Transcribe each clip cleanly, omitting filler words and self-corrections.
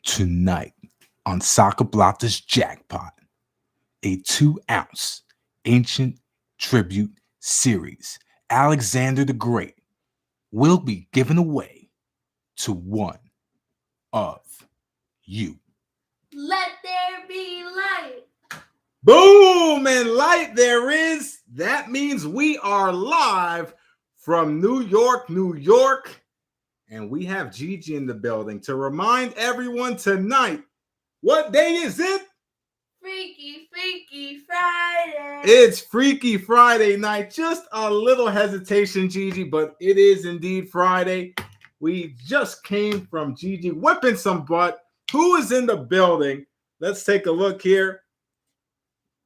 Tonight on Saca Plata's Jackpot, a 2-ounce ancient tribute series, Alexander the Great will be given away to one of you. Let there be light. Boom, and light there is. That means we are live from New York, New York. And we have Gigi in the building to remind everyone tonight, what day is it? Freaky Friday. It's Freaky Friday night. Just a little hesitation, Gigi, but it is indeed Friday. We just came from Gigi whipping some butt. Who is in the building? Let's take a look here.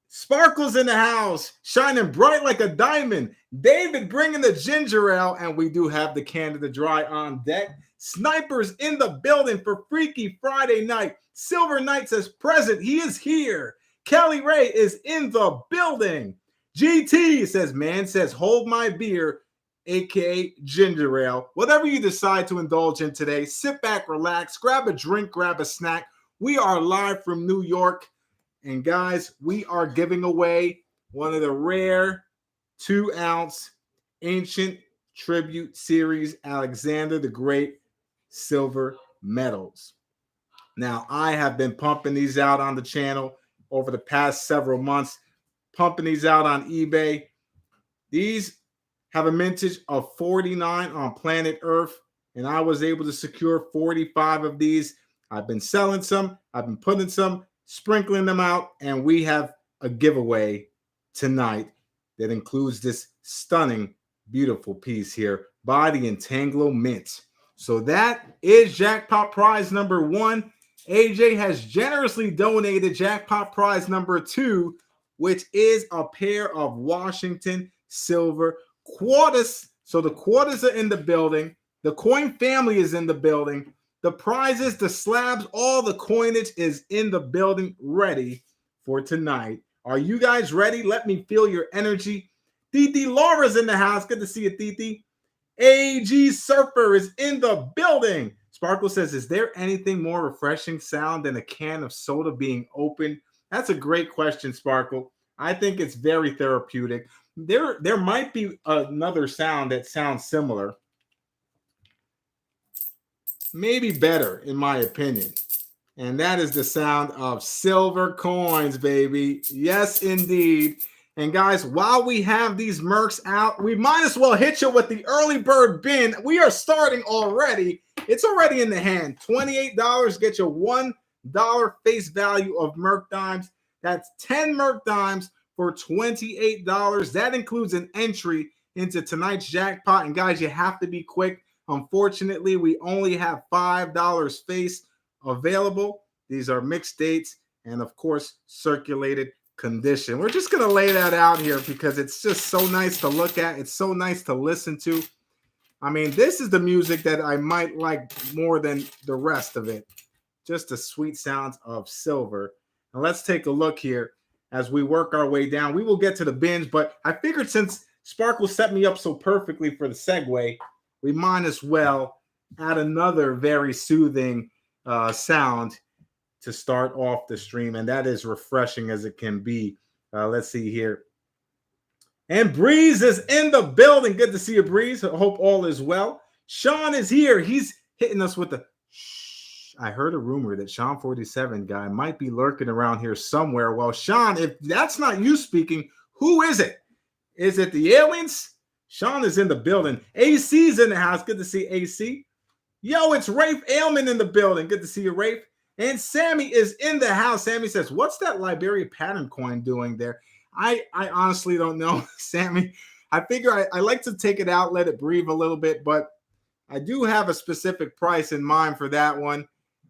Sparkle's in the house, shining bright like a diamond. David bringing the ginger ale, and we do have the Canada Dry on deck. Snipers in the building for Freaky Friday night. Silver Knight says present. He is here. Kelly Ray is in the building. GT says hold my beer, aka ginger ale. Whatever you decide to indulge in today, sit back, relax, grab a drink, grab a snack. We are live from New York. And guys, we are giving away one of the rare 2-ounce ancient tribute series Alexander the Great silver medals. Now, I have been pumping these out on the channel over the past several months, pumping these out on eBay. These have a mintage of 49 on planet Earth, and I was able to secure 45 of these. I've been selling some, I've been putting some, sprinkling them out, and we have a giveaway tonight that includes this stunning, beautiful piece here by the Entanglo Mint. So that is jackpot prize number 1. AJ has generously donated jackpot prize number 2, which is a pair of Washington silver quarters. So the quarters are in the building. The coin family is in the building. The prizes, the slabs, all the coinage is in the building ready for tonight. Are you guys ready? Let me feel your energy. Titi Laura's in the house. Good to see you, Titi. AG Surfer is in the building. Sparkle says, is there anything more refreshing sound than a can of soda being opened? That's a great question, Sparkle. I think it's very therapeutic. There might be another sound that sounds similar. Maybe better, in my opinion. And that is the sound of silver coins, baby. Yes, indeed. And guys, while we have these mercs out, we might as well hit you with the early bird bin. We are starting already. It's already in the hand. $28 get you $1 face value of merc dimes. That's 10 merc dimes for $28. That includes an entry into tonight's jackpot. And guys, you have to be quick. Unfortunately, we only have $5 face available. These are mixed dates and, of course, circulated condition. We're just going to lay that out here because it's just so nice to look at. It's so nice to listen to. I mean, this is the music that I might like more than the rest of it. Just the sweet sounds of silver. Now, let's take a look here as we work our way down. We will get to the bins, but I figured since Sparkle set me up so perfectly for the segue, we might as well add another very soothing sound to start off the stream, and that is refreshing as it can be. Let's see here. And Breeze is in the building. Good to see you, Breeze. I hope all is well. Sean is here. He's hitting us with the shh. I heard a rumor that Sean 47 guy might be lurking around here somewhere. Well, Sean, if that's not you speaking, who is it? Is it the aliens? Sean is in the building. AC's in the house. Good to see AC. Yo, it's Rafe Ailman in the building. Good to see you, Rafe. And Sammy is in the house. Sammy says, "What's that Liberia pattern coin doing there?" I honestly don't know, Sammy. I figure I like to take it out, let it breathe a little bit, but I do have a specific price in mind for that one.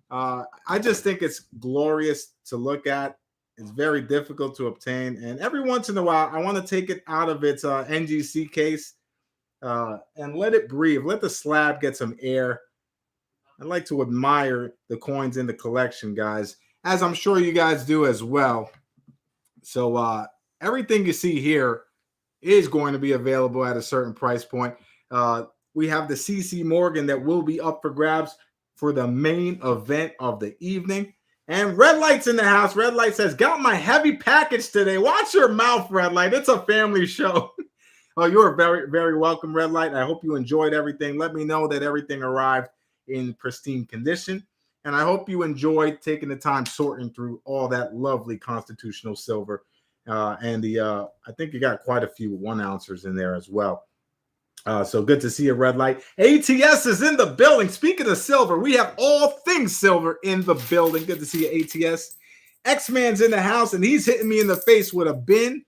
I just think it's glorious to look at. It's very difficult to obtain, and every once in a while, I want to take it out of its NGC case and let it breathe. Let the slab get some air. I like to admire the coins in the collection, guys, as I'm sure you guys do as well. So everything you see here is going to be available at a certain price point. We have the CC Morgan that will be up for grabs for the main event of the evening. And Red Light's in the house. Red Light says, "Got my heavy package today." Watch your mouth, Red Light. It's a family show. Oh, you're very, very welcome, Red Light. I hope you enjoyed everything. Let me know that everything arrived in pristine condition. And I hope you enjoyed taking the time sorting through all that lovely constitutional silver. I think you got quite a few 1 ounces in there as well. So good to see you, Red Light. ATS is in the building. Speaking of silver, we have all things silver in the building. Good to see you, ATS. X-Man's in the house, and he's hitting me in the face with a bin.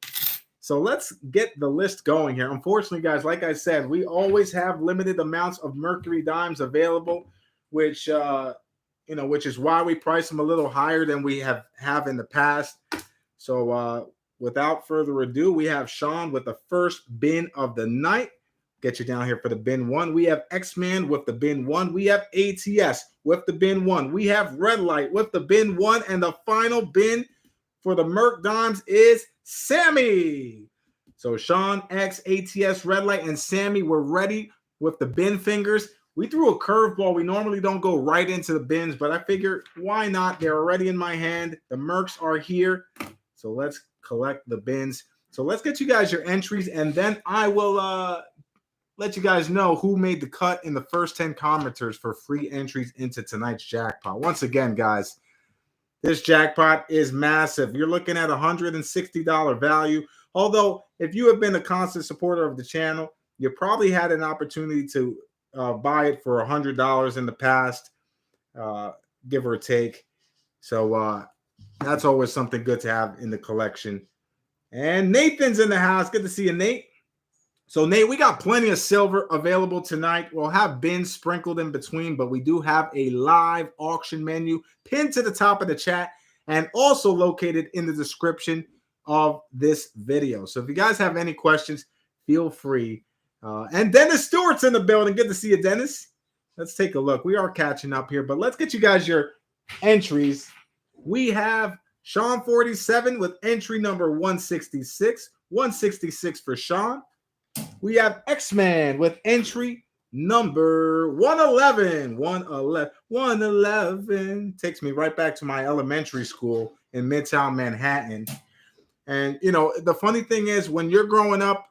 So let's get the list going here. Unfortunately, guys, like I said, we always have limited amounts of Mercury dimes available, which is why we price them a little higher than we have in the past. So without further ado, we have Sean with the first bin of the night. Get you down here for the bin 1. We have X-Man with the bin 1. We have ATS with the bin 1. We have Red Light with the bin 1. And the final bin for the Merc Dimes is Sammy. So Sean, X, ATS, Red Light, and Sammy were ready with the bin fingers. We threw a curveball. We normally don't go right into the bins, but I figure why not? They're already in my hand. The Mercs are here. So let's collect the bins. So let's get you guys your entries, and then I will let you guys know who made the cut in the first 10 commenters for free entries into tonight's jackpot. Once again, guys, this jackpot is massive. You're looking at $160 value. Although, if you have been a constant supporter of the channel, you probably had an opportunity to buy it for $100 in the past, give or take. So that's always something good to have in the collection. And Nathan's in the house. Good to see you, Nate. So, Nate, we got plenty of silver available tonight. We'll have bins sprinkled in between, but we do have a live auction menu pinned to the top of the chat and also located in the description of this video. So if you guys have any questions, feel free. And Dennis Stewart's in the building. Good to see you, Dennis. Let's take a look. We are catching up here, but let's get you guys your entries. We have Sean 47 with entry number 166. 166 for Sean. We have X-Man with entry number 111. 111 takes me right back to my elementary school in Midtown Manhattan. And, the funny thing is when you're growing up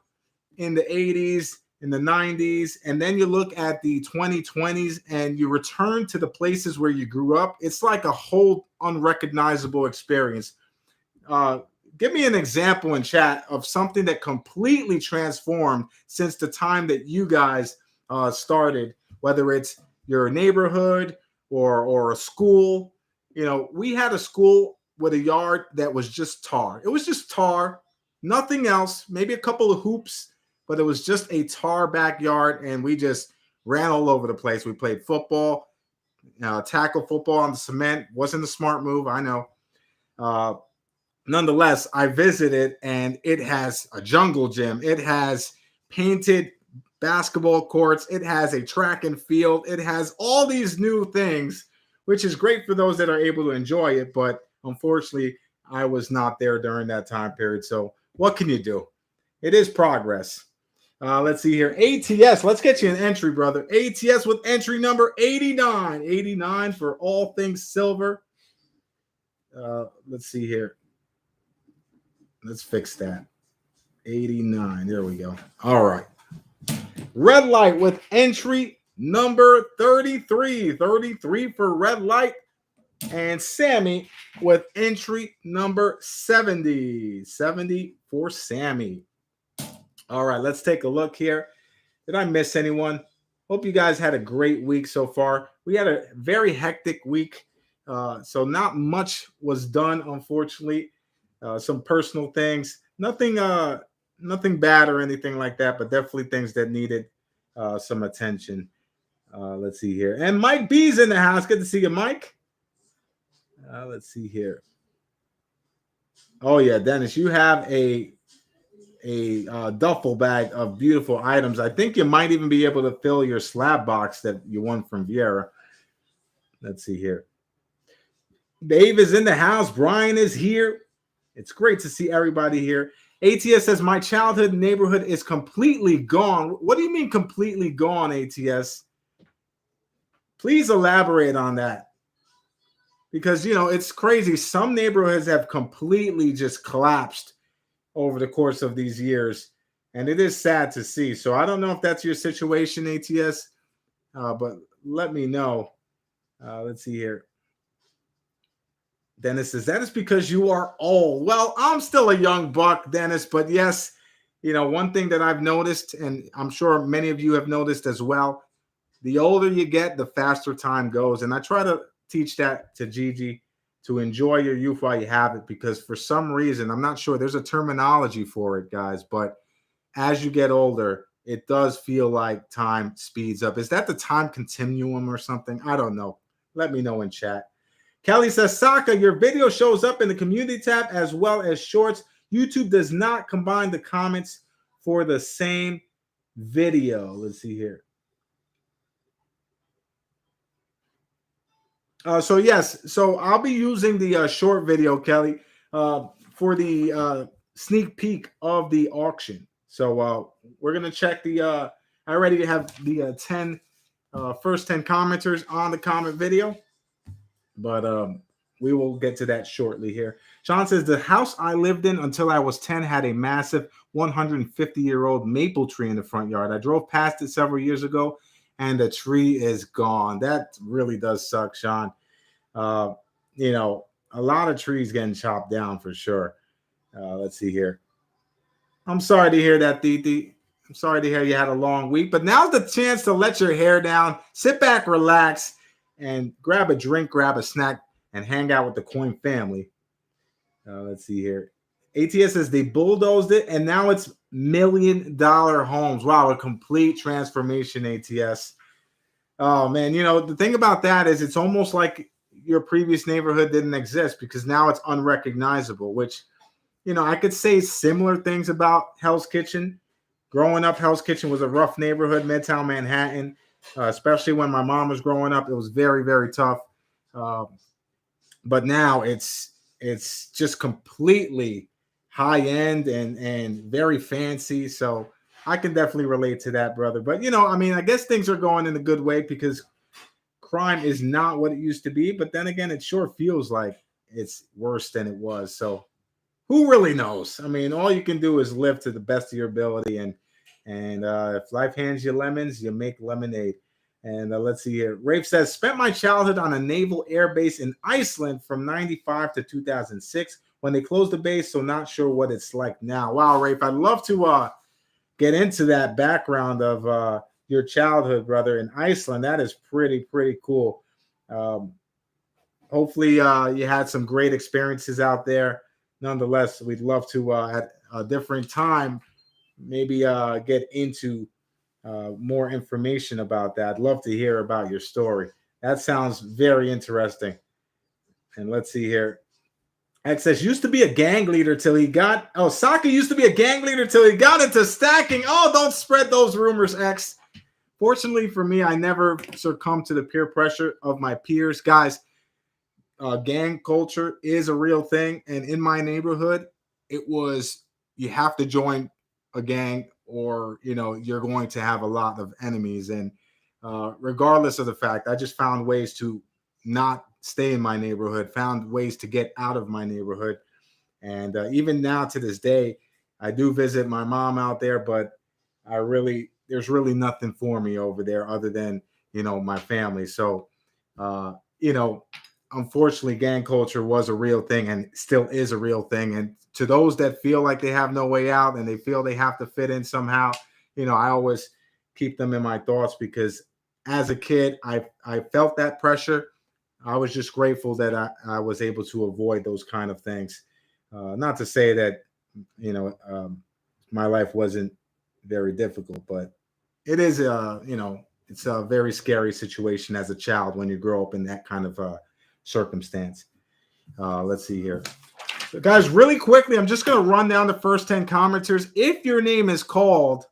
in the 80s, in the 90s, and then you look at the 2020s and you return to the places where you grew up, it's like a whole unrecognizable experience. Give me an example in chat of something that completely transformed since the time that you guys started, whether it's your neighborhood or a school. We had a school with a yard that was just tar. It was just tar, nothing else, maybe a couple of hoops, but it was just a tar backyard, and we just ran all over the place. We played football, tackle football on the cement. Wasn't a smart move, I know. Nonetheless, I visited, and it has a jungle gym. It has painted basketball courts. It has a track and field. It has all these new things, which is great for those that are able to enjoy it. But unfortunately, I was not there during that time period. So what can you do? It is progress. Let's see here. ATS, let's get you an entry, brother. ATS with entry number 89. 89 for all things silver. Let's see here. Let's fix that. 89. There we go. All right. Red Light with entry number 33. 33 for Red Light. And Sammy with entry number 70. 70 for Sammy. All right, let's take a look here. Did I miss anyone? Hope you guys had a great week so far. We had a very hectic week So not much was done, unfortunately. Some personal things, nothing bad or anything like that, but definitely things that needed some attention. Let's see here. And Mike B's in the house. Good to see you, Mike. Let's see here. Oh yeah, Dennis, you have a duffel bag of beautiful items. I think you might even be able to fill your slab box that you won from Viera. Let's see here. Dave is in the house. Brian is here. It's great to see everybody here. ATS says, my childhood neighborhood is completely gone. What do you mean completely gone, ATS? Please elaborate on that. Because, it's crazy. Some neighborhoods have completely just collapsed over the course of these years. And it is sad to see. So I don't know if that's your situation, ATS, but let me know. Let's see here. Dennis says, that is because you are old. Well, I'm still a young buck, Dennis, but yes, one thing that I've noticed, and I'm sure many of you have noticed as well, the older you get, the faster time goes. And I try to teach that to Gigi, to enjoy your youth while you have it, because for some reason, I'm not sure, there's a terminology for it, guys, but as you get older, it does feel like time speeds up. Is that the time continuum or something? I don't know. Let me know in chat. Kelly says, Saca, your video shows up in the community tab as well as shorts. YouTube does not combine the comments for the same video. Let's see here. So yes, so I'll be using the short video, Kelly, for the sneak peek of the auction. So we're gonna check the. I already have the first 10 commenters on the comment video, but we will get to that shortly here. Sean says, the house I lived in until I was 10 had a massive 150-year-old maple tree in the front yard. I drove past it several years ago, and the tree is gone. That really does suck, Sean. A lot of trees getting chopped down for sure. Let's see here. I'm sorry to hear that, Titi. I'm sorry to hear you had a long week, but now's the chance to let your hair down, sit back, relax, and grab a drink, grab a snack, and hang out with the Coin family. Let's see here. ATS says they bulldozed it, and now it's $1 million homes. Wow, a complete transformation, ATS. Oh, man, the thing about that is it's almost like your previous neighborhood didn't exist, because now it's unrecognizable, which, I could say similar things about Hell's Kitchen. Growing up, Hell's Kitchen was a rough neighborhood, Midtown Manhattan, especially when my mom was growing up. It was very, very tough. But now it's just completely high end and very fancy. So I can definitely relate to that, brother. But, I guess things are going in a good way, because crime is not what it used to be. But then again, it sure feels like it's worse than it was. So who really knows? All you can do is live to the best of your ability. And if life hands you lemons, you make lemonade. And let's see here. Rafe says, spent my childhood on a naval air base in Iceland from 95 to 2006 when they closed the base. So not sure what it's like now. Wow, Rafe, I'd love to get into that background of your childhood, brother, in Iceland. That is pretty cool. Hopefully you had some great experiences out there. Nonetheless, we'd love to at a different time maybe get into more information about that. I'd love to hear about your story. That sounds very interesting. And let's see here. X says, used to be a gang leader till he got, Saka used to be a gang leader till he got into stacking. Oh, don't spread those rumors, X. Fortunately for me, I never succumbed to the peer pressure of my peers. Guys, gang culture is a real thing. And in my neighborhood, it was, you have to join a gang or, you're going to have a lot of enemies. And regardless of the fact, I just found ways to not stay in my neighborhood, found ways to get out of my neighborhood. And even now to this day, I do visit my mom out there, but there's really nothing for me over there other than, my family. So, unfortunately, gang culture was a real thing and still is a real thing. And to those that feel like they have no way out and they feel they have to fit in somehow, I always keep them in my thoughts, because as a kid, I felt that pressure. I was just grateful that I was able to avoid those kind of things. Not to say that, my life wasn't very difficult, but it is, it's a very scary situation as a child when you grow up in that kind of circumstance. Let's see here. So guys, really quickly, I'm just going to run down the first 10 commenters. If your name is called,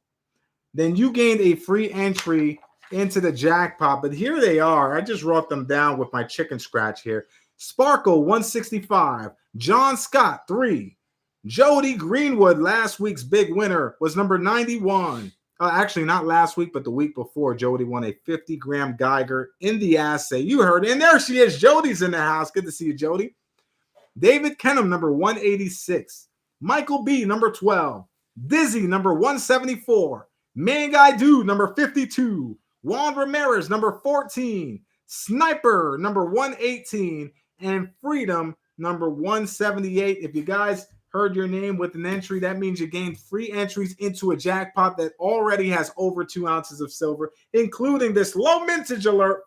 then you gained a free entry into the jackpot. But here they are. I just wrote them down with my chicken scratch here. Sparkle, 165. John Scott, 3. Jody Greenwood, last week's big winner, was number 91. Actually, not last week, but the week before. Jody won a 50-gram Geiger in the assay. You heard it. And there she is. Jody's in the house. Good to see you, Jody. David Kenham, number 186. Michael B., number 12. Dizzy, number 174. Man Guy Dude, number 52. Juan Ramirez, number 14. Sniper, number 118. And Freedom, number 178. If you guys heard your name with an entry, that means you gained free entries into a jackpot that already has over 2 ounces of silver, including this low mintage alert.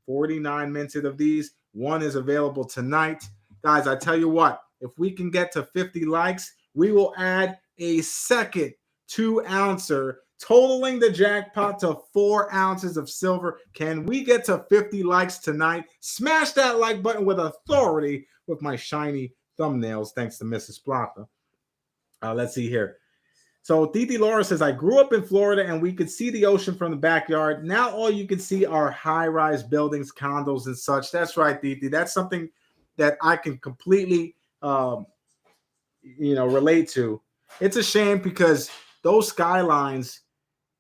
49 minted of these. One is available tonight. Guys, I tell you what, if we can get to 50 likes, we will add a second 2-ouncer, totaling the jackpot to 4 ounces of silver. Can we get to 50 likes tonight? Smash that like button with authority with my shiny thumbnails, thanks to Mrs. Plata. Let's see here. So Titi Laura says, I grew up in Florida and we could see the ocean from the backyard. Now all you can see are high-rise buildings, condos, and such. That's right, Titi. That's something that I can completely, relate to. It's a shame because those skylines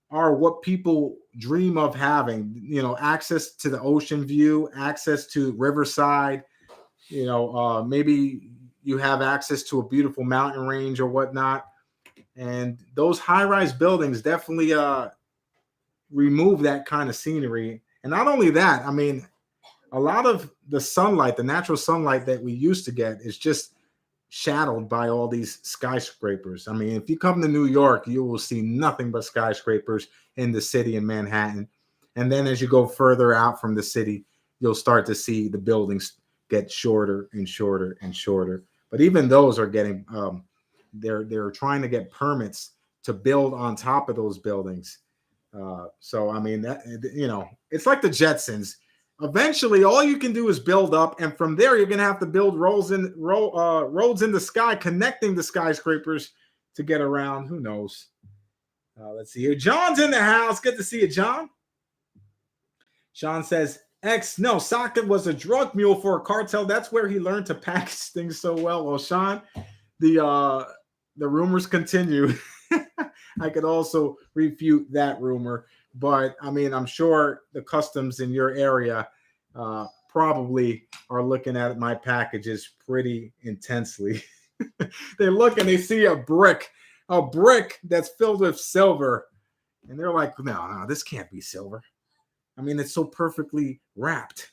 are what people dream of having, access to the ocean view, access to Riverside, maybe you have access to a beautiful mountain range or whatnot. And those high-rise buildings definitely remove that kind of scenery. And not only that, I mean, a lot of the sunlight, the natural sunlight that we used to get is just shadowed by all these skyscrapers. I mean, if you come to New York, you will see nothing but skyscrapers in the city in Manhattan. And then as you go further out from the city, you'll start to see the buildings get shorter and shorter and shorter. But even those are getting, they're trying to get permits to build on top of those buildings. So, I mean, that, it's like the Jetsons. Eventually, all you can do is build up, and from there, you're going to have to build roads in the sky, connecting the skyscrapers to get around. Who knows? Let's see here. John's in the house. Good to see you, John. Sean says, no, Saca was a drug mule for a cartel. That's where he learned to package things so well. Well, Sean, the rumors continue. I could also refute that rumor. But, I mean, I'm sure the customs in your area probably are looking at my packages pretty intensely. They look and they see a brick that's filled with silver. And they're like, no, this can't be silver. I mean, it's so perfectly wrapped.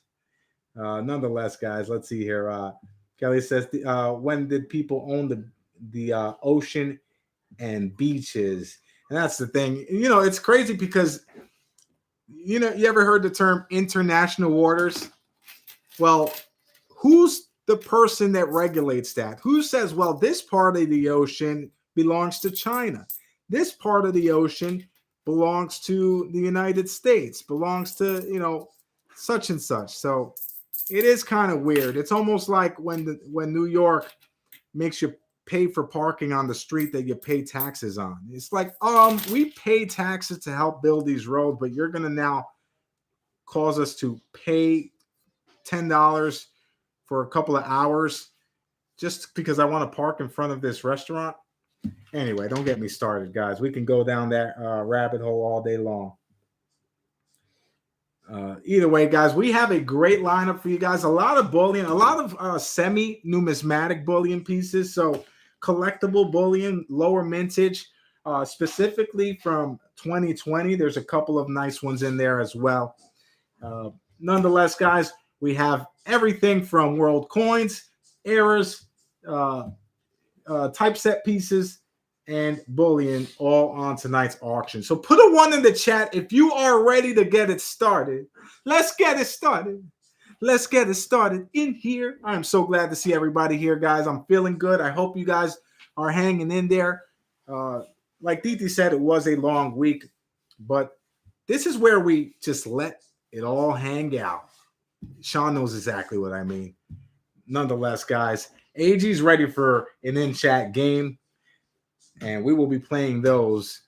Nonetheless, guys, let's see here. Kelly says, when did people own the ocean and beaches? And that's the thing. It's crazy because, you ever heard the term international waters? Well, who's the person that regulates that? Who says, well, this part of the ocean belongs to China. This part of the ocean belongs to the United States, belongs to, such and such. So it is kind of weird. It's almost like when New York makes you pay for parking on the street that you pay taxes on. It's like, we pay taxes to help build these roads, but you're going to now cause us to pay $10 for a couple of hours just because I want to park in front of this restaurant. Anyway, don't get me started, guys. We can go down that rabbit hole all day long. Either way, guys, we have a great lineup for you guys. A lot of bullion, a lot of semi-numismatic bullion pieces. So collectible bullion, lower mintage, specifically from 2020. There's a couple of nice ones in there as well. Nonetheless, guys, we have everything from world coins, eras, typeset pieces, and bullion all on tonight's auction. So put a 1 in the chat if you are ready to get it started. Let's get it started. Let's get it started in here. I'm so glad to see everybody here, guys. I'm feeling good. I hope you guys are hanging in there. Like Diti said, it was a long week, but this is where we just let it all hang out. Sean knows exactly what I mean. Nonetheless, guys, AG's ready for an in-chat game, and we will be playing those.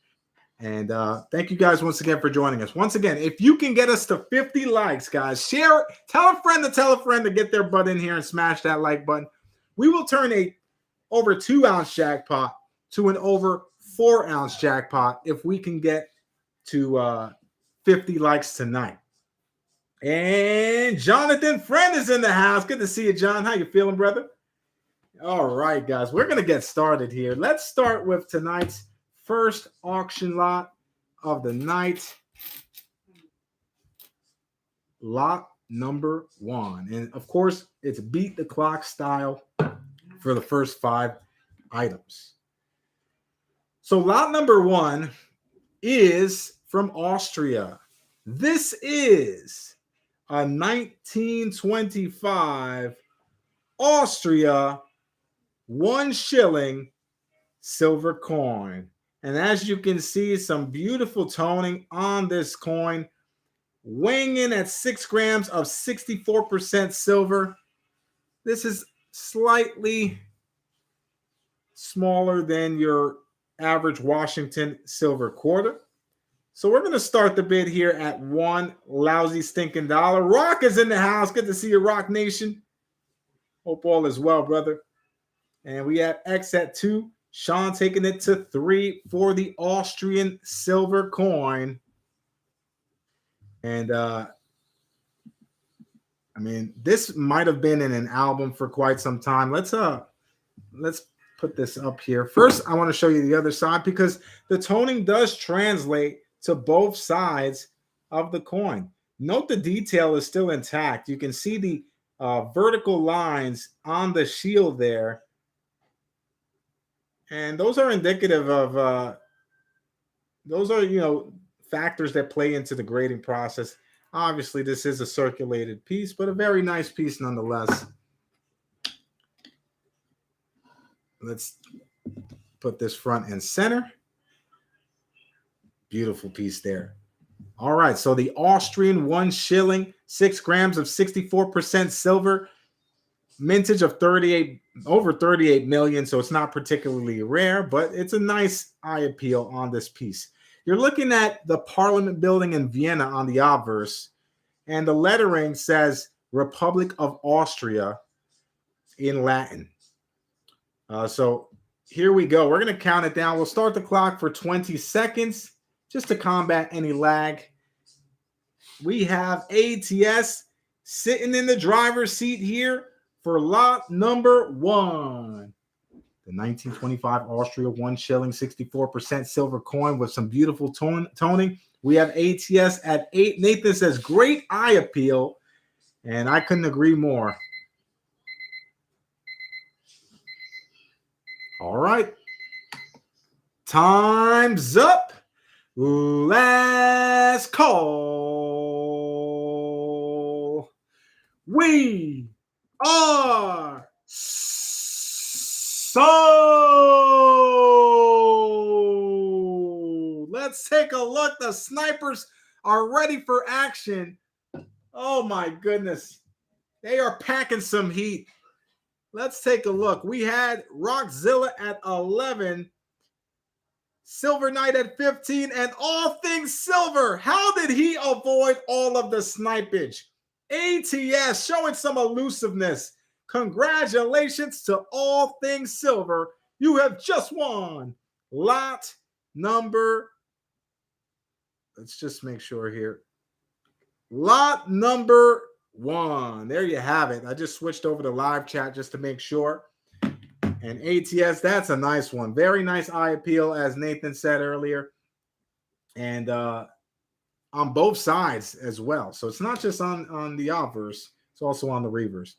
And thank you guys once again for joining us. Once again, if you can get us to 50 likes, guys, share, tell a friend to get their butt in here and smash that like button. We will turn a over 2-ounce jackpot to an over 4-ounce jackpot if we can get to 50 likes tonight. And Jonathan Friend is in the house. Good to see you, John. How you feeling, brother? All right, guys. We're going to get started here. Let's start with tonight's first auction lot of the night. Lot number 1. And, of course, it's beat the clock style for the first 5 items. So lot number 1 is from Austria. This is a 1925 Austria 1 shilling silver coin. And as you can see, some beautiful toning on this coin, weighing in at 6 grams of 64% silver. This is slightly smaller than your average Washington silver quarter. So we're going to start the bid here at $1 lousy stinking dollar. Rock is in the house. Good to see you, Rock Nation. Hope all is well, brother. And we have X at 2. Sean taking it to 3 for the Austrian silver coin. And, I mean, this might have been in an album for quite some time. Let's put this up here. First, I want to show you the other side because the toning does translate to both sides of the coin. Note the detail is still intact. You can see the vertical lines on the shield there. And those are indicative of, those are, factors that play into the grading process. Obviously, this is a circulated piece, but a very nice piece nonetheless. Let's put this front and center. Beautiful piece there. All right, so the Austrian 1 shilling, 6 grams of 64% silver, mintage of over 38 million, so it's not particularly rare, but it's a nice eye appeal on this piece. You're looking at the Parliament building in Vienna on the obverse, and the lettering says Republic of Austria in Latin. So here we go. We're going to count it down. We'll start the clock for 20 seconds just to combat any lag. We have ATS sitting in the driver's seat here for lot number 1. The 1925 Austria 1 shilling, 64% silver coin with some beautiful toning. We have ATS at 8. Nathan says, great eye appeal. And I couldn't agree more. All right. Time's up. Last call. We are sold. Let's take a look. The snipers are ready for action. Oh my goodness. They are packing some heat. Let's take a look. We had Rockzilla at 11. Silver Knight at 15, and All Things Silver. How did he avoid all of the snipage? ATS showing some elusiveness. Congratulations to All Things Silver. You have just won lot number, let's just make sure here. Lot number 1. There you have it. I just switched over to live chat just to make sure. And ATS, that's a nice one. Very nice eye appeal, as Nathan said earlier. And on both sides as well. So it's not just on the obverse. It's also on the reverse.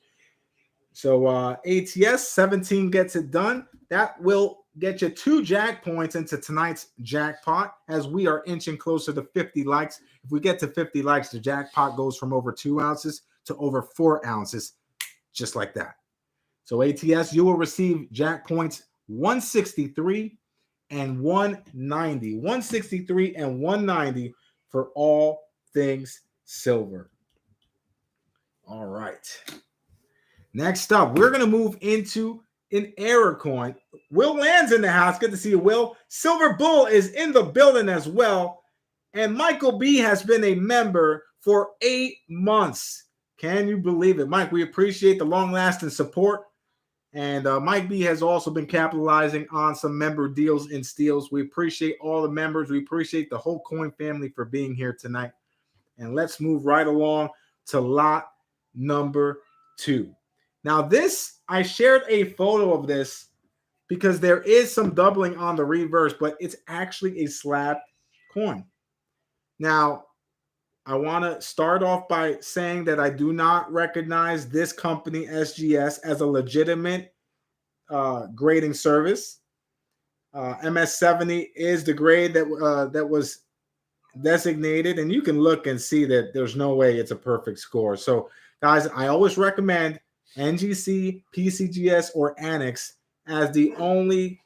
So ATS, 17 gets it done. That will get you 2 jack points into tonight's jackpot as we are inching closer to 50 likes. If we get to 50 likes, the jackpot goes from over 2 ounces to over 4 ounces, just like that. So ATS, you will receive Jackpoints 163 and 190. 163 and 190 for all things silver. All right. Next up, we're going to move into an error coin. Will Land's in the house. Good to see you, Will. Silver Bull is in the building as well. And Michael B has been a member for 8 months. Can you believe it? Mike, we appreciate the long-lasting support. And Mike B has also been capitalizing on some member deals and steals. We appreciate all the members. We appreciate the whole coin family for being here tonight. And let's move right along to lot number 2. Now this, I shared a photo of this because there is some doubling on the reverse, but it's actually a slab coin. Now, I want to start off by saying that I do not recognize this company, SGS, as a legitimate grading service. MS70 is the grade that was designated, and you can look and see that there's no way it's a perfect score. So, guys, I always recommend NGC, PCGS, or Annex as the only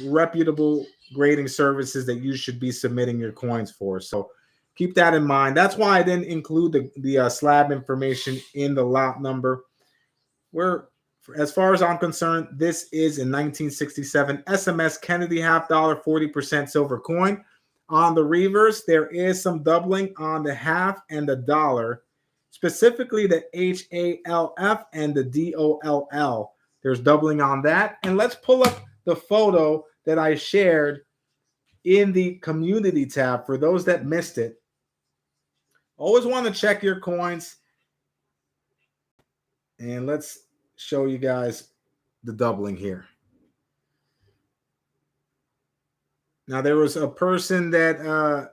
reputable grading services that you should be submitting your coins for. So keep that in mind. That's why I didn't include the slab information in the lot number. As far as I'm concerned, this is a 1967 SMS Kennedy half dollar 40% silver coin. On the reverse, there is some doubling on the half and the dollar, specifically the HALF and the DOLL. There's doubling on that. And let's pull up the photo that I shared in the community tab for those that missed it. Always want to check your coins. And let's show you guys the doubling here. Now, there was a person that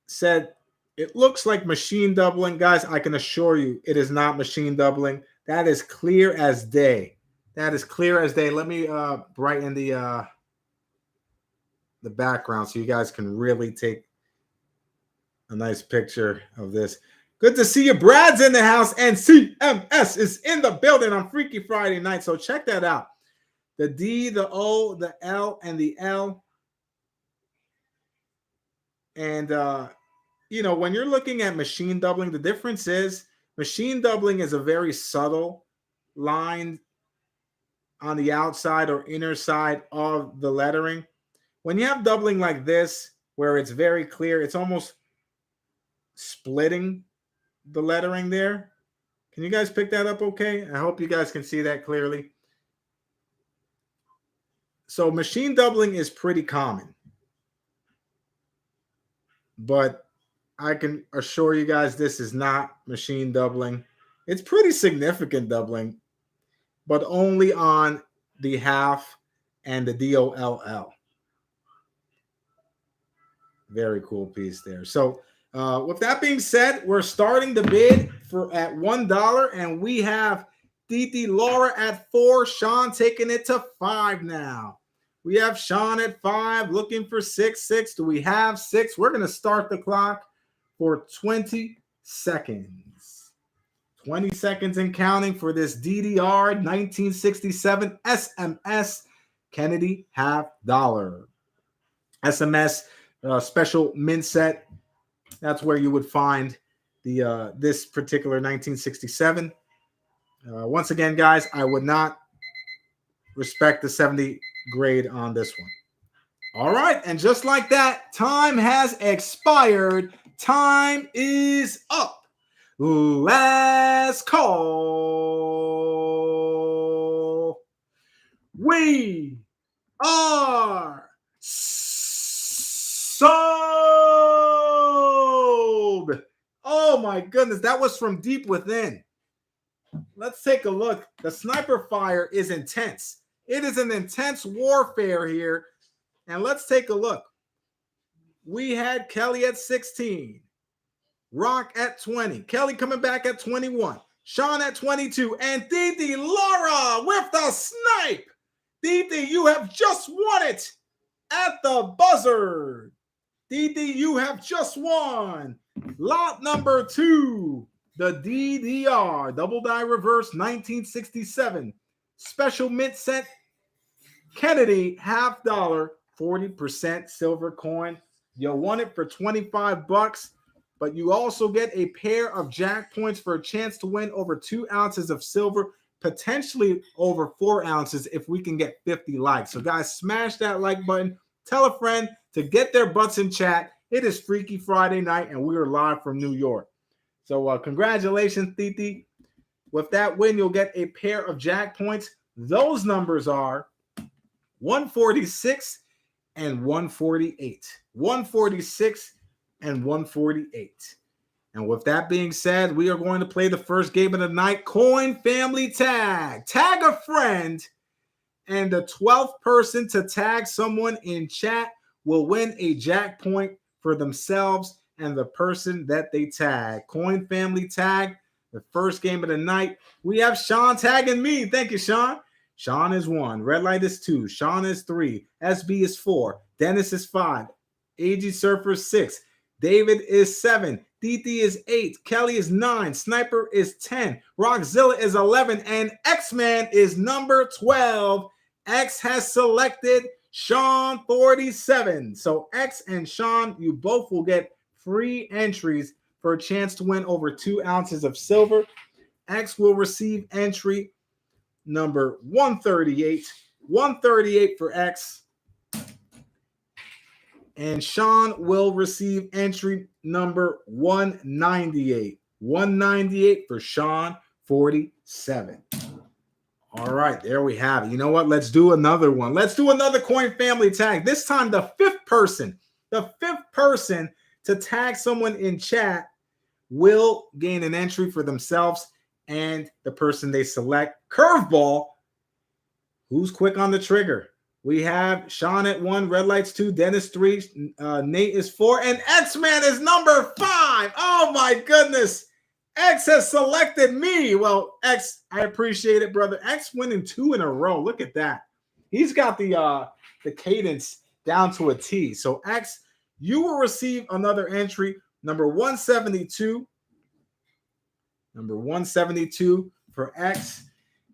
said it looks like machine doubling. Guys, I can assure you it is not machine doubling. That is clear as day. That is clear as day. Let me brighten the background so you guys can really take a nice picture of this. Good to see you. Brad's in the house, and CMS is in the building on Freaky Friday night. So check that out. The D, the O, the L, and the L. And, when you're looking at machine doubling, the difference is machine doubling is a very subtle line on the outside or inner side of the lettering. When you have doubling like this, where it's very clear, it's almost splitting the lettering there. Can you guys pick that up okay? I hope you guys can see that clearly. So machine doubling is pretty common. But I can assure you guys this is not machine doubling. It's pretty significant doubling, but only on the half and the DOLL. Very cool piece there. So with that being said, we're starting the bid at $1, and we have Didi Laura at 4, Sean taking it to 5 now. We have Sean at 5 looking for 6. Do we have 6? We're going to start the clock for 20 seconds. 20 seconds and counting for this DDR 1967 SMS Kennedy half dollar. SMS special mint set. That's where you would find the this particular 1967. Once again, guys, I would not respect the 70 grade on this one. All right, and just like that, time has expired. Time is up. Last call. We are sold. Oh my goodness, that was from deep within. Let's take a look. The sniper fire is intense. It is an intense warfare here. And let's take a look. We had Kelly at 16. Rock at 20. Kelly coming back at 21. Sean at 22. And Didi Laura with the snipe. Didi, you have just won it at the buzzer. Didi, you have just won lot number 2 the DDR, Double Die Reverse 1967, Special Mint Cent Kennedy, half dollar, 40% silver coin. You'll want it for 25 bucks, but you also get a pair of Jackpoints for a chance to win over 2 ounces of silver, potentially over 4 ounces if we can get 50 likes. So guys, smash that like button. Tell a friend to get their butts in chat. It is Freaky Friday night, and we are live from New York. So congratulations, Titi. With that win, you'll get a pair of Jackpoints. Those numbers are 146 and 148. 146 and 148. And with that being said, we are going to play the first game of the night, Coin Family Tag. Tag a friend, and the 12th person to tag someone in chat will win a Jackpoint for themselves and the person that they tag. Coin Family Tag, the first game of the night. We have Sean tagging me. Thank you, Sean. Sean is 1. Red Light is 2. Sean is 3. SB is 4. Dennis is 5. AG Surfer is 6. David is 7. DT is 8. Kelly is 9. Sniper is 10. Rockzilla is 11. And X-Man is number 12. X has selected Sean 47. So X and Sean, you both will get free entries for a chance to win over 2 ounces of silver. X will receive entry number 138. 138 for X. And Sean will receive entry number 198. 198 for Sean 47. All right, there we have it. You know what? Let's do another one. Let's do another Coin Family Tag. This time the fifth person to tag someone in chat will gain an entry for themselves and the person they select. Curveball. Who's quick on the trigger? We have Sean at 1, Red Lights 2, Dennis 3, Nate is 4, and X-Man is number 5. Oh my goodness. X has selected me. Well, X, I appreciate it, brother. X winning 2 in a row. Look at that. He's got the cadence down to a T. So X, you will receive another entry, number 172. Number 172 for X.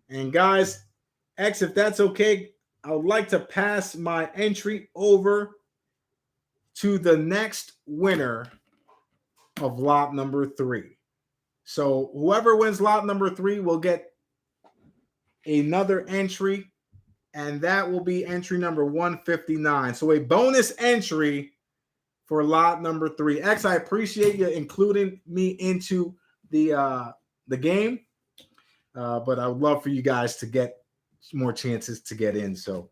And guys, X, if that's okay, I would like to pass my entry over to the next winner of lot number 3. So whoever wins lot number 3 will get another entry, and that will be entry number 159. So a bonus entry for lot number 3. X, I appreciate you including me into the game, but I would love for you guys to get more chances to get in. So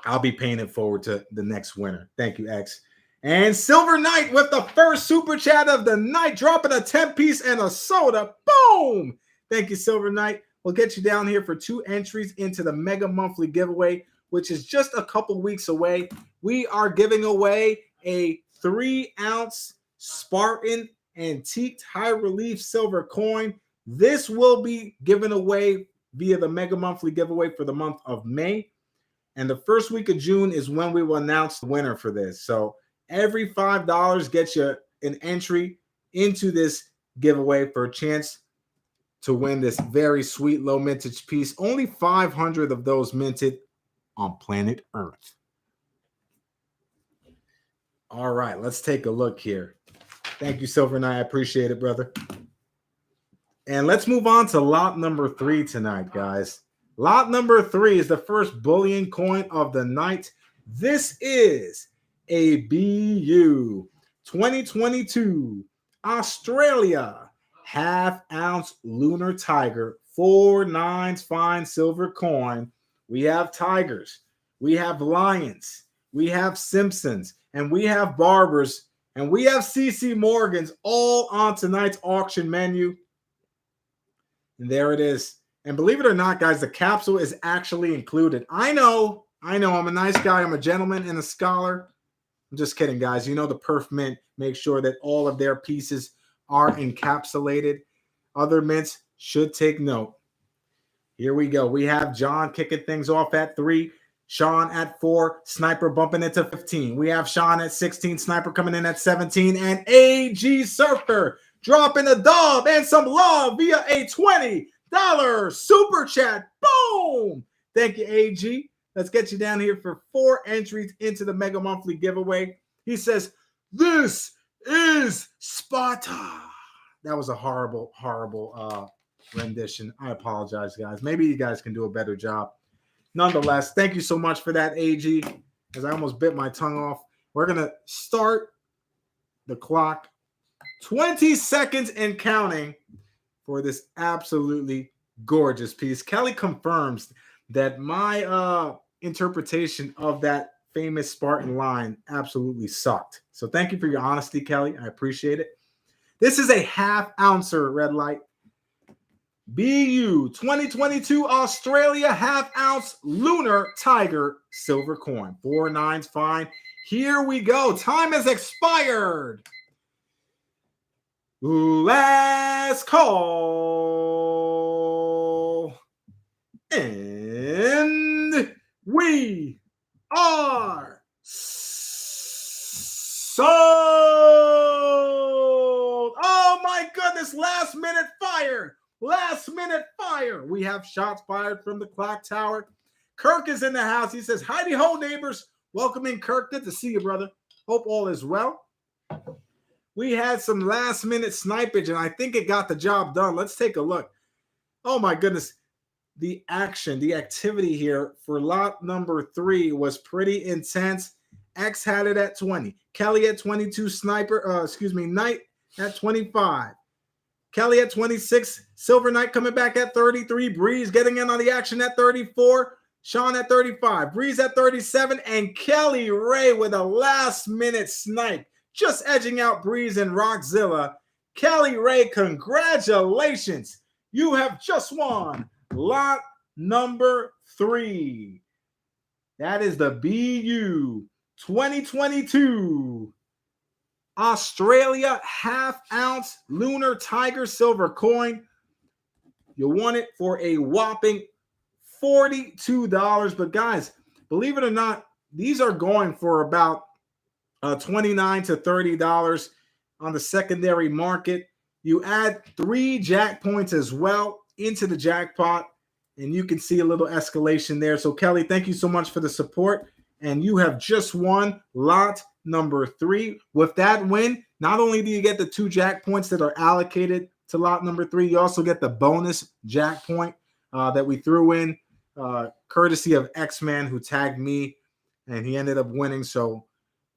I'll be paying it forward to the next winner. Thank you, X. And Silver Knight with the first super chat of the night, dropping a 10-piece and a soda. Boom! Thank you, Silver Knight. We'll get you down here for 2 entries into the Mega Monthly Giveaway, which is just a couple weeks away. We are giving away a 3-ounce Spartan Antiqued High Relief Silver coin. This will be given away via the Mega Monthly Giveaway for the month of May. And the first week of June is when we will announce the winner for this. So every $5 gets you an entry into this giveaway for a chance to win this very sweet low mintage piece. Only 500 of those minted on planet Earth. All right, let's take a look here. Thank you, Silver Knight. I appreciate it, brother. And let's move on to lot number 3 tonight, guys. Lot number 3 is the first bullion coin of the night. This is a BU 2022 Australia half-ounce lunar tiger, 4 9s fine silver coin. We have tigers, we have lions, we have Simpsons, and we have Barbers, and we have CC Morgans all on tonight's auction menu. And there it is. And believe it or not, guys, the capsule is actually included. I know, I'm a nice guy. I'm a gentleman and a scholar. I'm just kidding, guys. You know the Perf Mint makes sure that all of their pieces are encapsulated. Other mints should take note. Here we go. We have John kicking things off at 3. Sean at 4. Sniper bumping into 15. We have Sean at 16. Sniper coming in at 17. And AG Surfer dropping a dub and some love via a $20 super chat. Boom! Thank you, AG. Let's get you down here for 4 entries into the Mega Monthly giveaway. He says, this is Sparta. That was a horrible, horrible rendition. I apologize, guys. Maybe you guys can do a better job. Nonetheless, thank you so much for that, AG, as I almost bit my tongue off. We're going to start the clock. 20 seconds and counting for this absolutely gorgeous piece. Kelly confirms that my interpretation of that famous Spartan line absolutely sucked. So thank you for your honesty, Kelly. I appreciate it. This is a half-ouncer red light. BU 2022 Australia half-ounce lunar tiger silver coin. 4 9's fine. Here we go. Time has expired. Last call. And we are sold. Oh my goodness. Last minute fire. Last minute fire. We have shots fired from the clock tower. Kirk is in the house. He says, "Heidi ho, neighbors." Welcome in, Kirk. Good to see you, brother. Hope all is well. We had some last minute snipage, and I think it got the job done. Let's take a look. Oh my goodness. The action, the activity here for lot number 3 was pretty intense. X had it at 20. Kelly at 22. Knight at 25. Kelly at 26. Silver Knight coming back at 33. Breeze getting in on the action at 34. Sean at 35. Breeze at 37. And Kelly Ray with a last minute snipe. Just edging out Breeze and Rockzilla. Kelly Ray, congratulations. You have just won lot number 3. That is the BU 2022 Australia half-ounce lunar tiger silver coin. You won it for a whopping $42. But guys, believe it or not, these are going for about $29 to $30 on the secondary market. You add 3 Jackpoints as well into the jackpot, and you can see a little escalation there. So Kelly, thank you so much for the support, and you have just won lot number 3. With that win, not only do you get the 2 Jackpoints that are allocated to lot number 3, you also get the bonus Jackpoint that we threw in courtesy of X-Man, who tagged me, and he ended up winning. So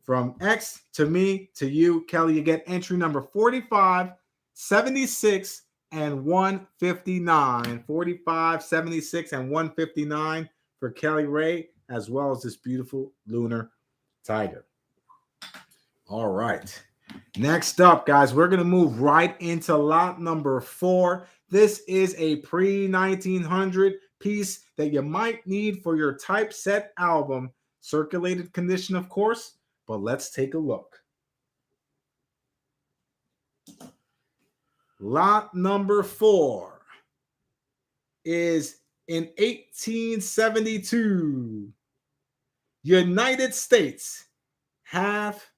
from X to me to you, Kelly, you get entry number 45, 76, and 159. 45, 76, and 159 for Kelly Ray, as well as this beautiful lunar tiger. All right. Next up, guys, we're going to move right into lot number 4. This is a pre-1900 piece that you might need for your typeset album. Circulated condition, of course. But let's take a look. Lot number 4 is in 1872. United States half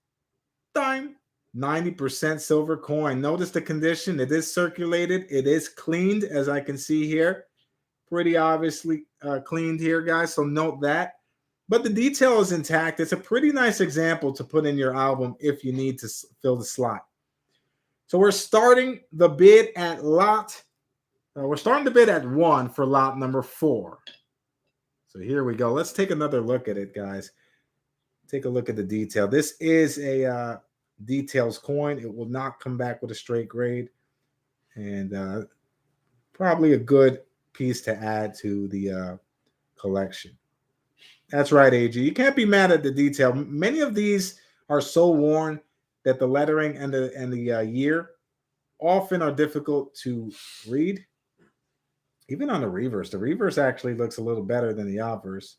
dime 90% silver coin. Notice the condition. It is circulated. It is cleaned, as I can see here. Pretty obviously cleaned here, guys. So note that. But the detail is intact. It's a pretty nice example to put in your album if you need to fill the slot. So we're starting the bid at we're starting the bid at 1 for lot number 4. So here we go. Let's take another look at it, guys. Take a look at the detail. This is a details coin. It will not come back with a straight grade. And probably a good piece to add to the collection. That's right, AG. You can't be mad at the detail. Many of these are so worn that the lettering and the year often are difficult to read. Even on the reverse. The reverse actually looks a little better than the obverse.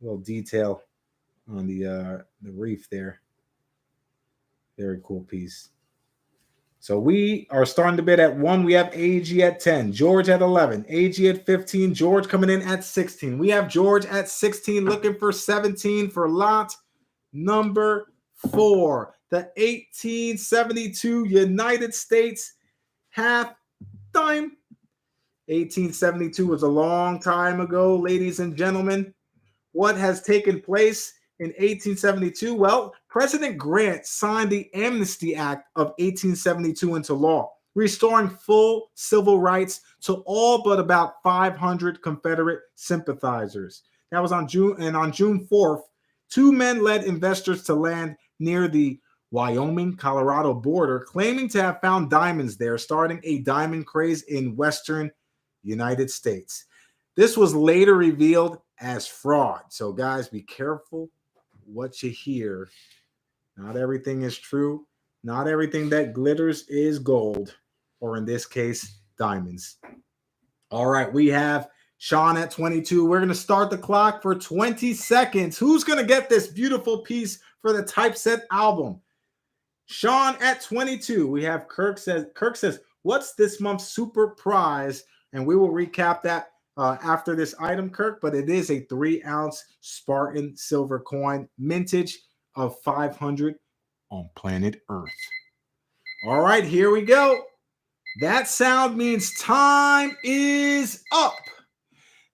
A little detail on the reef there. Very cool piece. So we are starting to bid at 1. We have AG at 10. George at 11. AG at 15. George coming in at 16. We have George at 16 looking for 17 for lot number 4. the 1872 United States half dime. 1872 was a long time ago, ladies and gentlemen. What has taken place in 1872? Well, President Grant signed the Amnesty Act of 1872 into law, restoring full civil rights to all but about 500 Confederate sympathizers. That was on June 4th, two men led investors to land near the Wyoming-Colorado border, claiming to have found diamonds there, starting a diamond craze in western United States. This was later revealed as fraud. So, guys, be careful what you hear. Not everything is true. Not everything that glitters is gold, or in this case, diamonds. All right, we have Sean at 22. We're going to start the clock for 20 seconds. Who's going to get this beautiful piece for the Typeset album? Sean at 22. We have Kirk says, what's this month's super prize? And we will recap that after this item, Kirk, but it is a 3-ounce Spartan silver coin, mintage of 500 on planet Earth. All right, here we go. That sound means time is up.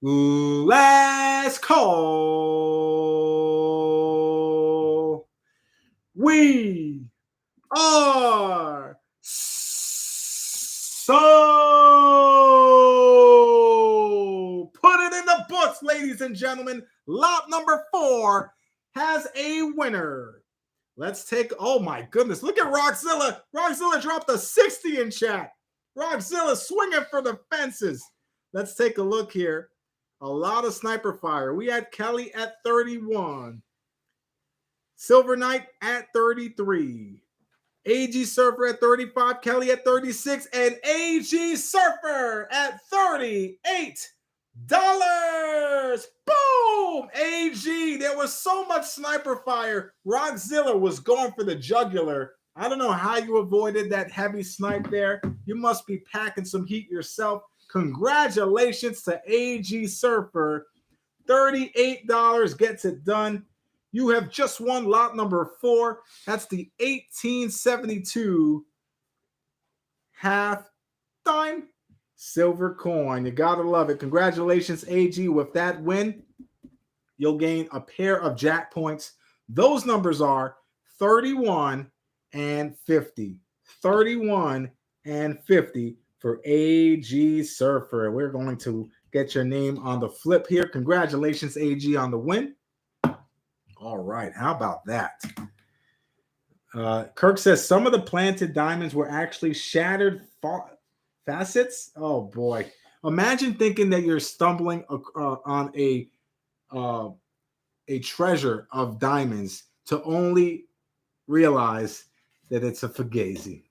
Last call. We are so put it in the books, ladies and gentlemen. Lot number 4 has a winner. Let's take, oh my goodness, look at Rockzilla. Rockzilla dropped a 60 in chat. Rockzilla swinging for the fences. Let's take a look here. A lot of sniper fire. We had Kelly at 31. Silver Knight at 33. AG Surfer at 35. Kelly at 36. And AG Surfer at $38. Boom! AG, there was so much sniper fire. Rockzilla was going for the jugular. I don't know how you avoided that heavy snipe there. You must be packing some heat yourself. Congratulations to AG Surfer. $38 gets it done. You have just won lot number 4. That's the 1872 half dime silver coin. You gotta love it. Congratulations, AG. With that win, you'll gain a pair of Jackpoints. Those numbers are 31 and 50. 31 and 50 for AG Surfer. We're going to get your name on the flip here. Congratulations, AG, on the win. All right, how about that? Kirk says some of the planted diamonds were actually shattered facets. Oh boy! Imagine thinking that you're stumbling on a treasure of diamonds to only realize that it's a fugazi.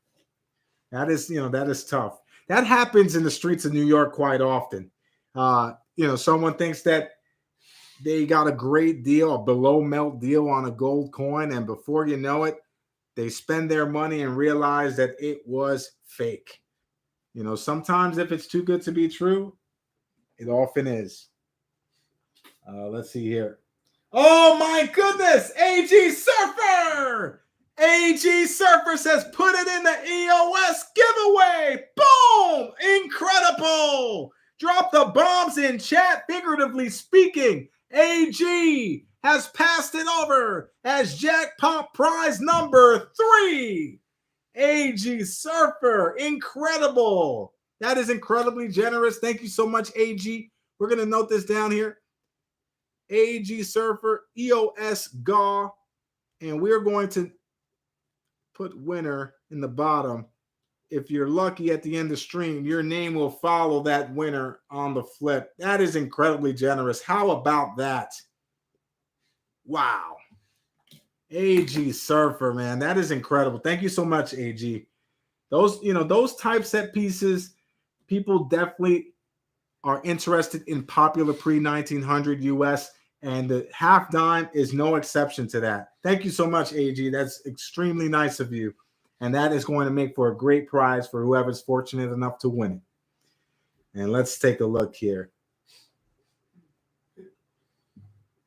That is tough. That happens in the streets of New York quite often. Someone thinks that they got a great deal, a below melt deal on a gold coin, and before you know it, they spend their money and realize that it was fake. Sometimes if it's too good to be true, it often is. Let's see here. Oh my goodness! AG Surfer! AG Surfer says, put it in the EOS giveaway. Boom! Incredible! Drop the bombs in chat, figuratively speaking. AG has passed it over as jackpot prize number 3. AG Surfer, incredible. That is incredibly generous. Thank you so much, AG. We're going to note this down here. AG Surfer, EOS GAW, and we're going to put winner in the bottom. If you're lucky at the end of the stream, your name will follow that winner on the flip. That is incredibly generous. How about that? Wow. AG Surfer, man, that is incredible. Thank you so much, AG. Those typeset pieces, people definitely are interested in popular pre-1900 US, and the half dime is no exception to that. Thank you so much, AG. That's extremely nice of you, and that is going to make for a great prize for whoever's fortunate enough to win it. And let's take a look here.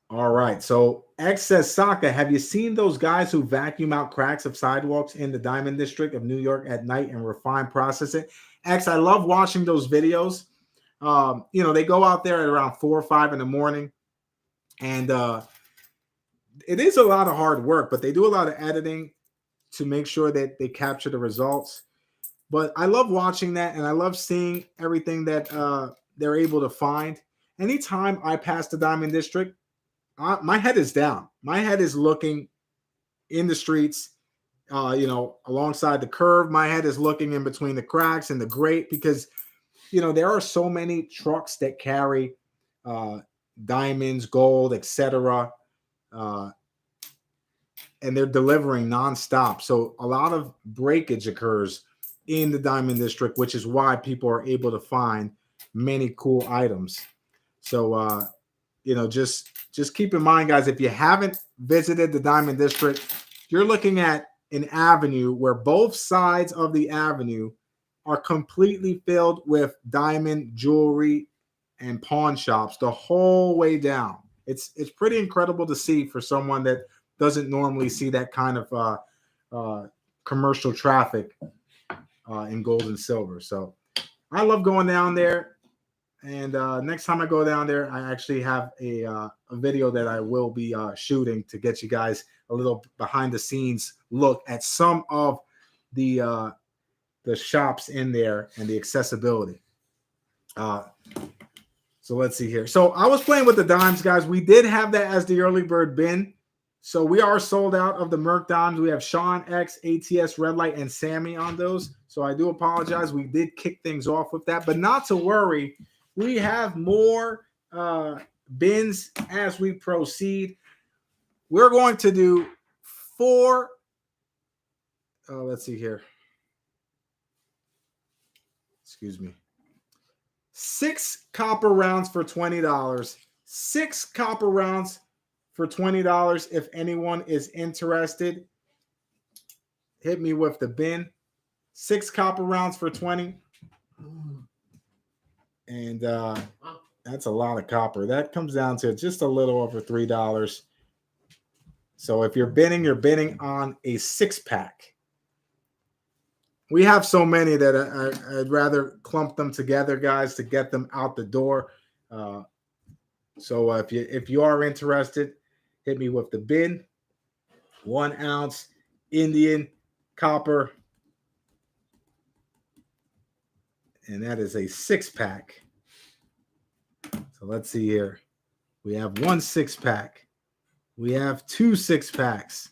All right, so X says, Saca, have you seen those guys who vacuum out cracks of sidewalks in the Diamond District of New York at night and refine process it? X, I love watching those videos. They go out there at around 4 or 5 in the morning, and it is a lot of hard work, but they do a lot of editing to make sure that they capture the results. But I love watching that, and I love seeing everything that they're able to find. Anytime I pass the Diamond District, my head is down. My head is looking in the streets, alongside the curve. My head is looking in between the cracks and the grate because, there are so many trucks that carry diamonds, gold, etc., and they're delivering nonstop. So a lot of breakage occurs in the Diamond District, which is why people are able to find many cool items. So, just keep in mind, guys, if you haven't visited the Diamond District, you're looking at an avenue where both sides of the avenue are completely filled with diamond jewelry and pawn shops the whole way down. It's pretty incredible to see for someone that doesn't normally see that kind of commercial traffic in gold and silver. So I love going down there. And next time I go down there, I actually have a video that I will be shooting to get you guys a little behind the scenes look at some of the shops in there and the accessibility. So let's see here. So I was playing with the dimes, guys. We did have that as the early bird bin. So we are sold out of the Merc dimes. We have Sean X, ATS, Red Light, and Sammy on those. So I do apologize. We did kick things off with that, but not to worry. We have more bins as we proceed. We're going to do 4. Let's see here. Excuse me. 6 copper rounds for $20. 6 copper rounds for $20. If anyone is interested, hit me with the bin. 6 copper rounds for $20. And that's a lot of copper. That comes down to just a little over $3. So if you're bidding on a 6-pack. We have so many that I'd rather clump them together, guys, to get them out the door. So if you are interested, hit me with the bin. 1 ounce Indian copper. And that is a 6-pack. So let's see here. We have 1 6-pack. We have 2 6-packs.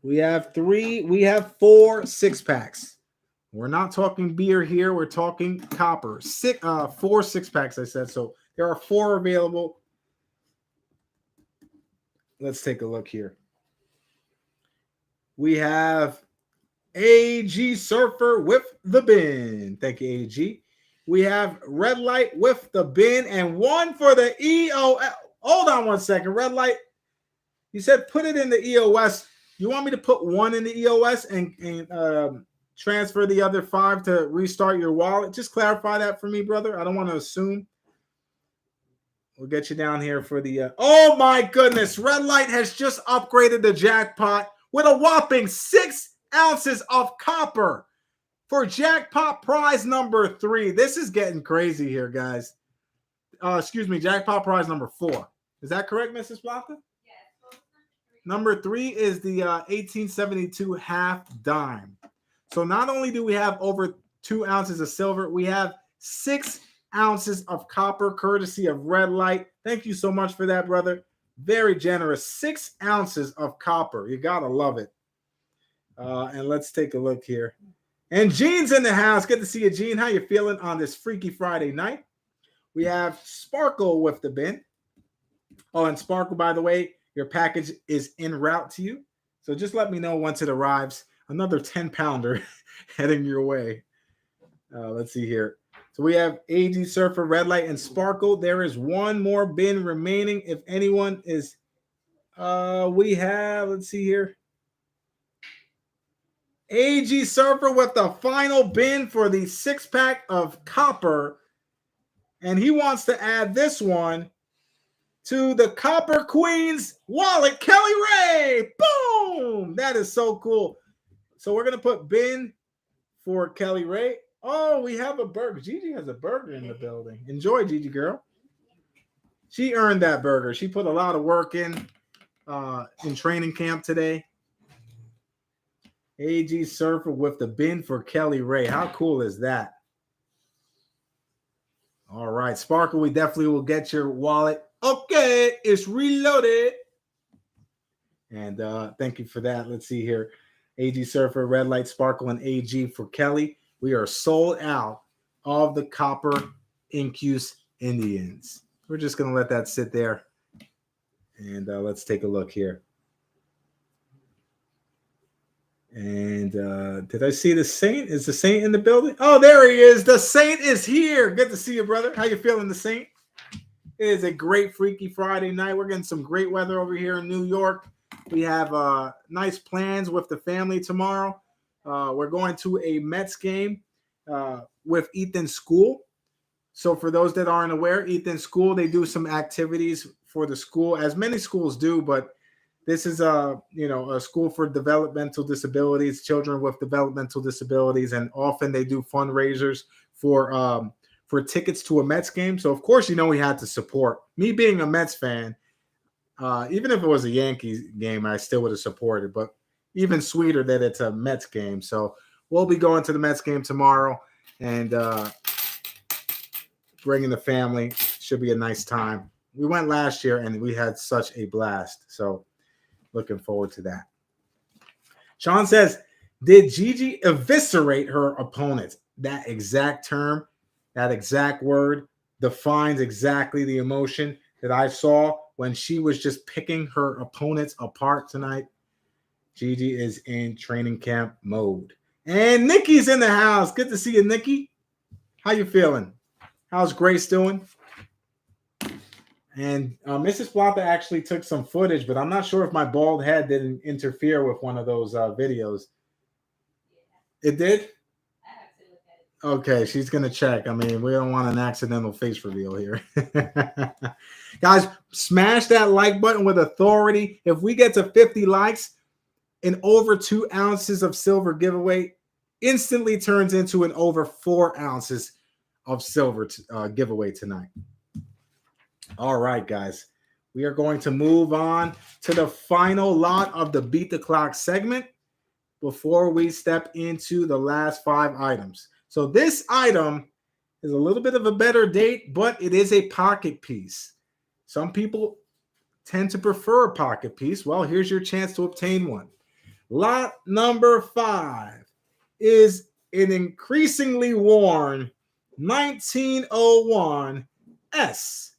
We have 3. We have 4 6-packs. We're not talking beer here. We're talking copper. 4 6-packs, I said. So there are 4 available. Let's take a look here. We have AG Surfer with the bin. Thank you, AG. We have Red Light with the bin and 1 for the EOS. Hold on 1 second. Red Light, you said put it in the EOS. You want me to put 1 in the EOS and transfer the other 5 to restart your wallet? Just clarify that for me, brother. I don't want to assume. We'll get you down here for the... oh, my goodness. Red Light has just upgraded the jackpot with a whopping 6 ounces of copper for jackpot prize number 3. This is getting crazy here, guys. Excuse me, jackpot prize number 4. Is that correct, Mrs. Plata? Yes. Number 3 is the 1872 half dime. So not only do we have over 2 ounces of silver, we have 6 ounces of copper, courtesy of Red Light. Thank you so much for that, brother. Very generous. 6 ounces of copper. You gotta love it. And let's take a look here. And Gene's in the house. Good to see you, Gene. How you feeling on this Freaky Friday night? We have Sparkle with the bin. Oh, and Sparkle, by the way, your package is en route to you. So just let me know once it arrives. Another 10-pounder heading your way. Let's see here. So we have AG Surfer, Red Light, and Sparkle. There is 1 more bin remaining. If anyone is, we have, let's see here. AG Surfer with the final bin for the 6-pack of copper. And he wants to add this one to the Copper Queen's wallet, Kelly Ray. Boom! That is so cool. So we're going to put bin for Kelly Ray. Oh, we have a burger. Gigi has a burger in the building. Enjoy, Gigi girl. She earned that burger. She put a lot of work in training camp today. AG Surfer with the bin for Kelly Ray. How cool is that? All right, Sparkle, we definitely will get your wallet. Okay, it's reloaded. And thank you for that. Let's see here. AG Surfer, Red Light, Sparkle, and AG for Kelly. We are sold out of the Copper Incuse Indians. We're just going to let that sit there. And let's take a look here. And did I see the Saint? Is the Saint in the building? Oh, there he is. The Saint is here. Good to see you, brother. How you feeling, the Saint? It is a great Freaky Friday night. We're getting some great weather over here in New York. We have nice plans with the family tomorrow. We're going to a Mets game with Ethan's school. So for those that aren't aware, Ethan's school, they do some activities for the school, as many schools do, but this is a school for developmental disabilities, children with developmental disabilities, and often they do fundraisers for tickets to a Mets game. So of course, we had to support. Me being a Mets fan, even if it was a Yankees game, I still would have supported. But even sweeter that it's a Mets game. So we'll be going to the Mets game tomorrow and bringing the family. Should be a nice time. We went last year and we had such a blast. So looking forward to that. Sean says, did Gigi eviscerate her opponent? That exact term, that exact word defines exactly the emotion that I saw when she was just picking her opponents apart tonight. Gigi is in training camp mode. And Nikki's in the house. Good to see you, Nikki. How you feeling? How's Grace doing? And Mrs. Plata actually took some footage, but I'm not sure if my bald head didn't interfere with one of those videos. It did? Okay, she's going to check. I mean, we don't want an accidental face reveal here. Guys, smash that like button with authority. If we get to 50 likes, an over 2 ounces of silver giveaway instantly turns into an over 4 ounces of silver giveaway tonight. All right, guys. We are going to move on to the final lot of the Beat the Clock segment before we step into the last 5 items. So this item is a little bit of a better date, but it is a pocket piece. Some people tend to prefer a pocket piece. Well, here's your chance to obtain one. Lot number 5 is an increasingly worn 1901 S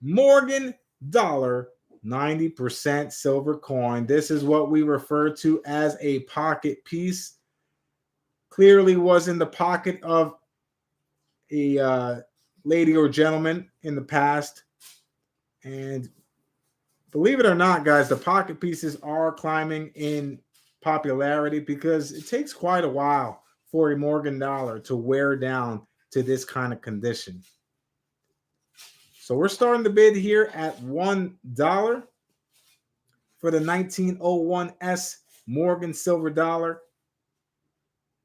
Morgan dollar 90% silver coin. This is what we refer to as a pocket piece. Clearly was in the pocket of a lady or gentleman in the past. And believe it or not, guys, the pocket pieces are climbing in popularity because it takes quite a while for a Morgan dollar to wear down to this kind of condition. So we're starting the bid here at $1 for the 1901 S Morgan silver dollar.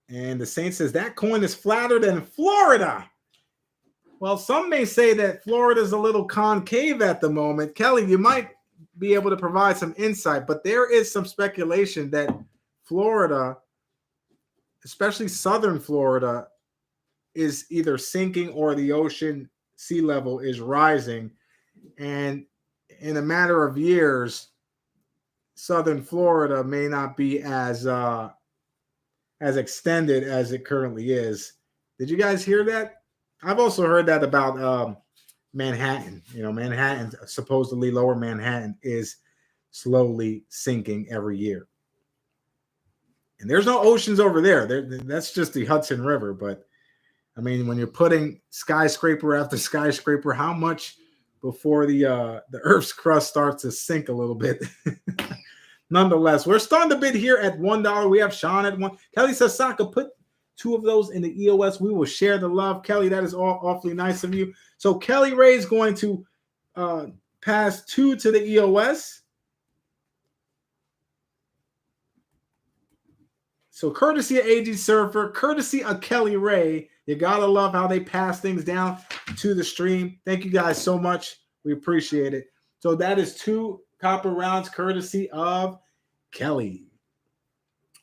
And the Saint says that coin is flatter than Florida. Well, some may say that Florida is a little concave at the moment. Kelly, you might be able to provide some insight, but there is some speculation that Florida, especially southern Florida, is either sinking or the ocean sea level is rising. And in a matter of years, southern Florida may not be as extended as it currently is. Did you guys hear that? I've also heard that about Manhattan. Manhattan, supposedly lower Manhattan, is slowly sinking every year. And there's no oceans over there. That's just the Hudson River. But, I mean, when you're putting skyscraper after skyscraper, how much before the Earth's crust starts to sink a little bit? Nonetheless, we're starting the bid here at $1. We have Sean at 1. Kelly says, Saca, put 2 of those in the EOS. We will share the love. Kelly, that is awfully nice of you. So Kelly Ray is going to Pass 2 to the EOS. So courtesy of AG Surfer, courtesy of Kelly Ray. You gotta love how they pass things down to the stream. Thank you guys so much. We appreciate it. So that is 2 copper rounds courtesy of Kelly.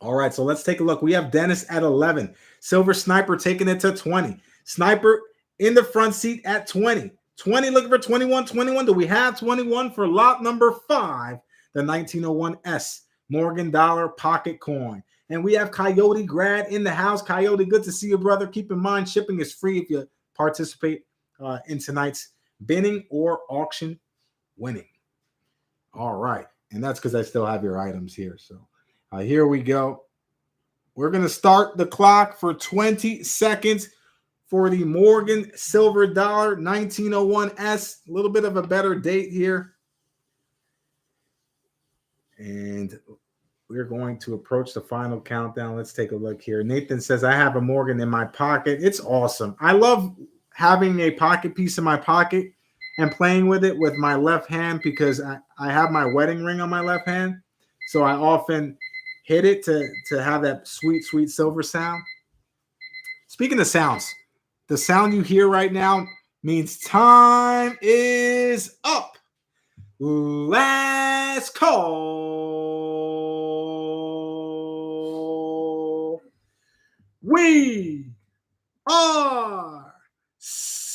All right, so let's take a look. We have Dennis at 11. Silver Sniper taking it to 20. Sniper in the front seat at 20. 20 looking for 21. 21. Do we have 21 for lot number 5? The 1901S Morgan Dollar Pocket Coin. And we have Coyote Grad in the house. Coyote, good to see you, brother. Keep in mind, shipping is free if you participate in tonight's binning or auction winning. All right. And that's because I still have your items here. So here we go. We're going to start the clock for 20 seconds for the Morgan Silver Dollar 1901S. A little bit of a better date here. And we're going to approach the final countdown. Let's take a look here. Nathan says, I have a Morgan in my pocket. It's awesome. I love having a pocket piece in my pocket and playing with it with my left hand because I have my wedding ring on my left hand. So I often hit it to have that sweet, sweet silver sound. Speaking of sounds, the sound you hear right now means time is up. Last call. We are sold.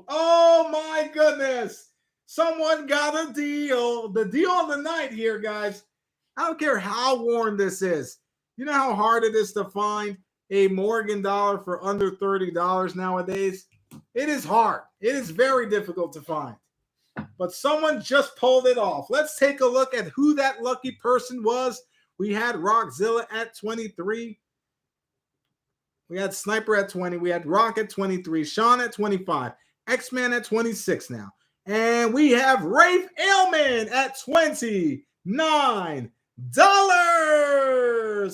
Oh my goodness. Someone got a deal. The deal of the night here, guys. I don't care how worn this is. You know how hard it is to find a Morgan dollar for under $30 nowadays? It is hard. It is very difficult to find. But someone just pulled it off. Let's take a look at who that lucky person was. We had Rockzilla at 23. We had Sniper at 20. We had Rock at 23. Sean at 25. X-Man at 26 now. And we have Rafe Ailman at $29.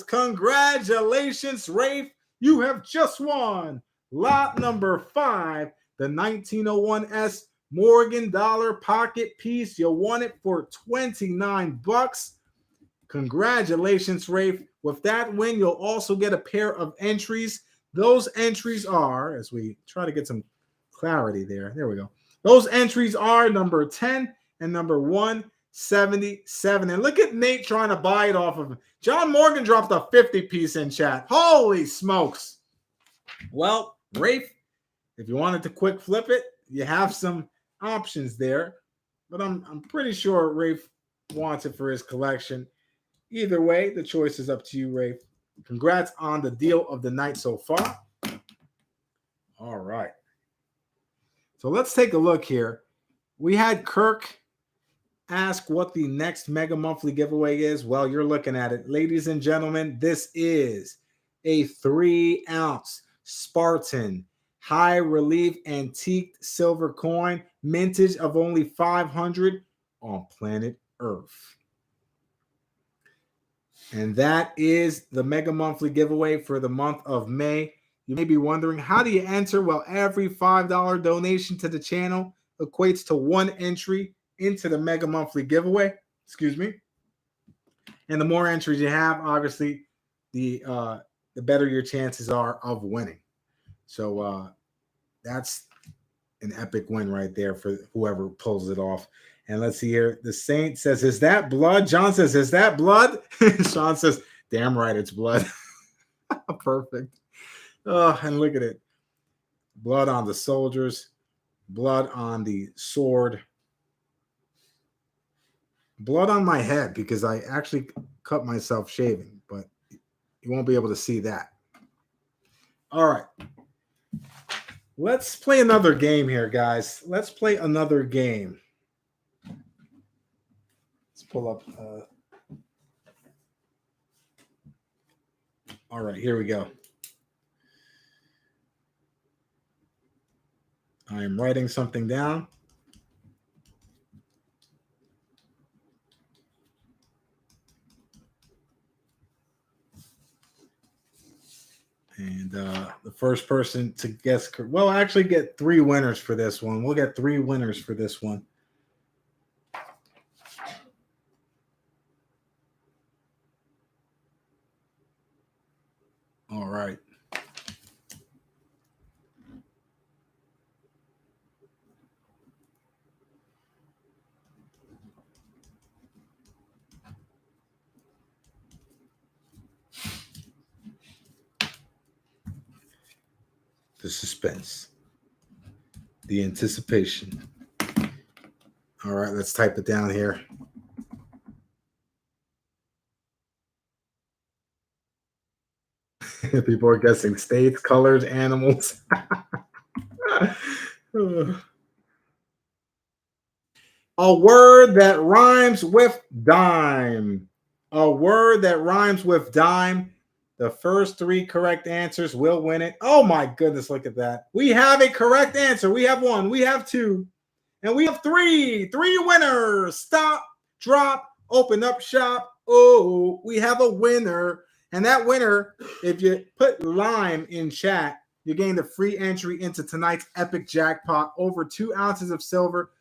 Congratulations, Rafe. You have just won lot number 5, the 1901S Morgan Dollar Pocket Piece. You won it for $29. Congratulations, Rafe. With that win, you'll also get a pair of entries. Those entries are, as we try to get some clarity there. There we go. Those entries are number 10 and number 177. And look at Nate trying to buy it off of him. John Morgan dropped a 50 piece in chat. Holy smokes. Well, Rafe, if you wanted to quick flip it, you have some options there. But I'm pretty sure Rafe wants it for his collection. Either way, the choice is up to you, Rafe. Congrats on the deal of the night so far. All right. So let's take a look here. We had Kirk ask what the next Mega Monthly giveaway is. Well, you're looking at it. Ladies and gentlemen, this is a 3-ounce Spartan high relief antique silver coin, mintage of only 500 on planet Earth. And that is the Mega Monthly giveaway for the month of May. You may be wondering, how do you enter? Well, every $5 donation to the channel equates to 1 entry into the Mega Monthly giveaway. Excuse me. And the more entries you have, obviously, the better your chances are of winning. So that's an epic win right there for whoever pulls it off. And let's see here. The Saint says, is that blood? John says, is that blood? Sean says, damn right, it's blood. Perfect. Oh, and look at it. Blood on the soldiers. Blood on the sword. Blood on my head because I actually cut myself shaving, but you won't be able to see that. All right. Let's play another game here, guys. Let's play another game. Let's pull up. All right, here we go. I am writing something down. And the first person to guess, well, actually get 3 winners for this one. We'll get 3 winners for this one. All right. The suspense, the anticipation. All right, let's type it down here. People are guessing states, colors, animals. A word that rhymes with dime. A word that rhymes with dime. The first 3 correct answers will win it. Oh my goodness, look at that. We have a correct answer. We have 1, we have 2, and we have 3. 3 winners. Stop, drop, open up shop. Oh, we have a winner. And that winner, if you put lime in chat, you gain the free entry into tonight's epic jackpot. Over 2 ounces of silver,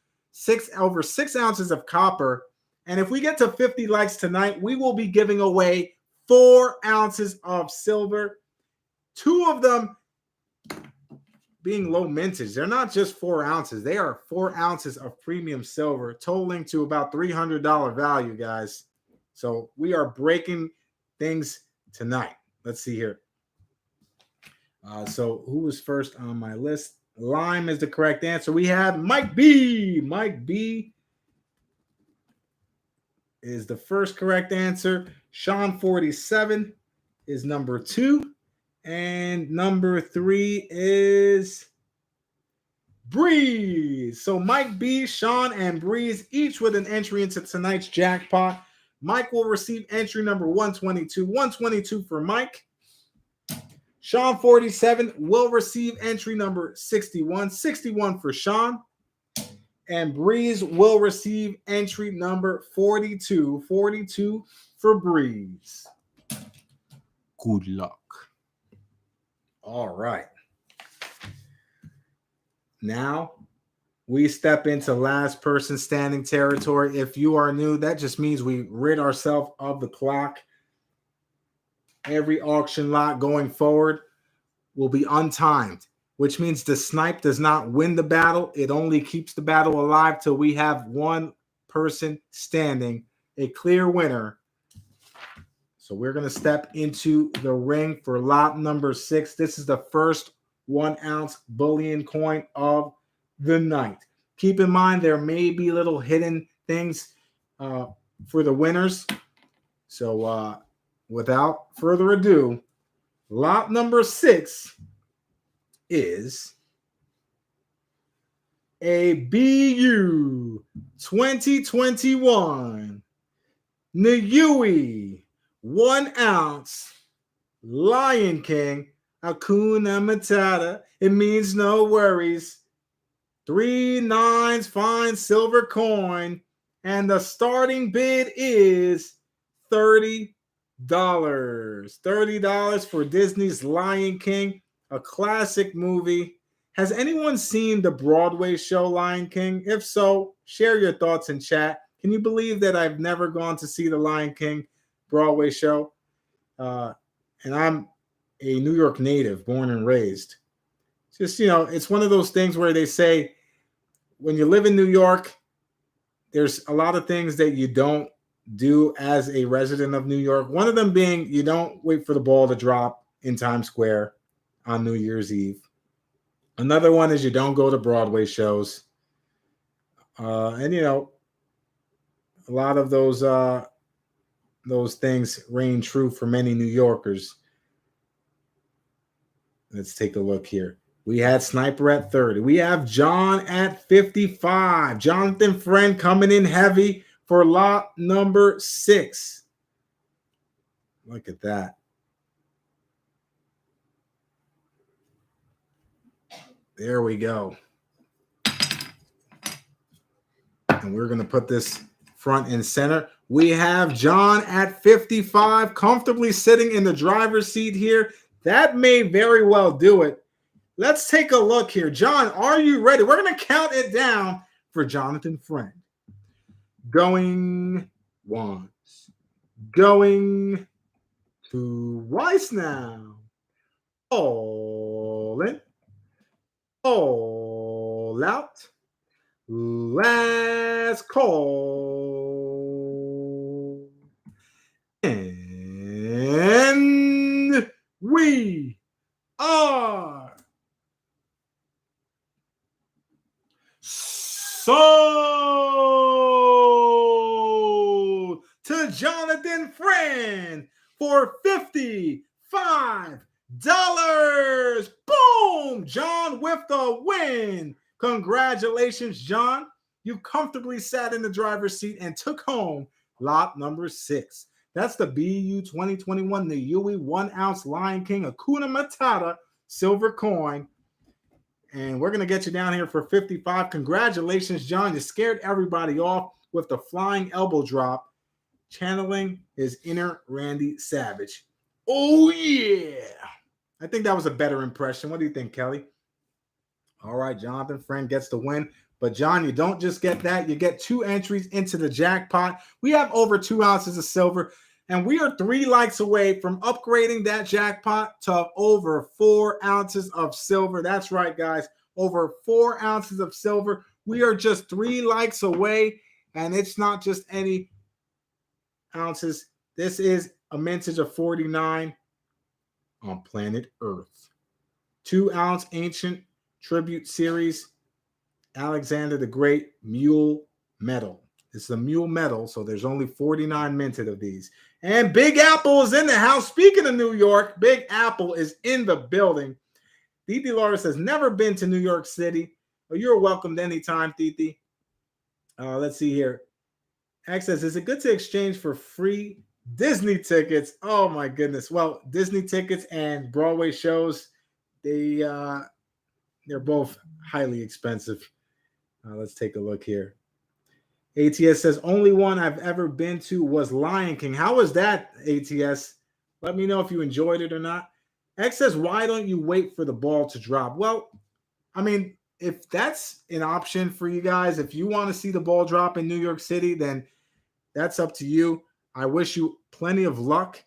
over 6 ounces of copper. And if we get to 50 likes tonight, we will be giving away 4 ounces of silver. 2 of them being low mintage. They're not just 4 ounces. They are 4 ounces of premium silver, totaling to about $300 value, guys. So we are breaking things tonight. Let's see here. So who was first on my list? Lime is the correct answer. We have Mike B. Mike B is the first correct answer. Sean 47 is number 2. And number 3 is Breeze. So Mike B, Sean, and Breeze, each with an entry into tonight's jackpot. Mike will receive entry number 122. 122 for Mike. Sean 47 will receive entry number 61. 61 for Sean. And Breeze will receive entry number 42. 42 for Breeze. Good luck. All right. Now we step into last person standing territory. If you are new, that just means we rid ourselves of the clock. Every auction lot going forward will be untimed, which means the snipe does not win the battle. It only keeps the battle alive till we have 1 person standing, a clear winner. So we're going to step into the ring for lot number 6. This is the first 1 ounce bullion coin of the night. Keep in mind, there may be little hidden things for the winners. So without further ado, lot number 6 is a BU 2021 Niue 1 ounce Lion King Hakuna Matata. It means no worries. 3 nines, fine silver coin. And the starting bid is $30. $30 for Disney's Lion King, a classic movie. Has anyone seen the Broadway show Lion King? If so, share your thoughts in chat. Can you believe that I've never gone to see the Lion King Broadway show? And I'm a New York native, born and raised. Just, it's one of those things where they say when you live in New York, there's a lot of things that you don't do as a resident of New York. One of them being you don't wait for the ball to drop in Times Square on New Year's Eve. Another one is you don't go to Broadway shows. And, a lot of those things reign true for many New Yorkers. Let's take a look here. We had Sniper at 30. We have John at 55. Jonathan Friend coming in heavy for lot number 6. Look at that. There we go. And we're going to put this front and center. We have John at 55, comfortably sitting in the driver's seat here. That may very well do it. Let's take a look here. John, are you ready? We're going to count it down for Jonathan Friend. Going once. Going twice now. All in. All out. Last call. And we are sold to Jonathan Friend for $55. Boom! John with the win. Congratulations, John. You comfortably sat in the driver's seat and took home lot number 6. That's the BU 2021, the Yui 1 ounce Lion King Hakuna Matata silver coin. And we're going to get you down here for 55. Congratulations, John. You scared everybody off with the flying elbow drop, channeling his inner Randy Savage. Oh, yeah. I think that was a better impression. What do you think, Kelly? All right, Jonathan Friend gets the win. But, John, you don't just get that. You get 2 entries into the jackpot. We have over 2 ounces of silver, and we are 3 likes away from upgrading that jackpot to over 4 ounces of silver. That's right, guys. Over 4 ounces of silver. We are just 3 likes away, and it's not just any ounces. This is a mintage of 49 on planet Earth. 2 ounce ancient tribute series Alexander the Great Mule Metal. It's a mule metal, so there's only 49 minted of these. And Big Apple is in the house. Speaking of New York, Big Apple is in the building. Titi Laura says, never been to New York City. Well, you're welcome anytime, Titi. Let's see here. X says, is it good to exchange for free Disney tickets? Oh, my goodness. Well, Disney tickets and Broadway shows, they're both highly expensive. Let's take a look here. ATS says, only one I've ever been to was Lion King. How was that, ATS? Let me know if you enjoyed it or not. X says, why don't you wait for the ball to drop? Well, I mean, if that's an option for you guys, if you want to see the ball drop in New York City, then that's up to you. I wish you plenty of luck,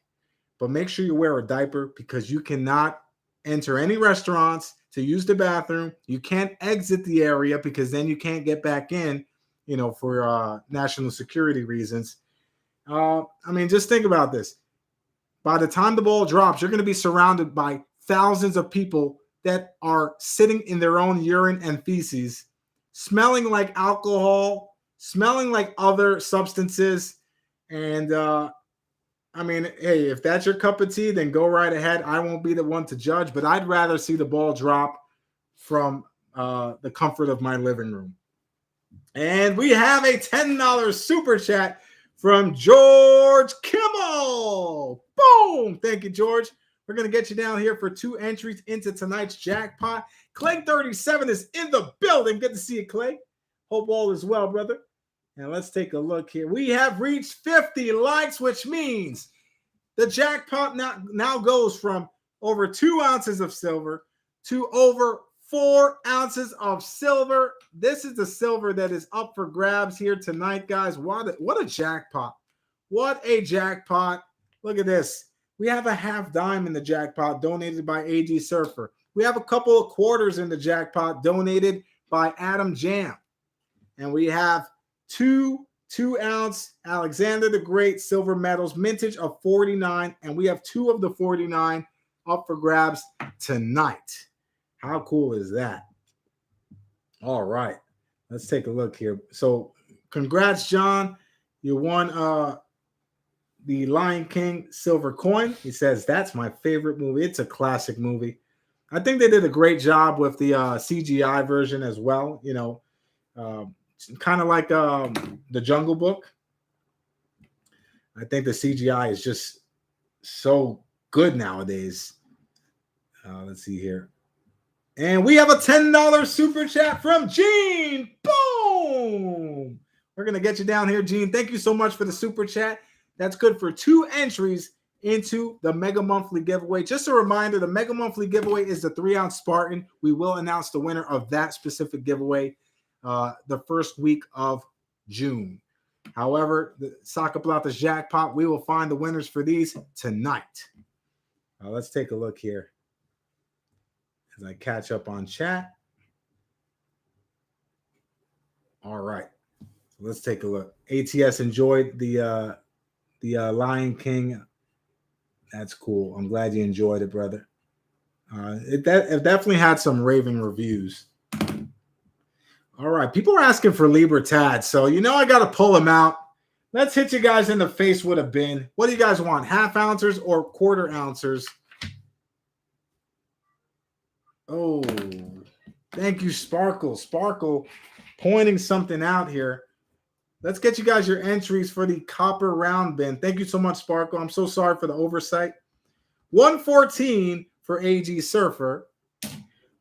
but make sure you wear a diaper because you cannot enter any restaurants to use the bathroom. You can't exit the area because then you can't get back in, for national security reasons. I mean, just think about this. By the time the ball drops, you're going to be surrounded by thousands of people that are sitting in their own urine and feces, smelling like alcohol, smelling like other substances. And, I mean, hey, if that's your cup of tea, then go right ahead. I won't be the one to judge, but I'd rather see the ball drop from the comfort of my living room. And we have a $10 super chat from George Kimmel. Boom! Thank you, George. We're going to get you down here for 2 entries into tonight's jackpot. Clay37 is in the building. Good to see you, Clay. Hope all is well, brother. And let's take a look here. We have reached 50 likes, which means the jackpot now goes from over 2 ounces of silver to over 4 ounces of silver. This is the silver that is up for grabs here tonight, guys. What a jackpot. What a jackpot. Look at this. We have a half dime in the jackpot donated by AG Surfer. We have a couple of quarters in the jackpot donated by Adam Jam. And we have 2 2-ounce Alexander the Great silver medals, mintage of 49. And we have 2 of the 49 up for grabs tonight. How cool is that? All right. Let's take a look here. So congrats, John. You won the Lion King silver coin. He says, that's my favorite movie. It's a classic movie. I think they did a great job with the CGI version as well. Kind of like the Jungle Book. I think the CGI is just so good nowadays. Let's see here. And we have a $10 super chat from Gene. Boom! We're going to get you down here, Gene. Thank you so much for the super chat. That's good for 2 entries into the Mega Monthly giveaway. Just a reminder, the Mega Monthly giveaway is the 3-ounce Spartan. We will announce the winner of that specific giveaway the first week of June. However, the Saca Plata's Jackpot, we will find the winners for these tonight. Let's take a look here as I catch up on chat. All right. Let's take a look. ATS enjoyed the Lion King. That's cool. I'm glad you enjoyed it, brother. It definitely had some raving reviews. All right. People are asking for Libertad, so I got to pull them out. Let's hit you guys in the face with a bin. What do you guys want? Half ounces or quarter ounces? Oh, thank you, Sparkle. Sparkle pointing something out here. Let's get you guys your entries for the copper round bin. Thank you so much, Sparkle. I'm so sorry for the oversight. 114 for AG Surfer.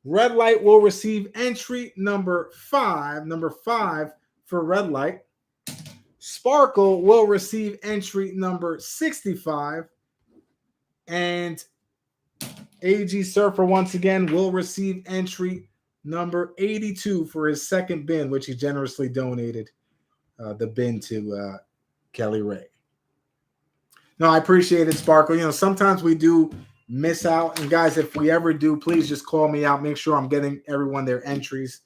Red Light will receive entry number 5. Number 5 for Red Light. Sparkle will receive entry number 65. And AG Surfer, once again, will receive entry number 82 for his second bin, which he generously donated the bin to Kelly Ray. No, I appreciate it, Sparkle. Sometimes we do miss out. And guys, if we ever do, please just call me out. Make sure I'm getting everyone their entries.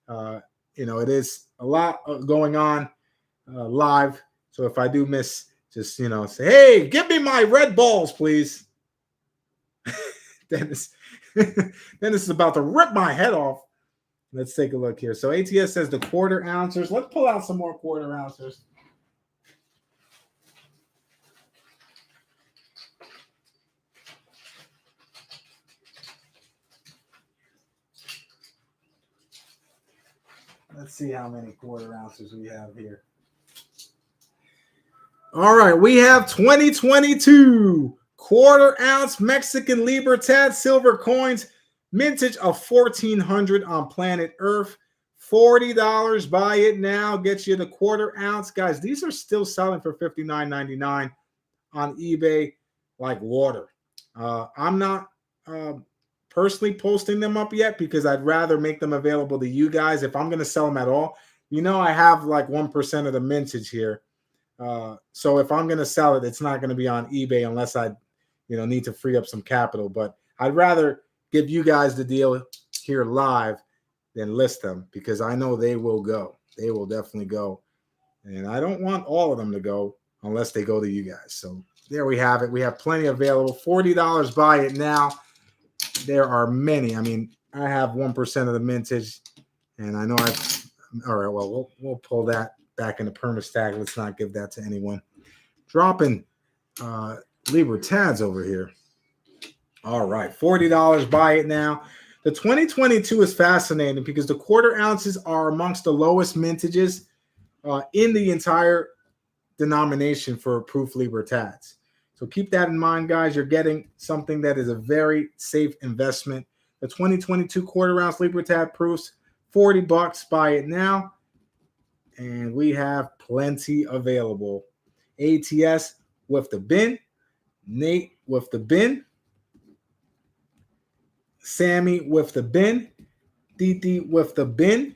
It is a lot going on live. So if I do miss, just, say, hey, give me my red balls, please. Dennis is about to rip my head off. Let's take a look here. So ATS says the quarter ounces. Let's pull out some more quarter ounces. Let's see how many quarter ounces we have here. All right, we have 2022 quarter ounce Mexican Libertad silver coins, mintage of 1400 on planet Earth. $40. Buy it now. Gets you the quarter ounce. Guys, these are still selling for $59.99 on eBay like water. I'm not personally posting them up yet because I'd rather make them available to you guys if I'm going to sell them at all. I have like 1% of the mintage here. So if I'm going to sell it, it's not going to be on eBay unless I need to free up some capital. But I'd rather give you guys the deal here live than list them because I know they will go. They will definitely go. And I don't want all of them to go unless they go to you guys. So there we have it. We have plenty available. $40. Buy it now. There are many. I mean, I have 1% of the mintage, and I know all right, well, we'll pull that back into permastag. Let's not give that to anyone. Dropping Libertads over here. All right, $40. Buy it now. The 2022 is fascinating because the quarter ounces are amongst the lowest mintages in the entire denomination for proof Libertads. So keep that in mind, guys. You're getting something that is a very safe investment. The 2022 quarter ounce Libertad proofs, $40. Buy it now. And we have plenty available. ATS with the bin. Nate with the bin. Sammy with the bin. DT with the bin.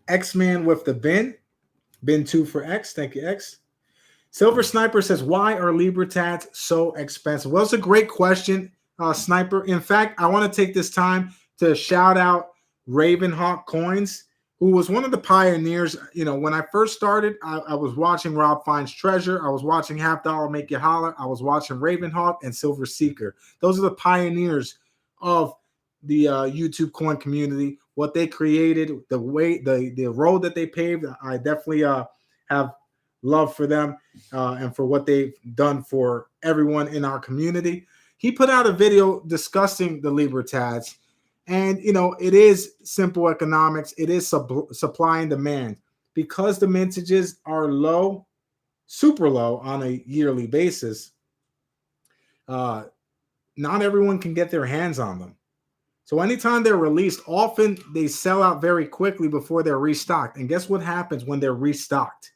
X-Man with the bin. Bin 2 for X. Thank you, X. Silver Sniper says, why are Libertads so expensive? Well, it's a great question, Sniper. In fact, I want to take this time to shout out Ravenhawk Coins, who was one of the pioneers. When I first started, I was watching Rob Finds Treasure. I was watching Half Dollar Make You Holler. I was watching Ravenhawk and Silver Seeker. Those are the pioneers of the YouTube coin community. What they created, the road that they paved, I definitely have love for them and for what they've done for everyone in our community. He put out a video discussing the Libertads. And, it is simple economics. It is supply and demand. Because the mintages are low, super low on a yearly basis, not everyone can get their hands on them. So anytime they're released, often they sell out very quickly before they're restocked. And guess what happens when they're restocked?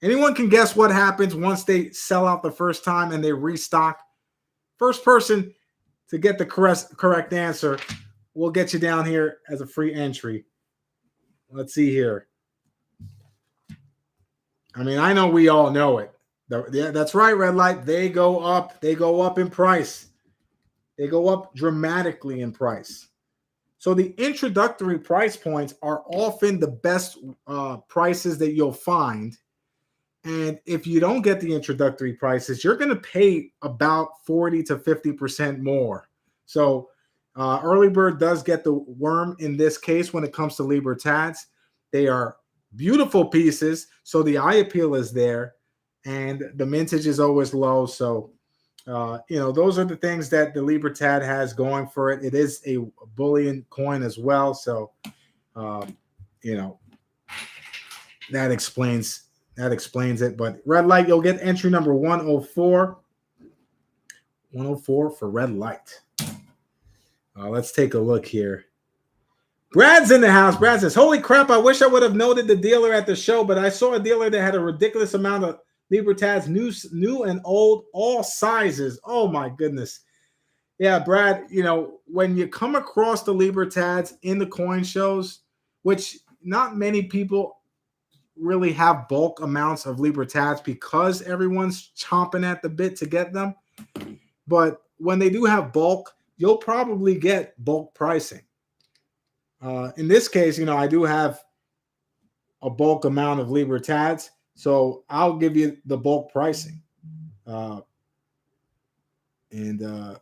Anyone can guess what happens once they sell out the first time and they restock. First person to get the correct answer will get you down here as a free entry. Let's see here. I mean, I know we all know it. Yeah, that's right, Red Light. They go up. They go up in price. They go up dramatically in price. So the introductory price points are often the best prices that you'll find. And if you don't get the introductory prices, you're going to pay about 40 to 50% more. So Early Bird does get the worm in this case when it comes to Libertads. They are beautiful pieces, so the eye appeal is there, and the mintage is always low. So, those are the things that the Libertad has going for it. It is a bullion coin as well, so that explains it. But Red Light, you'll get entry number 104. 104 for Red Light. Let's take a look here. Brad's in the house. Brad says, holy crap, I wish I would have noted the dealer at the show, but I saw a dealer that had a ridiculous amount of Libertads, new and old, all sizes. Oh, my goodness. Yeah, Brad, when you come across the Libertads in the coin shows, which not many people really have bulk amounts of Libertads because everyone's chomping at the bit to get them. But when they do have bulk, you'll probably get bulk pricing. In this case, I do have a bulk amount of Libertads, so I'll give you the bulk pricing. And the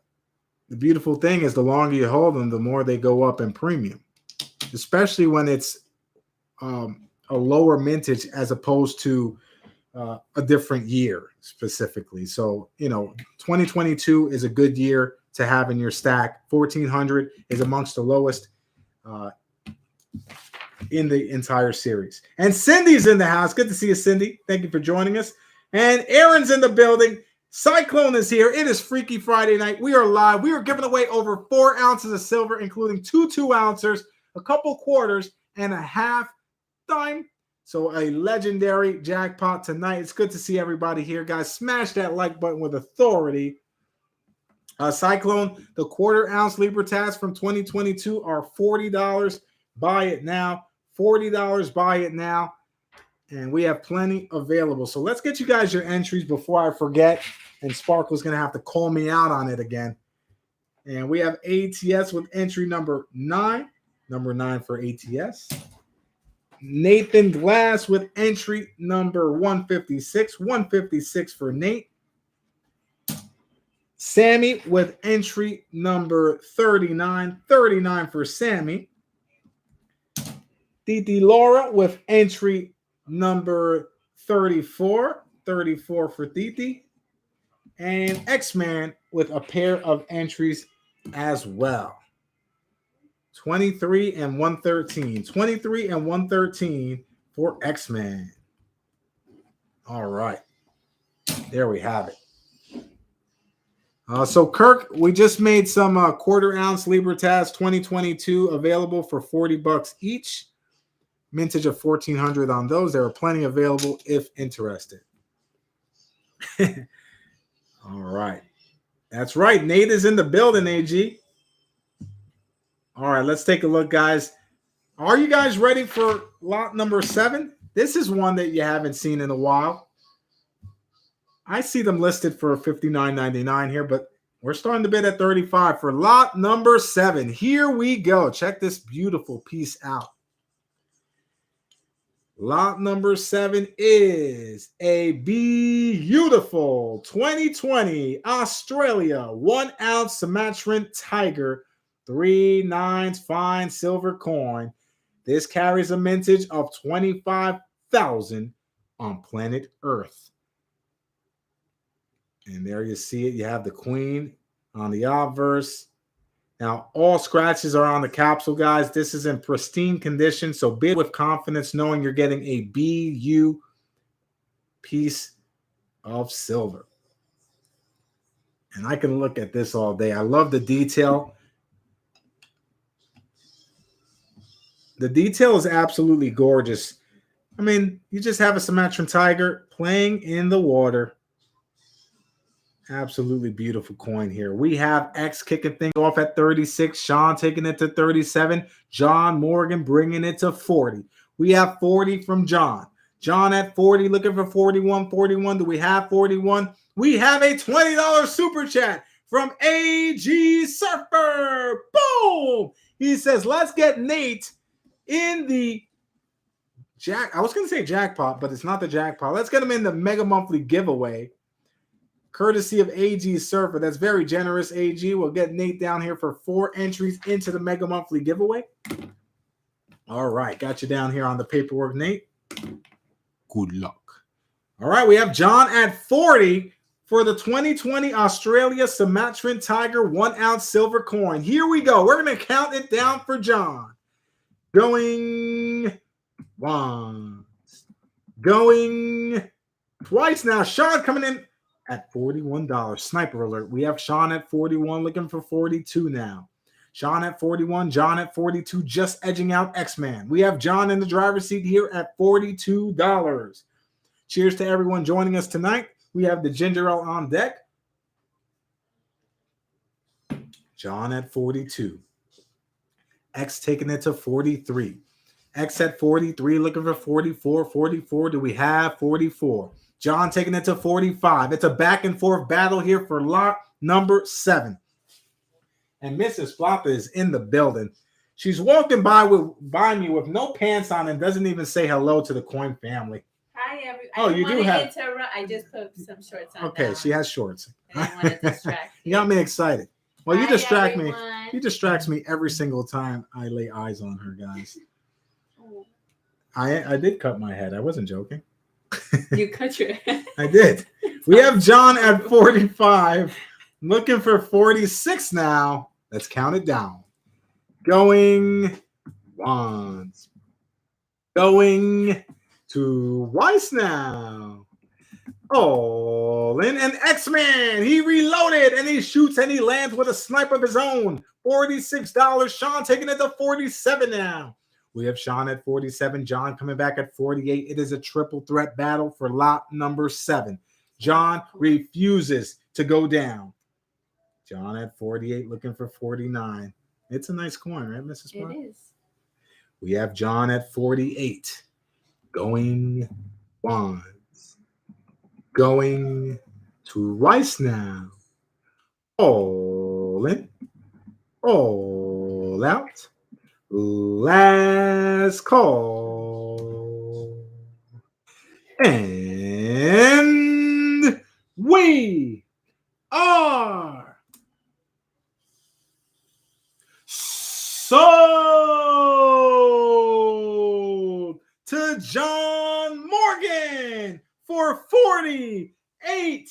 beautiful thing is the longer you hold them, the more they go up in premium, especially when it's a lower mintage as opposed to a different year specifically. So, 2022 is a good year to have in your stack. 1,400 is amongst the lowest in the entire series. And Cindy's in the house. Good to see you, Cindy. Thank you for joining us. And Aaron's in the building. Cyclone is here. It is Freaky Friday night. We are live. We are giving away over 4 ounces of silver, including 2 2-ouncers, a couple quarters, and a half dime. So a legendary jackpot tonight. It's good to see everybody here, guys. Smash that like button with authority. Cyclone, the 1/4 ounce Libertads from 2022 are $40. Buy it now. $40. Buy it now. And we have plenty available. So let's get you guys your entries before I forget. And Sparkle's going to have to call me out on it again. And we have ATS with entry number 9. Number 9 for ATS. Nathan Glass with entry number 156. 156 for Nate. Sammy with entry number 39. 39 for Sammy. Titi Laura with entry number 34. 34 for Titi. And X-Man with a pair of entries as well. 23 and 113. 23 and 113 for X-Man. All right. There we have it. So, Kirk, we just made some 1/4 ounce Libertads 2022 available for $40 each. Mintage of 1,400 on those. There are plenty available if interested. All right. That's right. Nate is in the building, AG. All right, let's take a look, guys. Are you guys ready for lot number 7? This is one that you haven't seen in a while. I see them listed for $59.99 here, but we're starting to bid at $35 for lot number 7. Here we go. Check this beautiful piece out. Lot number 7 is a beautiful 2020 Australia 1 ounce Sumatran Tiger 3 9s fine silver coin. This carries a mintage of 25,000 on planet Earth. And there you see it. You have the queen on the obverse. Now, all scratches are on the capsule, guys. This is in pristine condition, so bid with confidence knowing you're getting a BU piece of silver. And I can look at this all day. I love the detail. The detail is absolutely gorgeous. I mean, you just have a Sumatran tiger playing in the water. Absolutely beautiful coin here. We have X kicking things off at 36. Sean taking it to 37. John Morgan bringing it to 40. We have 40 from John. John at 40 looking for 41. 41. Do we have 41? We have a $20 super chat from AG Surfer. Boom! He says, let's get Nate in the I was going to say jackpot, but it's not the jackpot. Let's get him in the mega monthly giveaway. Courtesy of AG Surfer. That's very generous, AG. We'll get Nate down here for 4 entries into the Mega Monthly giveaway. All right. Got you down here on the paperwork, Nate. Good luck. All right. We have John at 40 for the 2020 Australia Sumatran Tiger 1 ounce silver coin. Here we go. We're going to count it down for John. Going once. Going twice now. Sean coming in at $41. Sniper alert. We have Sean at 41 looking for 42 now. Sean at 41, John at 42, just edging out X-Man. We have John in the driver's seat here at $42. Cheers to everyone joining us tonight. We have the ginger ale on deck. John at 42. X taking it to 43. X at 43 looking for 44. 44. Do we have 44? John taking it to 45. It's a back and forth battle here for lot number 7. And Mrs. Plata is in the building. She's walking by me with no pants on and doesn't even say hello to the coin family. Hi, everyone. Oh, you do have. I just put some shorts on. Okay, she has shorts. I didn't want to distract you. You got me excited. Well, you Hi, distract everyone. me. He distracts me every single time I lay eyes on her, guys. I did cut my head. I wasn't joking. You cut your head. I did. We have John at 45, looking for 46 now. Let's count it down. Going once. Going twice now. All in. And X-Man, he reloaded and he shoots and he lands with a snipe of his own. $46. Sean taking it to 47 now. We have Sean at 47, John coming back at 48. It is a triple threat battle for lot number 7. John refuses to go down. John at 48, looking for 49. It's a nice coin, right, Mrs. Plata? It is. We have John at 48. Going once. Going twice now. All in. All out. Last call. And we are sold to John Morgan for $48.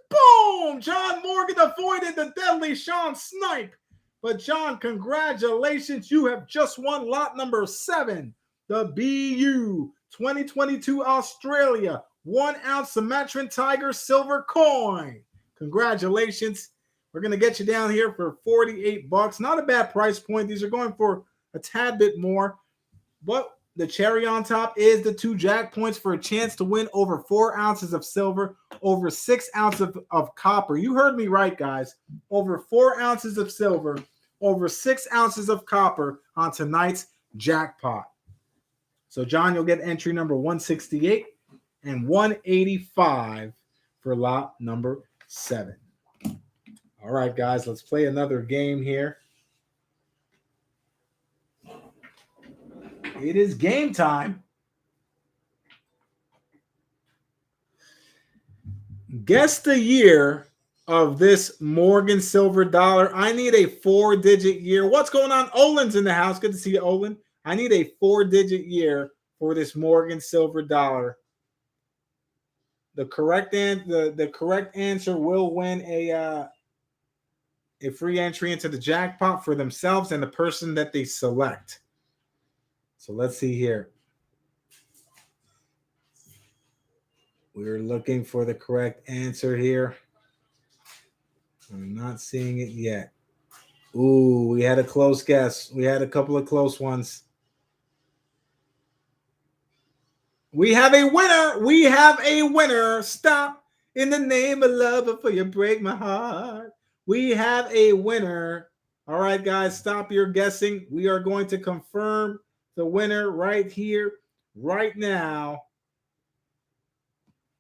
Boom! John Morgan avoided the deadly Sean snipe. But John, congratulations. You have just won lot number 7. The BU 2022 Australia 1 ounce Sumatran Tiger silver coin. Congratulations. We're going to get you down here for $48. Not a bad price point. These are going for a tad bit more. But the cherry on top is the 2 Jackpoints for a chance to win over 4 ounces of silver, over 6 ounces of copper. You heard me right, guys. Over 4 ounces of silver, over 6 ounces of copper on tonight's jackpot. So, John, you'll get entry number 168 and 185 for lot number 7. All right, guys, let's play another game here. It is game time. Guess the year of this Morgan silver dollar. I need a 4-digit year. What's going on? Olin's in the house. Good to see you, Olin. I need a 4-digit year for this Morgan silver dollar. The correct answer will win a free entry into the jackpot for themselves and the person that they select. So let's see here. We're looking for the correct answer here. I'm not seeing it yet. Ooh, we had a close guess. We had a couple of close ones. We have a winner. We have a winner. Stop in the name of love before you break my heart. We have a winner. All right, guys, stop your guessing. We are going to confirm the winner right here, right now.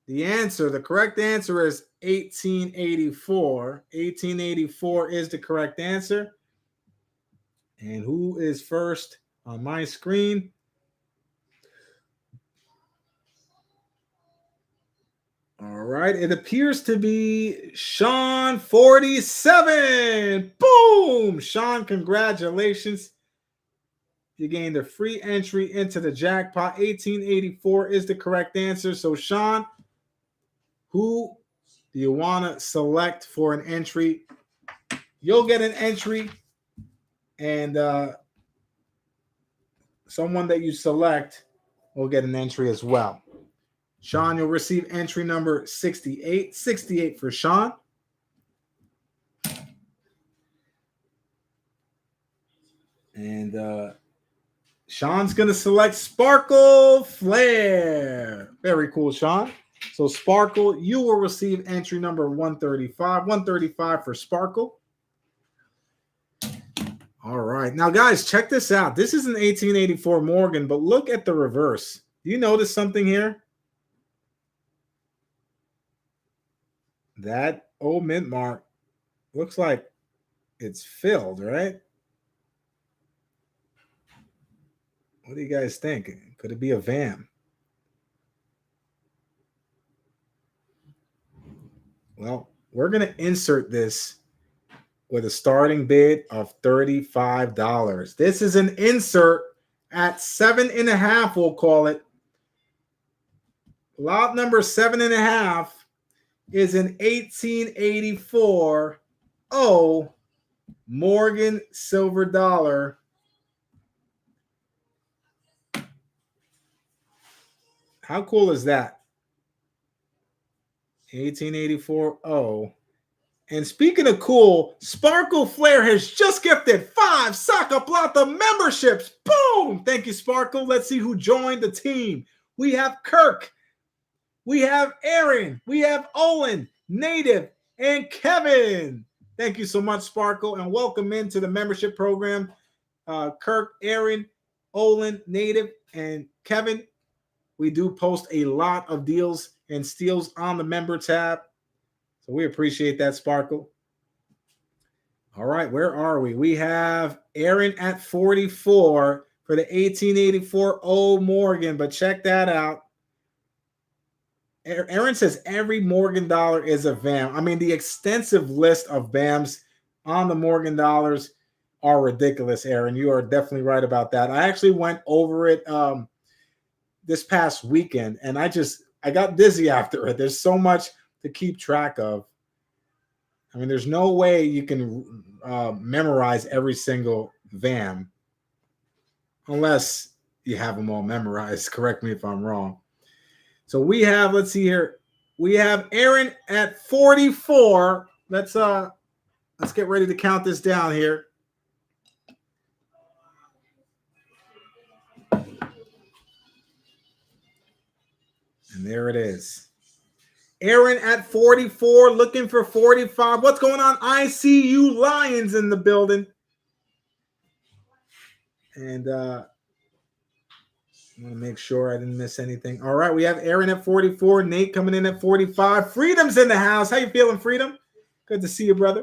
The correct answer is 1884. 1884 is the correct answer. And who is first on my screen? All right, it appears to be Sean 47. Boom! Sean, congratulations. You gained a free entry into the jackpot. 1884 is the correct answer. So, Sean, who do you want to select for an entry? You'll get an entry, and someone that you select will get an entry as well. Sean, you'll receive entry number 68. 68 for Sean. And Sean's going to select Sparkle Flare. Very cool, Sean. So, Sparkle, you will receive entry number 135. 135 for Sparkle. All right. Now, guys, check this out. This is an 1884 Morgan, but look at the reverse. Do you notice something here? That old mint mark looks like it's filled, right? What do you guys think? Could it be a VAM? Well, we're going to insert this with a starting bid of $35. This is an insert at 7.5, we'll call it. Lot number 7.5 is an 1884 Morgan silver dollar. How cool is that? 1884 And speaking of cool, Sparkle Flare has just gifted 5 Saca Plata memberships. Boom! Thank you, Sparkle. Let's see who joined the team. We have Kirk. We have Aaron. We have Olin, Native, and Kevin. Thank you so much, Sparkle, and welcome into the membership program. Kirk, Aaron, Olin, Native, and Kevin. We do post a lot of deals and steals on the member tab. So we appreciate that, Sparkle. All right, where are we? We have Aaron at 44 for the 1884 Morgan, but check that out. Aaron says every Morgan dollar is a VAM. I mean, the extensive list of VAMs on the Morgan dollars are ridiculous, Aaron. You are definitely right about that. I actually went over it this past weekend, and I got dizzy after it. There's so much to keep track of. I mean, there's no way you can memorize every single VAM unless you have them all memorized. Correct me if I'm wrong. So we have, let's see here. We have Aaron at 44. Let's get ready to count this down here. And there it is. Aaron at 44, looking for 45. What's going on? I see you Lions in the building. And I want to make sure I didn't miss anything. All right, we have Aaron at 44, Nate coming in at 45. Freedom's in the house. How you feeling, Freedom? Good to see you, brother.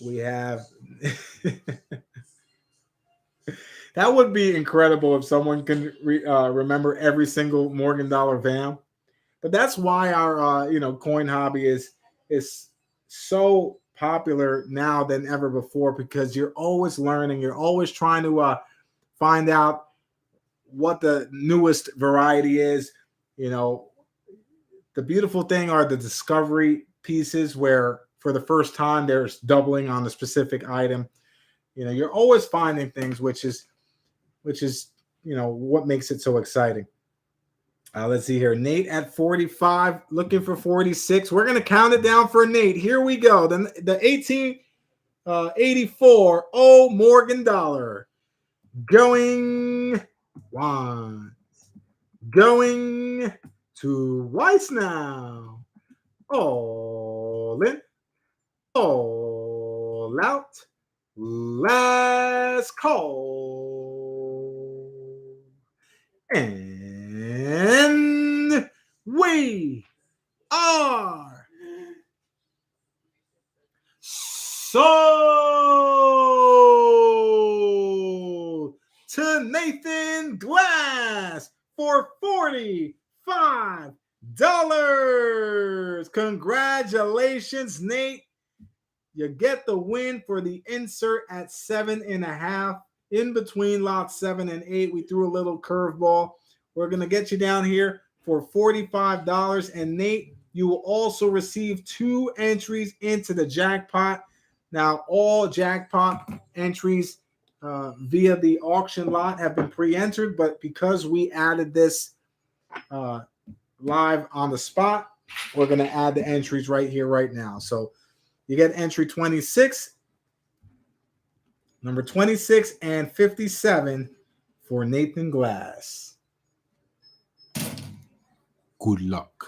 We have that would be incredible if someone can remember every single Morgan dollar VAM. But that's why our coin hobby is so popular now than ever before, because you're always learning. You're always trying to find out what the newest variety is. The beautiful thing are the discovery pieces where for the first time there's doubling on a specific item. You're always finding things, which is what makes it so exciting. Let's see here. Nate at 45, looking for 46. We're going to count it down for Nate. Here we go. The 1884 Morgan dollar going One. Going to Weiss now. All in. All out. Last call. And we are sold to Nathan Glass for $45. Congratulations, Nate. You get the win for the insert at 7.5. In between lots 7 and 8, we threw a little curveball. We're going to get you down here for $45. And Nate, you will also receive 2 entries into the jackpot. Now, all jackpot entries via the auction lot have been pre-entered, but because we added this live on the spot, we're going to add the entries right here, right now. So you get entry 26, number 26 and 57 for Nathan Glass. Good luck.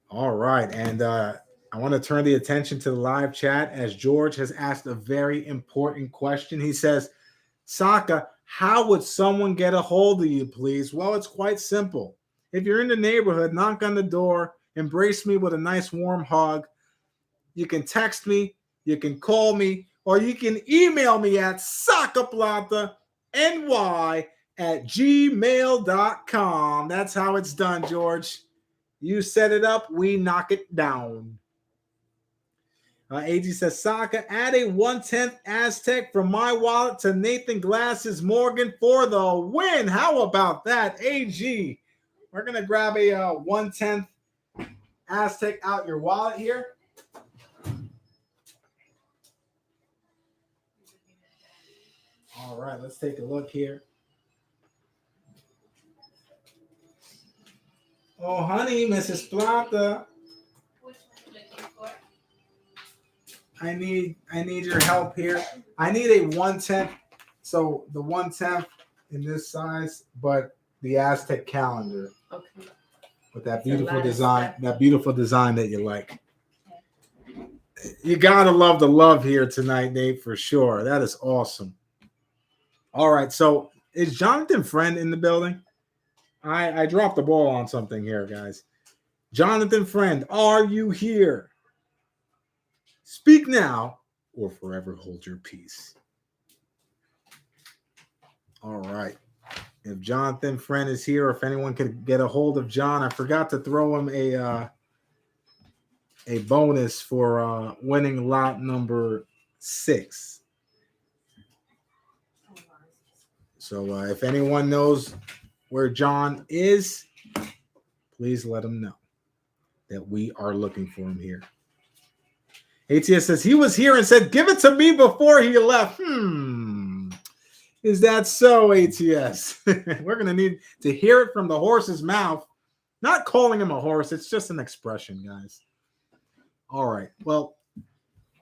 All right. And I want to turn the attention to the live chat as George has asked a very important question. He says, Saca, how would someone get a hold of you, please? Well, it's quite simple. If you're in the neighborhood, knock on the door, embrace me with a nice warm hug. You can text me, you can call me, or you can email me at sacaplatany@gmail.com. That's how it's done, George. You set it up, we knock it down. AG says, Saca, add a 1/10 Aztec from my wallet to Nathan Glass's Morgan for the win. How about that, AG? We're going to grab a 1/10 Aztec out your wallet here. All right, let's take a look here. Oh, honey, Mrs. Plata. Which one are you looking for? I need your help here. I need a 1/10. So the 1/10 in this size, but the Aztec calendar. Okay. With that beautiful design, that you like. You gotta love the love here tonight, Nate, for sure. That is awesome. All right, so is Jonathan Friend in the building? I dropped the ball on something here, guys. Jonathan Friend, are you here? Speak now or forever hold your peace. All right. If Jonathan Friend is here, or if anyone could get a hold of John, I forgot to throw him a bonus for winning lot number 6. So if anyone knows where John is, please let him know that we are looking for him here. ATS says he was here and said, give it to me before he left. Is that so, ATS? We're going to need to hear it from the horse's mouth. Not calling him a horse. It's just an expression, guys. All right. Well,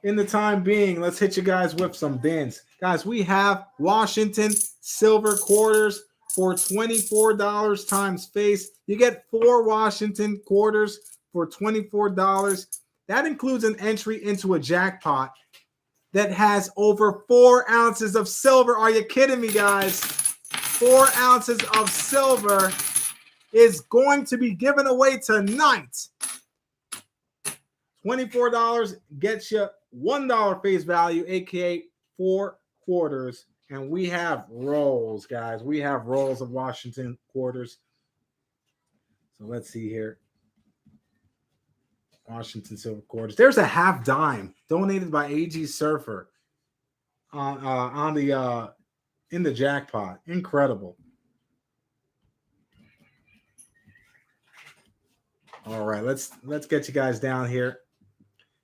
in the time being, let's hit you guys with some bins. Guys, we have Washington silver quarters for $24 times face. You get 4 Washington quarters for $24. That includes an entry into a jackpot that has over 4 ounces of silver. Are you kidding me, guys? 4 ounces of silver is going to be given away tonight. $24 gets you $1 face value, aka 4 quarters. And we have rolls, guys. We have rolls of Washington quarters. So let's see here. Washington silver quarters. There's a half dime donated by AG Surfer on the in the jackpot. Incredible. All right, let's get you guys down here.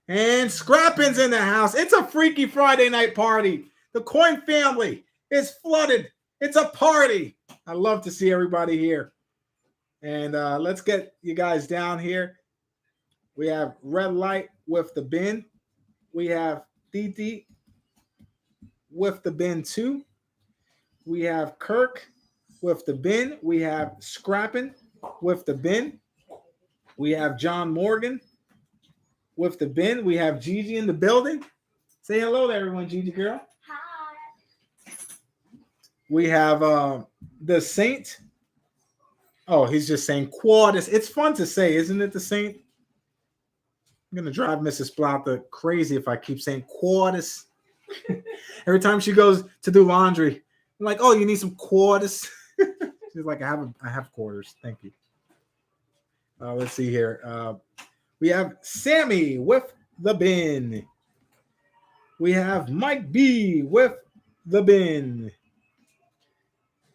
And Scrappin's in the house. It's a freaky Friday night party. The Coin family is flooded. It's a party. I love to see everybody here. And let's get you guys down here. We have Red Light with the bin. We have Titi with the bin too. We have Kirk with the bin. We have Scrappin with the bin. We have John Morgan with the bin. We have Gigi in the building. Say hello to everyone, Gigi girl. Hi. We have the Saint. Oh, he's just saying Quadus. It's fun to say, isn't it, the Saint? I'm going to drive Mrs. Plata crazy if I keep saying Quadus. Every time she goes to do laundry, I'm like, oh, you need some quarters? She's like, I have quarters. Thank you. Let's see here. We have Sammy with the bin. We have Mike B with the bin.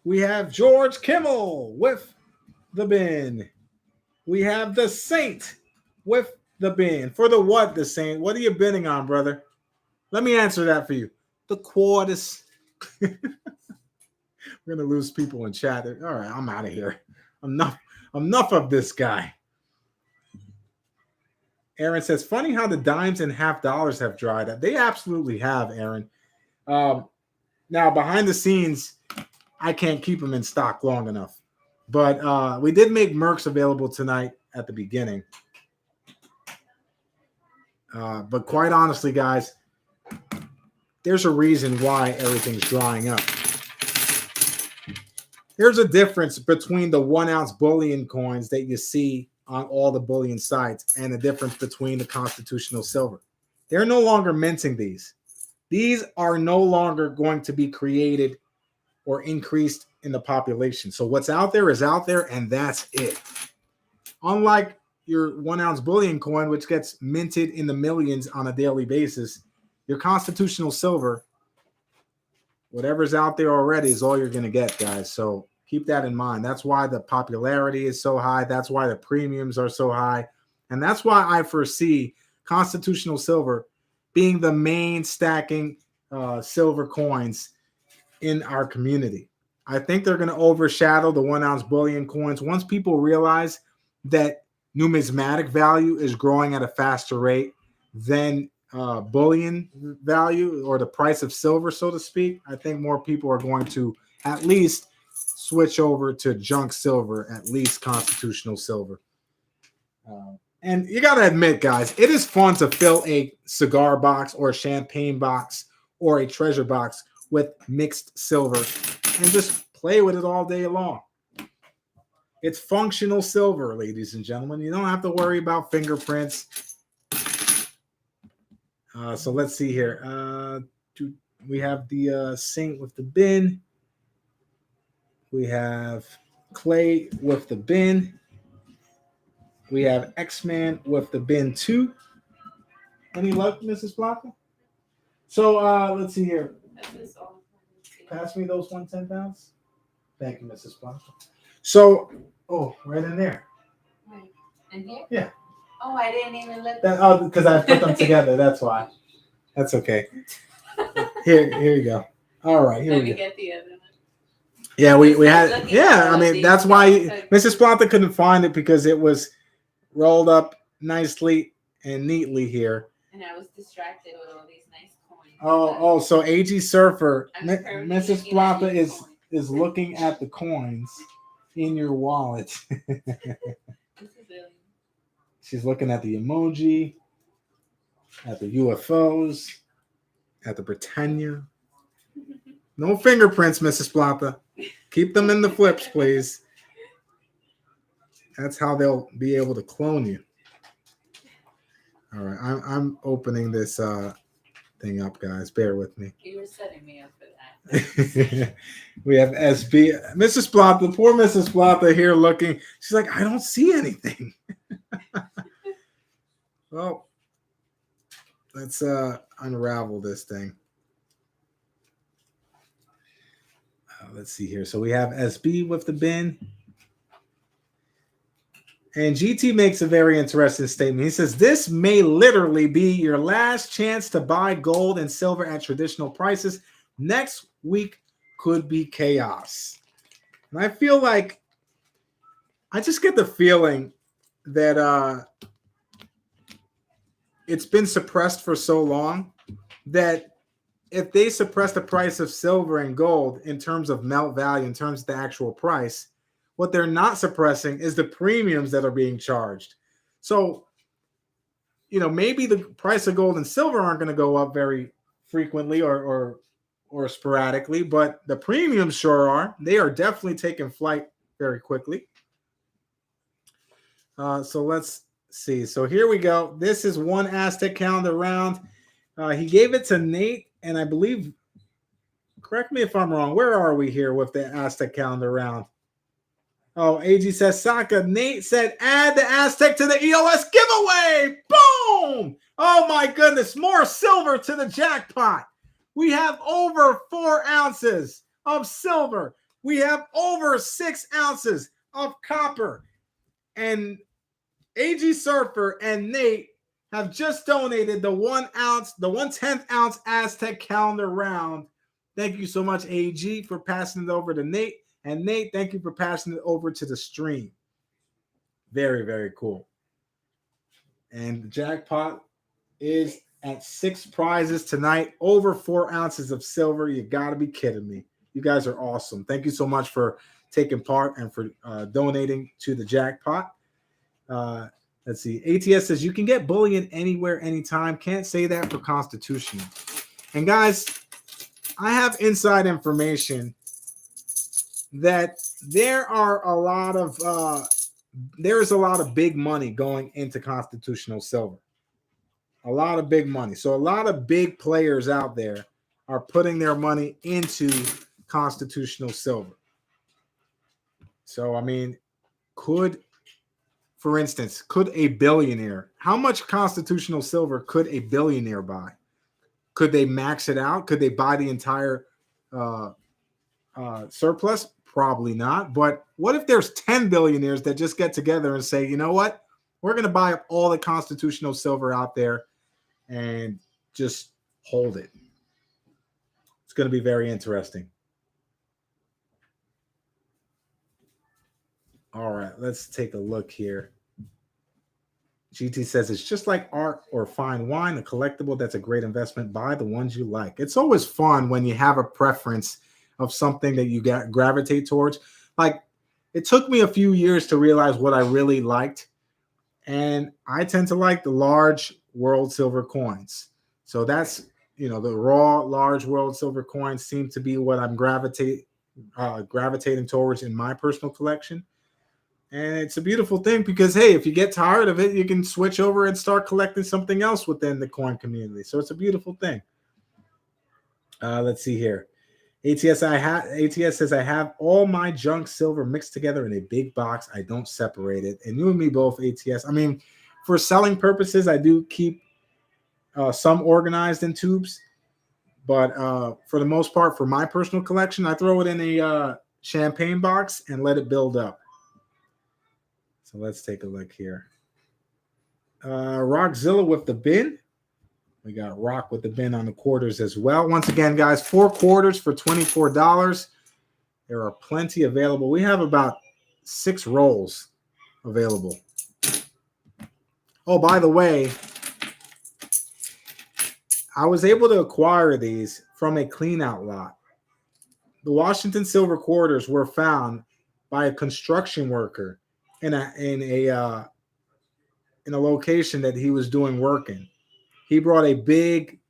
We have George Kimmel with the bin. We have the Saint with the bin. For the what, the Saint? What are you binning on, brother? Let me answer that for you. The quarters. We're gonna lose people in chat. All right, I'm out of here. Enough of this guy. Aaron says, funny how the dimes and half dollars have dried up. They absolutely have, Aaron. Now, behind the scenes, I can't keep them in stock long enough. But we did make Mercs available tonight at the beginning. But quite honestly, guys, there's a reason why everything's drying up. There's a difference between the 1 ounce bullion coins that you see on all the bullion sites and the difference between the constitutional silver. They're no longer minting these. These are no longer going to be created or increased in the population. So what's out there is out there, and that's it. Unlike your 1 ounce bullion coin, which gets minted in the millions on a daily basis, your constitutional silver, whatever's out there already, is all you're going to get, guys. So keep that in mind. That's why the popularity is so high. That's why the premiums are so high. And that's why I foresee constitutional silver being the main stacking silver coins in our community. I think they're going to overshadow the 1 ounce bullion coins once people realize that numismatic value is growing at a faster rate than bullion value, or the price of silver, so to speak. I think more people are going to at least switch over to junk silver, at least constitutional silver. And you got to admit, guys, it is fun to fill a cigar box or a champagne box or a treasure box with mixed silver and just play with it all day long. It's functional silver, ladies and gentlemen. You don't have to worry about fingerprints. So let's see here. We have the Saint with the bin. We have Clay with the bin. We have X-Man with the bin 2. Any luck, Mrs. Plata? So let's see here. Pass me those 110 pounds. Thank you, Mrs. Plata. So, right in there. Wait, in here? Yeah. Oh, I didn't even look. Because I put them together. That's why. That's okay. Here you go. All right, here Let we me go. get the other one. Yeah, we had. Yeah, I mean these that's why stuff. Mrs. Plata couldn't find it, because it was rolled up nicely and neatly here. And I was distracted with all these nice coins. Oh, so AG Surfer, I'm currently Mrs. looking Plata at these is coins. looking at the coins in your wallet. This is really... She's looking at the emoji, at the UFOs, at the Britannia. No fingerprints, Mrs. Plata. Keep them in the flips, please. That's how they'll be able to clone you. All right, I'm opening this thing up, guys. Bear with me. You were setting me up for that. We have SB. Mrs. Plata, poor Mrs. Plata here looking. She's like, I don't see anything. Well, let's unravel this thing. Let's see here. So we have SB with the bin. And GT makes a very interesting statement. He says, this may literally be your last chance to buy gold and silver at traditional prices. Next week could be chaos. And I feel like, I just get the feeling that it's been suppressed for so long that if they suppress the price of silver and gold in terms of melt value, in terms of the actual price, what they're not suppressing is the premiums that are being charged. So, maybe the price of gold and silver aren't going to go up very frequently or sporadically, but the premiums sure are. They are definitely taking flight very quickly. So let's see. So here we go. This is one Aztec calendar round. He gave it to Nate, and I believe, correct me if I'm wrong, where are we here with the Aztec calendar round? Oh, AG says, Saca, Nate said, add the Aztec to the EOS giveaway. Boom! Oh my goodness, more silver to the jackpot. We have over 4 ounces of silver. We have over 6 ounces of copper. And AG Surfer and Nate have just donated the 1/10th ounce Aztec calendar round. Thank you so much, AG, for passing it over to Nate. And Nate, thank you for passing it over to the stream. Very, very cool. And the jackpot is at 6 prizes tonight, over 4 ounces of silver. You got to be kidding me. You guys are awesome. Thank you so much for taking part and for donating to the jackpot. Let's see. ATS says you can get bullion anywhere, anytime. Can't say that for Constitutional. And guys, I have inside information that there is a lot of big money going into Constitutional Silver. A lot of big money. So a lot of big players out there are putting their money into Constitutional Silver. So, I mean, for instance, could a billionaire, how much Constitutional Silver could a billionaire buy? Could they max it out? Could they buy the entire surplus? Probably not. But what if there's 10 billionaires that just get together and say, you know what? We're going to buy up all the Constitutional Silver out there and just hold it. It's going to be very interesting. All right, let's take a look here. GT says it's just like art or fine wine, a collectible that's a great investment. Buy the ones you like. It's always fun when you have a preference of something that you gravitate towards. Like, it took me a few years to realize what I really liked. And I tend to like the large world silver coins. So that's, the raw large world silver coins seem to be what I'm gravitating towards in my personal collection. And it's a beautiful thing because, hey, if you get tired of it, you can switch over and start collecting something else within the coin community. So it's a beautiful thing. Let's see here. ATS says I have all my junk silver mixed together in a big box. I don't separate it. And you and me both, ATS. I mean, for selling purposes, I do keep some organized in tubes. But for the most part, for my personal collection, I throw it in a champagne box and let it build up. So let's take a look here. Rockzilla with the bin. We got Rock with the bin on the quarters as well. Once again, guys, 4 quarters for $24. There are plenty available. We have about 6 rolls available. Oh, by the way, I was able to acquire these from a clean out lot. The Washington silver quarters were found by a construction worker in a location that he was doing work in. He brought a big,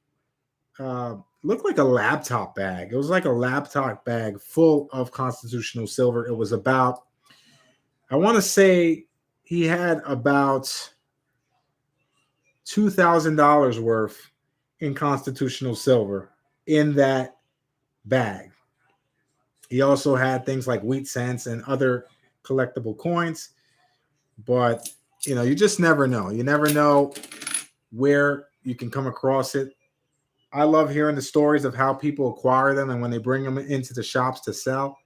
looked like a laptop bag. It was like a laptop bag full of Constitutional Silver. It was about, I want to say he had about $2,000 worth in Constitutional Silver in that bag. He also had things like wheat cents and other collectible coins. But, you just never know. You never know where you can come across it. I love hearing the stories of how people acquire them and when they bring them into the shops to sell.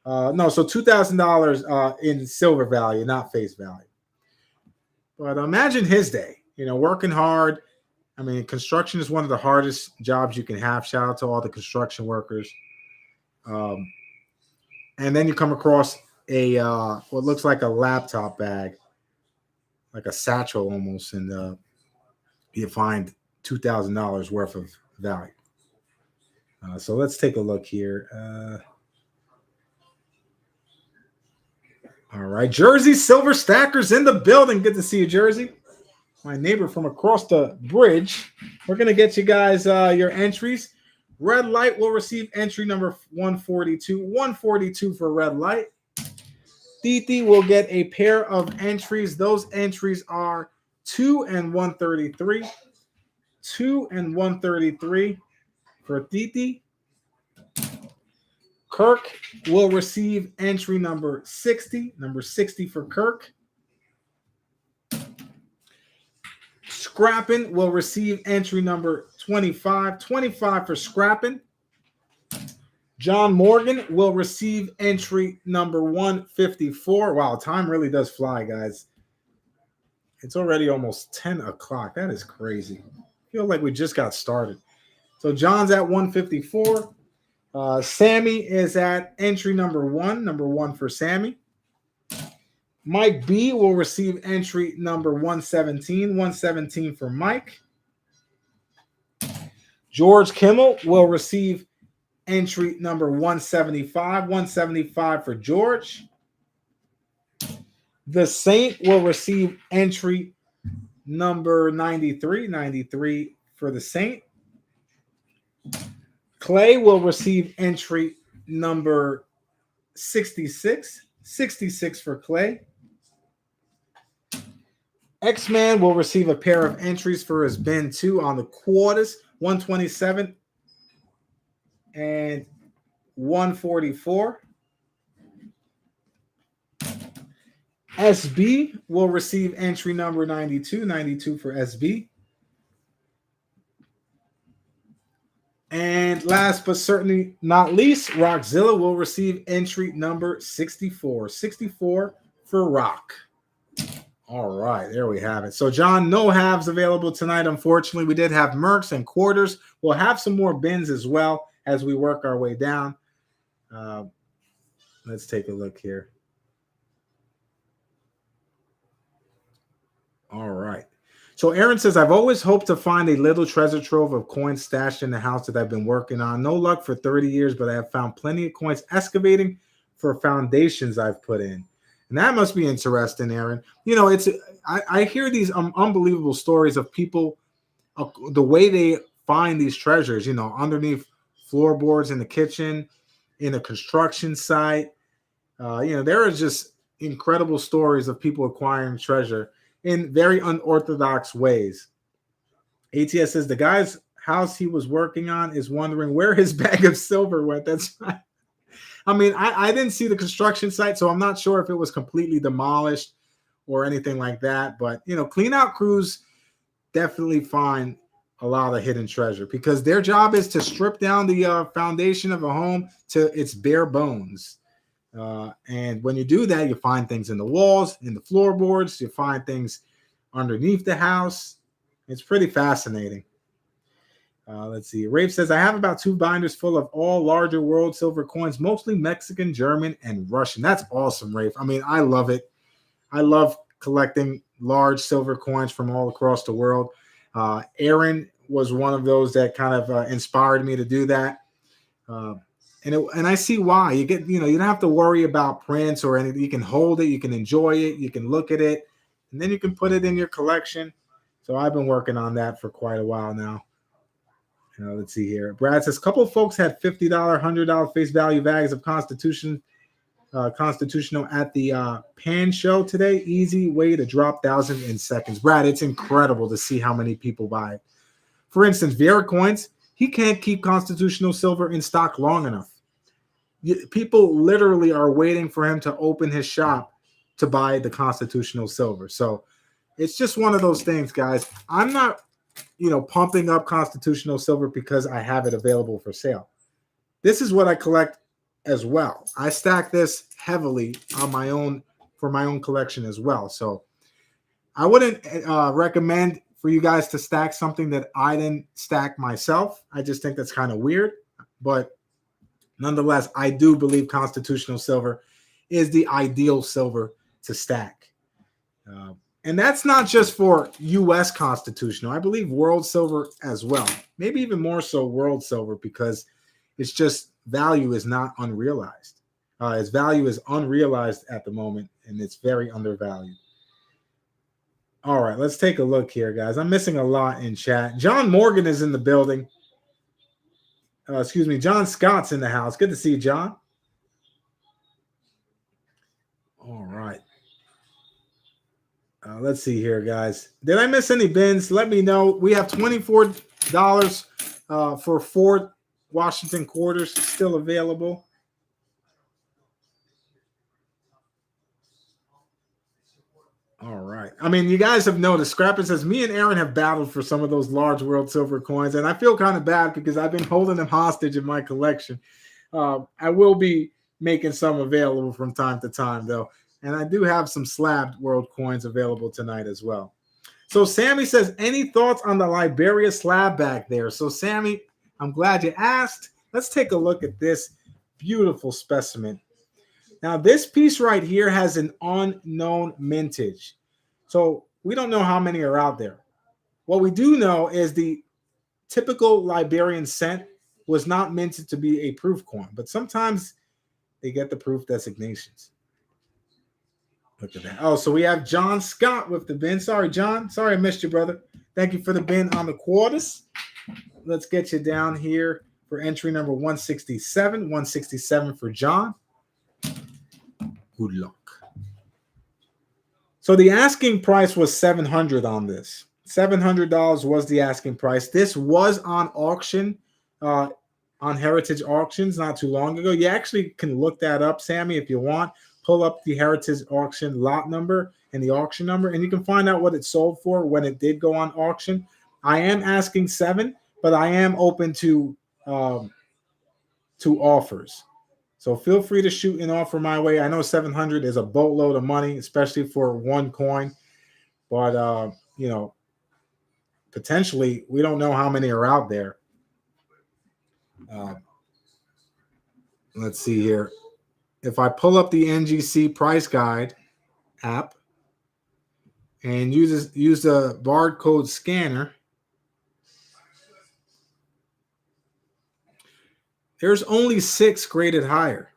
So $2,000 in silver value, not face value. But imagine his day, working hard. I mean, construction is one of the hardest jobs you can have. Shout out to all the construction workers. And then you come across what looks like a laptop bag, like a satchel almost, and you find $2,000 worth of value. So let's take a look here. All right, Jersey Silver Stackers in the building. Good to see you, Jersey. My neighbor from across the bridge. We're going to get you guys your entries. Red Light will receive entry number 142. 142 for Red Light. Titi will get a pair of entries. Those entries are 2 and 133. 2 and 133 for Titi. Kirk will receive entry number 60. Number 60 for Kirk. Scrappin will receive entry number 25. 25 for Scrappin. John Morgan will receive entry number 154. Wow, time really does fly, guys. It's already almost 10 o'clock. That is crazy. I feel like we just got started. So John's at 154. Sammy is at entry number 1. Number 1 for Sammy. Mike B will receive entry number 117. 117 for Mike. George Kimmel will receive entry number 175. 175 for George. The Saint will receive entry number 93. 93 for the Saint. Clay will receive entry number 66. 66 for Clay. X-Man will receive a pair of entries for his bin 2 on the quarters. 127 and 144. SB will receive entry number 92. 92 for SB. And last but certainly not least, Rockzilla will receive entry number 64. 64 for Rock. All right, there we have it. So, John, no halves available tonight, unfortunately. We did have mercs and quarters. We'll have some more bins as well as we work our way down. Let's take a look here. All right. So Aaron says, I've always hoped to find a little treasure trove of coins stashed in the house that I've been working on. No luck for 30 years, but I have found plenty of coins excavating for foundations I've put in. And that must be interesting, Aaron. You know, I hear these unbelievable stories of people, the way they find these treasures, you know, underneath floorboards in the kitchen, in a construction site. You know, there are just incredible stories of people acquiring treasure in very unorthodox ways. ATS says the guy's house he was working on is wondering where his bag of silver went. That's right. I mean, I didn't see the construction site, so I'm not sure if it was completely demolished or anything like that. But, you know, clean out crews definitely find a lot of hidden treasure because their job is to strip down the foundation of a home to its bare bones. And when you do that, you find things in the walls, in the floorboards, you find things underneath the house. It's pretty fascinating. Let's see. Rafe says, I have about 2 binders full of all larger world silver coins, mostly Mexican, German, and Russian. That's awesome, Rafe. I mean, I love it. I love collecting large silver coins from all across the world. Aaron was one of those that kind of inspired me to do that. And I see why. You get, you know, you don't have to worry about prints or anything. You can hold it, you can enjoy it, you can look at it, and then you can put it in your collection. So I've been working on that for quite a while now. Let's see here. Brad says, a couple of folks had $50, $100 face value bags of Constitutional at the Pan show today. Easy way to drop thousands in seconds. Brad, it's incredible to see how many people buy it. For instance, Vera Coins, he can't keep Constitutional silver in stock long enough. People literally are waiting for him to open his shop to buy the Constitutional silver. So it's just one of those things, guys. I'm not, you know, pumping up Constitutional silver because I have it available for sale. This is what I collect as well. I stack this heavily on my own for my own collection as well. So I wouldn't recommend for you guys to stack something that I didn't stack myself. I just think that's kind of weird. But nonetheless, I do believe Constitutional silver is the ideal silver to stack. And that's not just for U.S. Constitutional. I believe world silver as well. Maybe even more so world silver because It's just value is not unrealized. Its value is unrealized at the moment, and it's very undervalued. All right, let's take a look here, guys. I'm missing a lot in chat. John Morgan is in the building. Excuse me, John Scott's in the house. Good to see you, John. All right. Let's see here, guys. Did I miss any bins? Let me know. We have $24 for 4 Washington quarters still available. All right. I mean, you guys have noticed. Scrapper says, me and Aaron have battled for some of those large world silver coins, and I feel kind of bad because I've been holding them hostage in my collection. I will be making some available from time to time, though. And I do have some slabbed world coins available tonight as well. So Sammy says, any thoughts on the Liberia slab back there? So Sammy, I'm glad you asked. Let's take a look at this beautiful specimen. Now, this piece right here has an unknown mintage. So we don't know how many are out there. What we do know is the typical Liberian cent was not minted to be a proof coin, but sometimes they get the proof designations. Look at that. Oh, so we have John Scott with the bin. Sorry, John. Sorry I missed you, brother. Thank you for the bin on the quarters. Let's get you down here for entry number 167. 167 for John. Good luck. So the asking price was $700 on this. $700 was the asking price. This was on auction on Heritage Auctions not too long ago. You actually can look that up, Sammy, if you want. Pull up the Heritage Auction lot number and the auction number, and you can find out what it sold for when it did go on auction. I am asking $700, but I am open to offers. So feel free to shoot an offer my way. I know $700 is a boatload of money, especially for one coin. But, you know, potentially we don't know how many are out there. Let's see here. If I pull up the NGC price guide app and use the barcode scanner, there's only 6 graded higher.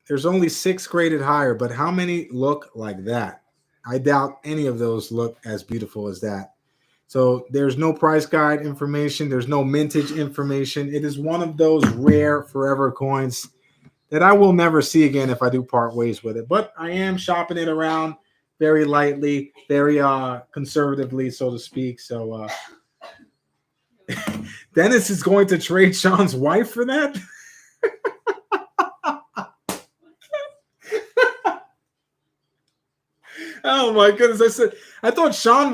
There's only 6 graded higher, but how many look like that? I doubt any of those look as beautiful as that. So there's no price guide information. There's no mintage information. It is one of those rare forever coins that I will never see again if I do part ways with it. But I am shopping it around very lightly, very conservatively, so to speak. So Dennis is going to trade Sean's wife for that? Oh my goodness. I thought Sean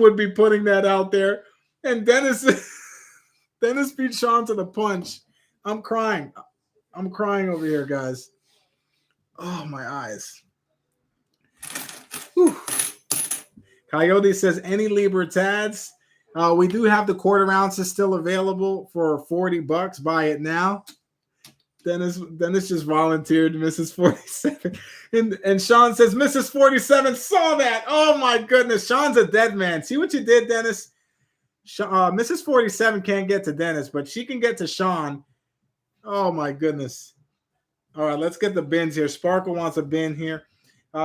would be putting that out there. And Dennis beat Sean to the punch. I'm crying. I'm crying over here, guys. Oh, my eyes. Whew. Coyote says, any Libertads? We do have the quarter ounces still available for $40. Buy it now. Dennis just volunteered Mrs. 47. And Sean says, Mrs. 47 saw that. Oh, my goodness. Sean's a dead man. See what you did, Dennis? Mrs. 47 can't get to Dennis, but she can get to Sean. Oh, my goodness. All right, let's get the bins here. Sparkle wants a bin here.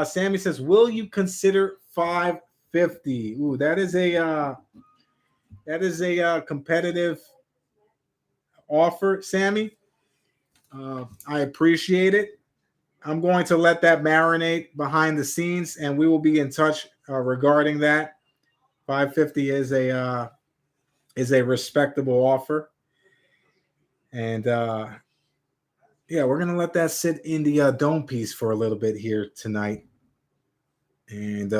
Sammy says, will you consider $550? Ooh, that is a competitive offer, Sammy. I appreciate it. I'm going to let that marinate behind the scenes, and we will be in touch regarding that. $550 is a respectable offer. And yeah, we're going to let that sit in the dome piece for a little bit here tonight. And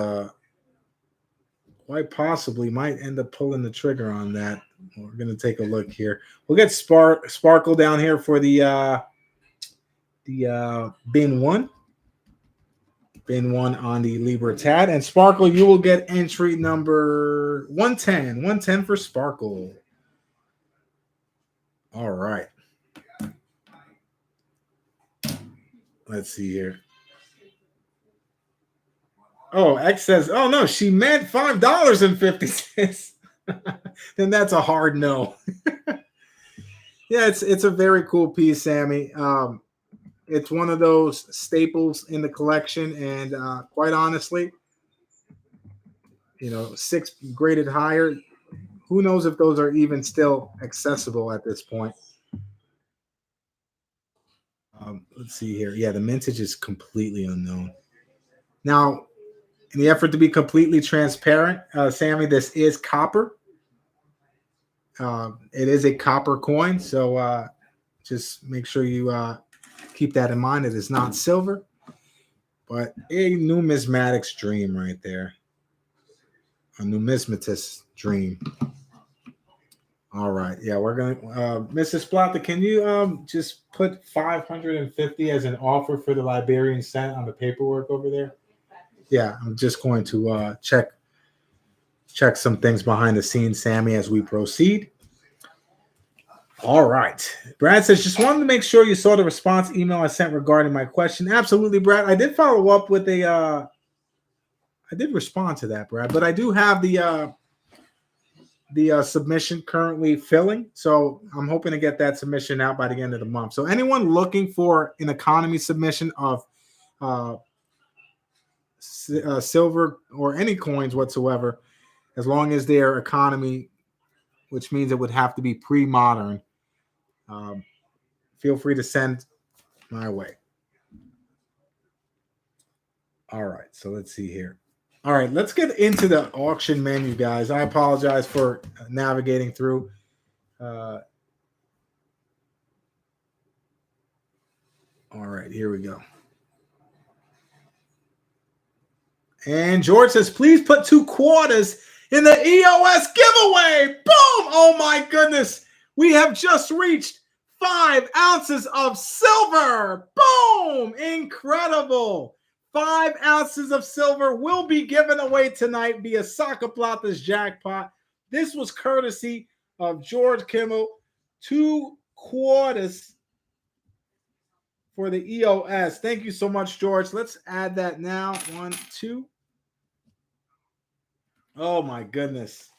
quite possibly might end up pulling the trigger on that. We're going to take a look here. We'll get Sparkle down here for the bin one. Bin one on the Libertad. And Sparkle, you will get entry number 110. 110 for Sparkle. All right. Let's see here. Oh, X says, oh, no, she meant $5.50. Then that's a hard no. Yeah, it's a very cool piece, Sammy. It's one of those staples in the collection, and quite honestly, 6 graded higher. Who knows if those are even still accessible at this point? Let's see here. Yeah, the mintage is completely unknown. Now, in the effort to be completely transparent, Sammy, this is copper. It is a copper coin, so just make sure you keep that in mind. It is not silver, but a numismatic's dream right there. A numismatist's dream. All right. Yeah, we're going to, Mrs. Plata, can you just put 550 as an offer for the Liberian cent on the paperwork over there? Yeah, I'm just going to check some things behind the scenes, Sammy, as we proceed. All right. Brad says, just wanted to make sure you saw the response email I sent regarding my question. Absolutely, Brad. I did follow up with I did respond to that, Brad, but I do have the submission currently filling. So I'm hoping to get that submission out by the end of the month. So anyone looking for an economy submission of silver or any coins whatsoever, as long as they're economy, which means it would have to be pre-modern, feel free to send my way. All right, so let's see here. All right, let's get into the auction menu, guys. I apologize for navigating through. All right, here we go. And George says, please put 2 quarters in the EOS giveaway. Boom! Oh my goodness. We have just reached 5 ounces of silver. Boom! Incredible. 5 ounces of silver will be given away tonight via Saca Plata's jackpot. This was courtesy of George Kimmel. 2 quarters for the EOS. Thank you so much, George. Let's add that now. 1, 2. Oh my goodness.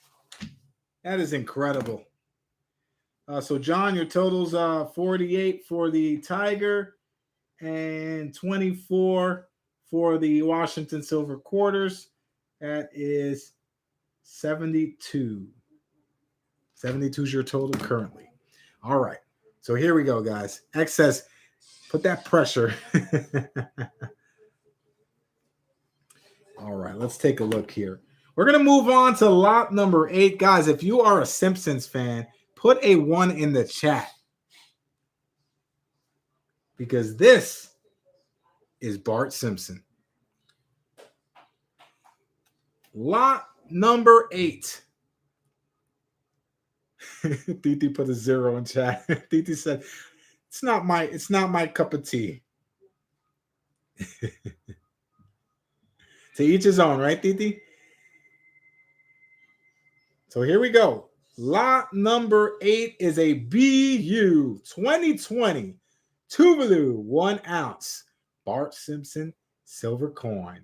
That is incredible. So John, your total's 48 for the Tiger and 24 for the Washington Silver Quarters. That is 72. 72 is your total currently. All right. So here we go, guys. X says, put that pressure. All right, let's take a look here. We're going to move on to lot number 8. Guys, if you are a Simpsons fan, put a 1 in the chat. Because this is Bart Simpson. Lot number 8. Titi put a 0 in chat. Titi said, it's not my cup of tea. To each his own, right, Titi? So here we go. Lot number 8 is a BU 2020 Tuvalu 1 ounce Bart Simpson silver coin.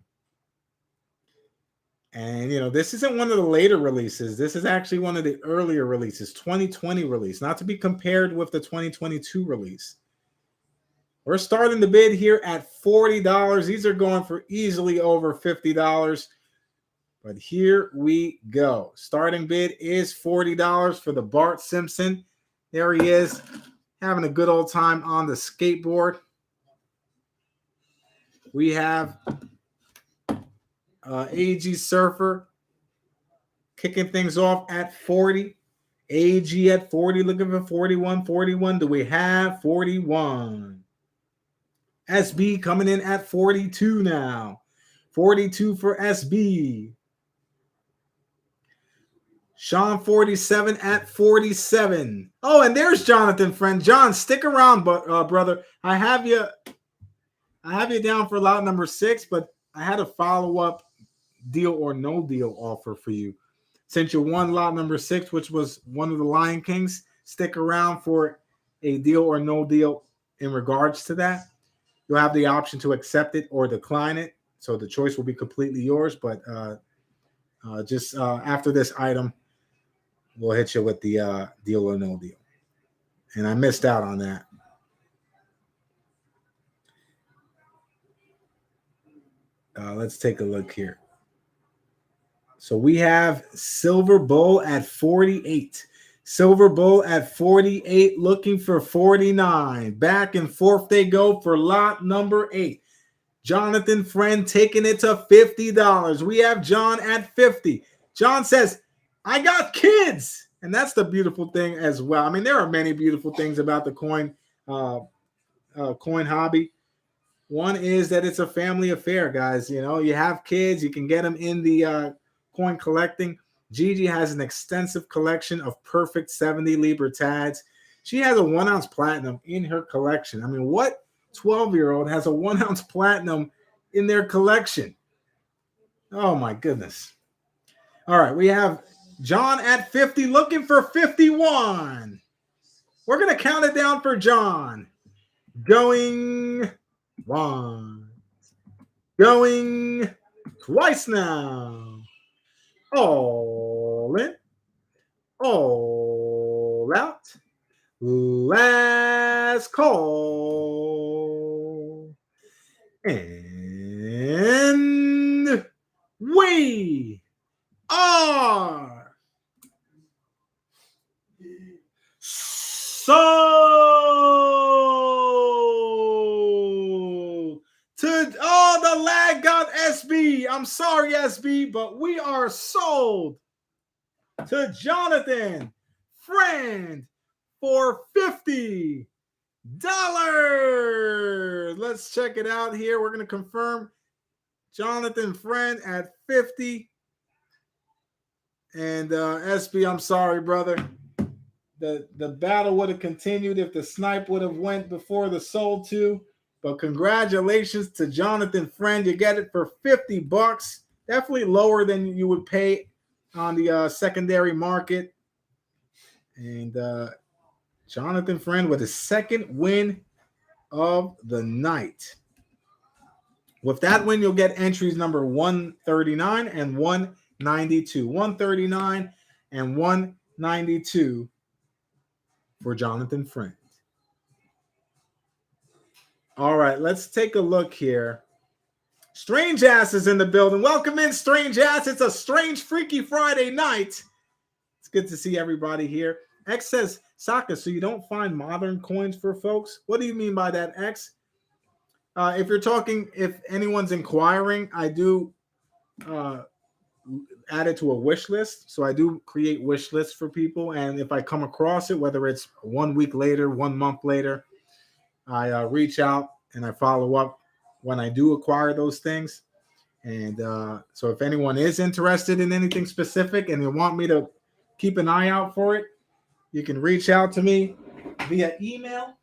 And, this isn't one of the later releases. This is actually one of the earlier releases, 2020 release, not to be compared with the 2022 release. We're starting the bid here at $40. These are going for easily over $50. But here we go. Starting bid is $40 for the Bart Simpson. There he is, having a good old time on the skateboard. We have AG Surfer kicking things off at 40. AG at 40, looking for 41. 41. Do we have 41? SB coming in at 42 now. 42 for SB. Sean 47 at 47. Oh, and there's Jonathan, friend. John, stick around, brother. I have you down for lot number 6, but I had a follow-up deal or no deal offer for you. Since you won lot number 6, which was one of the Lion Kings, stick around for a deal or no deal in regards to that. You'll have the option to accept it or decline it. So the choice will be completely yours. But just after this item, we'll hit you with the deal or no deal. and I missed out on that. Let's take a look here. So we have Silver Bull at 48. Silver Bull at 48, looking for 49. Back and forth they go for lot number 8. Jonathan Friend taking it to $50. We have John at 50. John says, I got kids. And that's the beautiful thing as well. I mean, there are many beautiful things about the coin hobby. One is that it's a family affair, guys. You know, you have kids, you can get them in the coin collecting. Gigi has an extensive collection of perfect 70 Libra tags. She has a 1 ounce platinum in her collection. I mean, what 12-year-old has a 1 ounce platinum in their collection? Oh my goodness. All right, we have John at 50, looking for 51. We're going to count it down for John. Going once. Going twice now. All in. All out. Last call. And we are sold to the lag got SB. I'm sorry, SB, but we are sold to Jonathan Friend for $50. Let's check it out here. We're going to confirm Jonathan Friend at 50. And SB, I'm sorry, brother. The battle would have continued if the snipe would have went before the sold to. But congratulations to Jonathan Friend. You get it for $50. Definitely lower than you would pay on the secondary market. And Jonathan Friend with his second win of the night. With that win, you'll get entries number 139 and 192. 139 and 192 for Jonathan Friend. All right, let's take a look here. Strange Ass is in the building. Welcome in, Strange Ass. It's a strange, freaky Friday night. It's good to see everybody here. X says, Saca, so you don't find modern coins for folks? What do you mean by that, X? If anyone's inquiring, I do add it to a wish list. So I do create wish lists for people. And if I come across it, whether it's 1 week later, 1 month later, I reach out and I follow up when I do acquire those things. And so if anyone is interested in anything specific and you want me to keep an eye out for it, you can reach out to me via email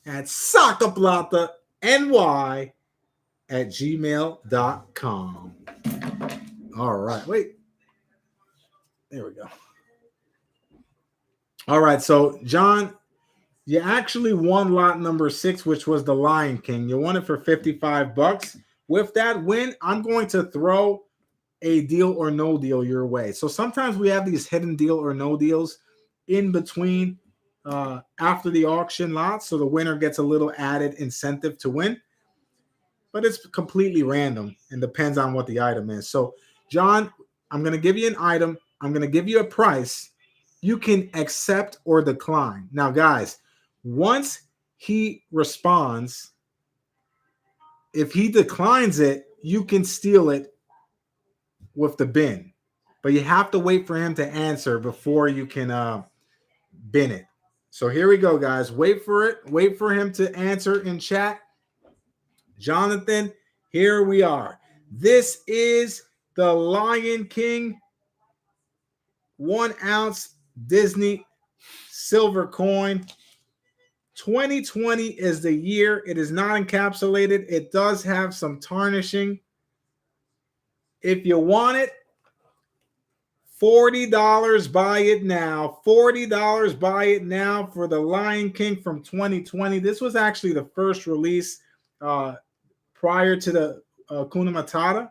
at sacaplata.ny@gmail.com. All right. Wait. There we go. All right. So, John, you actually won lot number 6, which was the Lion King. You won it for $55. With that win, I'm going to throw a deal or no deal your way. So sometimes we have these hidden deal or no deals in between after the auction lots. So the winner gets a little added incentive to win. But it's completely random and depends on what the item is. So, John, I'm going to give you an item. I'm going to give you a price. You can accept or decline. Now, guys, once he responds, if he declines it, you can steal it with the bin. But you have to wait for him to answer before you can bin it. So here we go, guys. Wait for it. Wait for him to answer in chat. Jonathan, here we are. This is the Lion King 1 ounce Disney silver coin. 2020 is the year. It is not encapsulated. It does have some tarnishing. If you want it, $40, buy it now. $40, buy it now for the Lion King from 2020. This was actually the first release prior to the Hakuna Matata.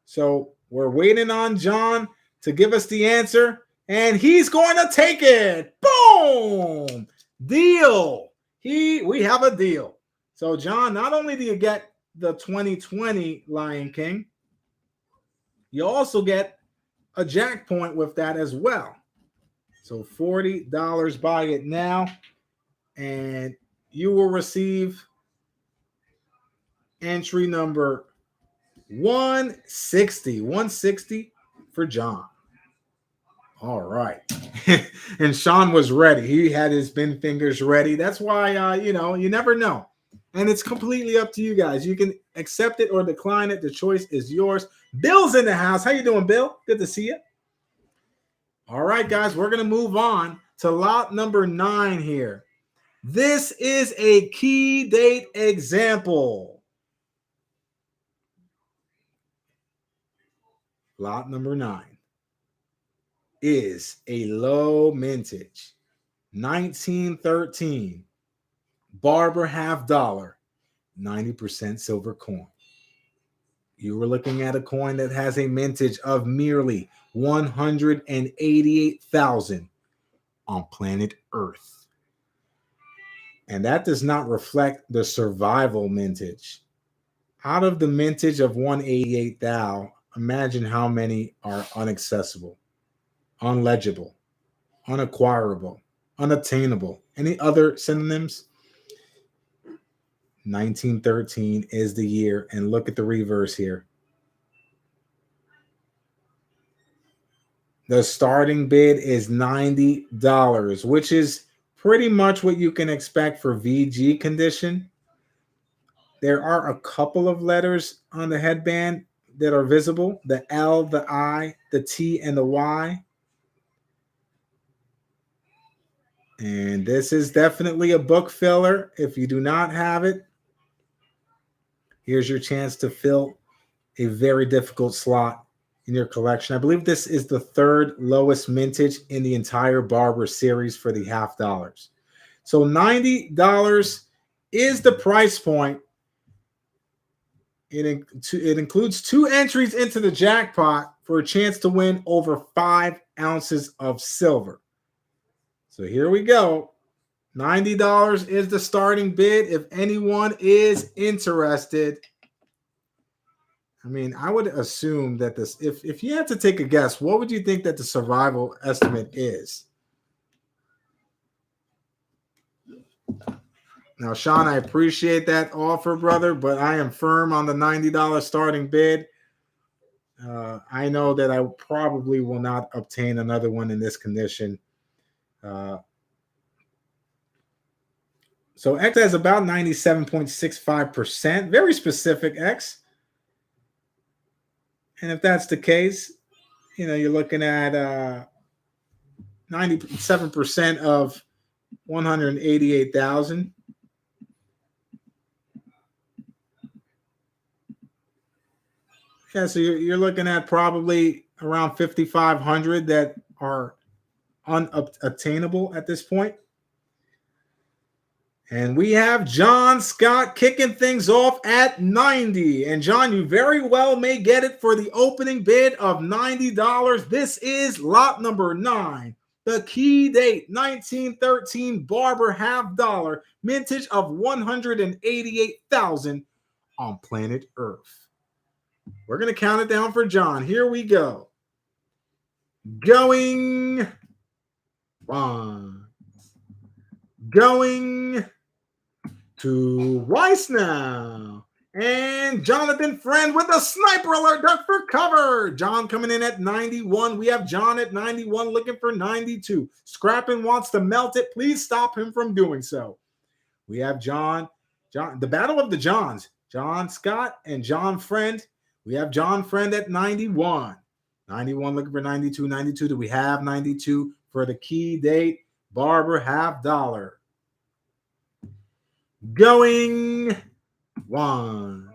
So we're waiting on John to give us the answer, and he's going to take it. Boom! Boom! Deal. We have a deal. So, John, not only do you get the 2020 Lion King, you also get a Jackpoint with that as well. So $40, buy it now, and you will receive entry number 160 for John. All right. And Sean was ready. He had his bin fingers ready. That's why, you never know. And it's completely up to you guys. You can accept it or decline it. The choice is yours. Bill's in the house. How you doing, Bill? Good to see you. All right, guys, we're going to move on to lot number 9 here. This is a key date example. Lot number 9 is a low mintage 1913 Barber half dollar 90% silver coin. You were looking at a coin that has a mintage of merely 188,000 on planet Earth. And that does not reflect the survival mintage. Out of the mintage of 188,000, imagine how many are inaccessible, unlegible, unacquirable, unattainable. Any other synonyms? 1913 is the year, and look at the reverse here. The starting bid is $90, which is pretty much what you can expect for VG condition. There are a couple of letters on the headband that are visible: the L, the I, the T, and the Y. And this is definitely a book filler. If you do not have it, here's your chance to fill a very difficult slot in your collection. I believe this is the 3rd lowest mintage in the entire Barber series for the half dollars. So $90 is the price point. It includes 2 entries into the jackpot for a chance to win over 5 ounces of silver. So here we go. $90 is the starting bid. If anyone is interested, I mean, I would assume that this, if you had to take a guess, what would you think that the survival estimate is? Now, Sean, I appreciate that offer, brother, but I am firm on the $90 starting bid. I know that I probably will not obtain another one in this condition. So X has about 97.65%. Very specific, X. And if that's the case, you're looking at 97% of 188,000. Yeah, so you're looking at probably around 5,500 that are unattainable at this point. And we have John Scott kicking things off at 90. And John, you very well may get it for the opening bid of $90. This is lot number 9. The key date, 1913 Barber half dollar, mintage of 188,000 on planet Earth. We're going to count it down for John. Here we go. Going 1. Going twice now. And Jonathan Friend with a sniper alert, duck for cover. John coming in at 91. We have John at 91 looking for 92. Scrappin wants to melt it. Please stop him from doing so. We have John, the battle of the Johns. John Scott and John Friend. We have John Friend at 91. 91 looking for 92. 92. Do we have 92 for the key date? Barber half dollar. Going 1.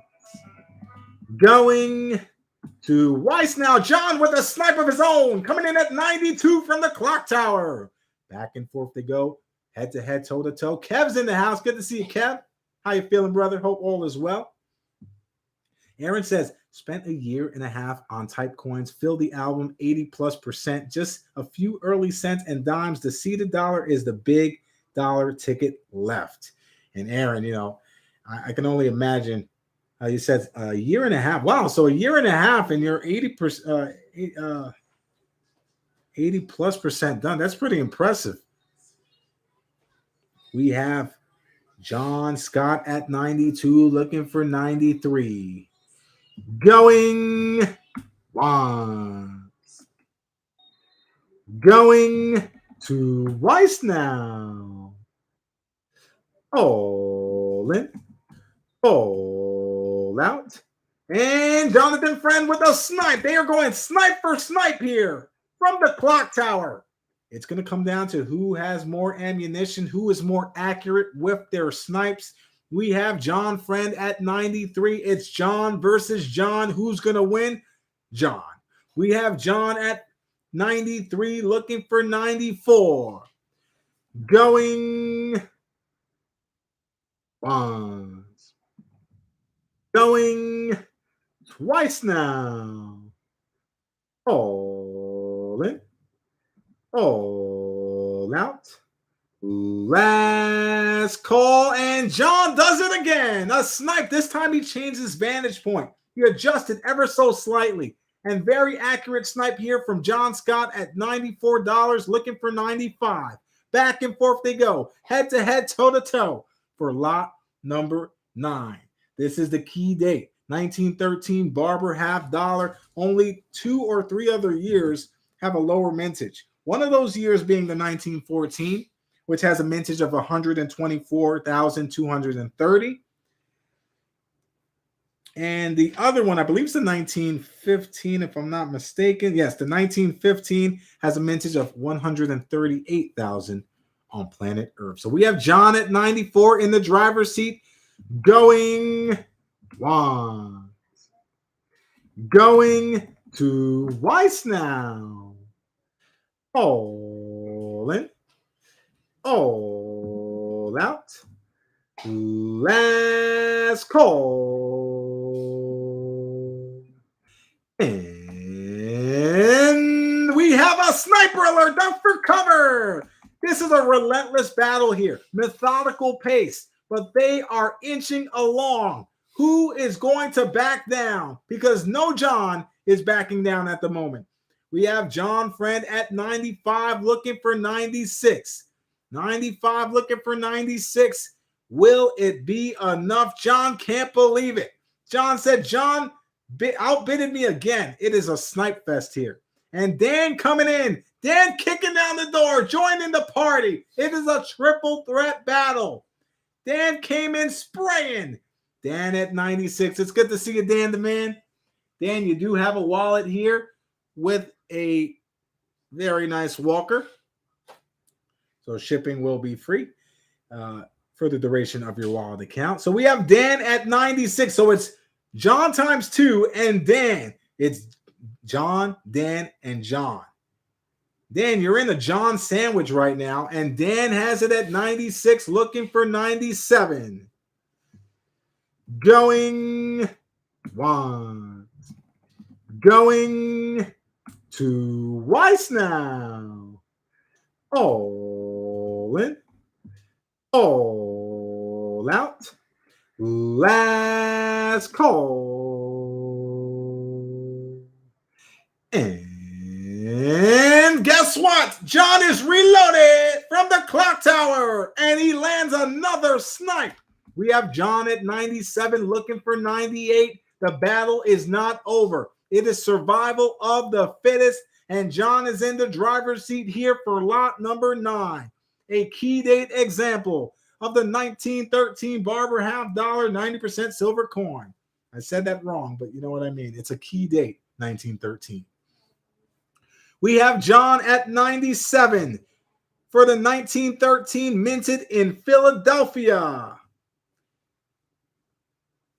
Going twice now. John with a snipe of his own. Coming in at 92 from the clock tower. Back and forth they go. Head to head, toe to toe. Kev's in the house. Good to see you, Kev. How you feeling, brother? Hope all is well. Aaron says, spent a year and a half on type coins, filled the album 80+%, just a few early cents and dimes. The seeded dollar is the big dollar ticket left. And Aaron, I can only imagine how you said a year and a half. Wow, so a year and a half and you're 80+% done. That's pretty impressive. We have John Scott at 92, looking for 93. Going once. Going twice now. All in. All out. And Jonathan Friend with a snipe. They are going snipe for snipe here from the clock tower. It's going to come down to who has more ammunition, who is more accurate with their snipes. We have John Friend at 93. It's John versus John. Who's going to win? John. We have John at 93 looking for 94. Going once. Going twice now. All in. All out. Last call, and John does it again. A snipe. This time he changed his vantage point. He adjusted ever so slightly. And very accurate snipe here from John Scott at $94, looking for 95. Back and forth they go. Head to head, toe to toe for lot number 9. This is the key date. 1913 Barber half dollar. Only 2 or 3 other years have a lower mintage. One of those years being the 1914, which has a mintage of 124,230. And the other one, I believe it's the 1915, if I'm not mistaken. Yes, the 1915 has a mintage of 138,000 on planet Earth. So we have John at 94 in the driver's seat, going once. Going twice now. All in. All out. Last call. And we have a sniper alert. Don't for cover. This is a relentless battle here. Methodical pace, but they are inching along. Who is going to back down? Because no John is backing down at the moment. We have John Friend at 95 looking for 96. 95 looking for 96. Will it be enough? John can't believe it. John said, John outbidded me again. It is a snipe fest here. And Dan coming in. Dan kicking down the door, joining the party. It is a triple threat battle. Dan came in spraying. Dan at 96. It's good to see you, Dan the man. Dan, you do have a wallet here with a very nice walker. So shipping will be free for the duration of your wallet account. So we have Dan at 96. So it's John times 2 and Dan. It's John, Dan, and John. Dan, you're in a John sandwich right now, and Dan has it at 96, looking for 97. Going once. Going twice now. All in. All out. Last call. And guess what? John is reloaded from the clock tower, and he lands another snipe. We have John at 97 looking for 98. The battle is not over. It is survival of the fittest, and John is in the driver's seat here for lot number 9. A key date example of the 1913 Barber half dollar 90% silver coin. I said that wrong, but you know what I mean. It's a key date, 1913. We have John at 97 for the 1913 minted in Philadelphia.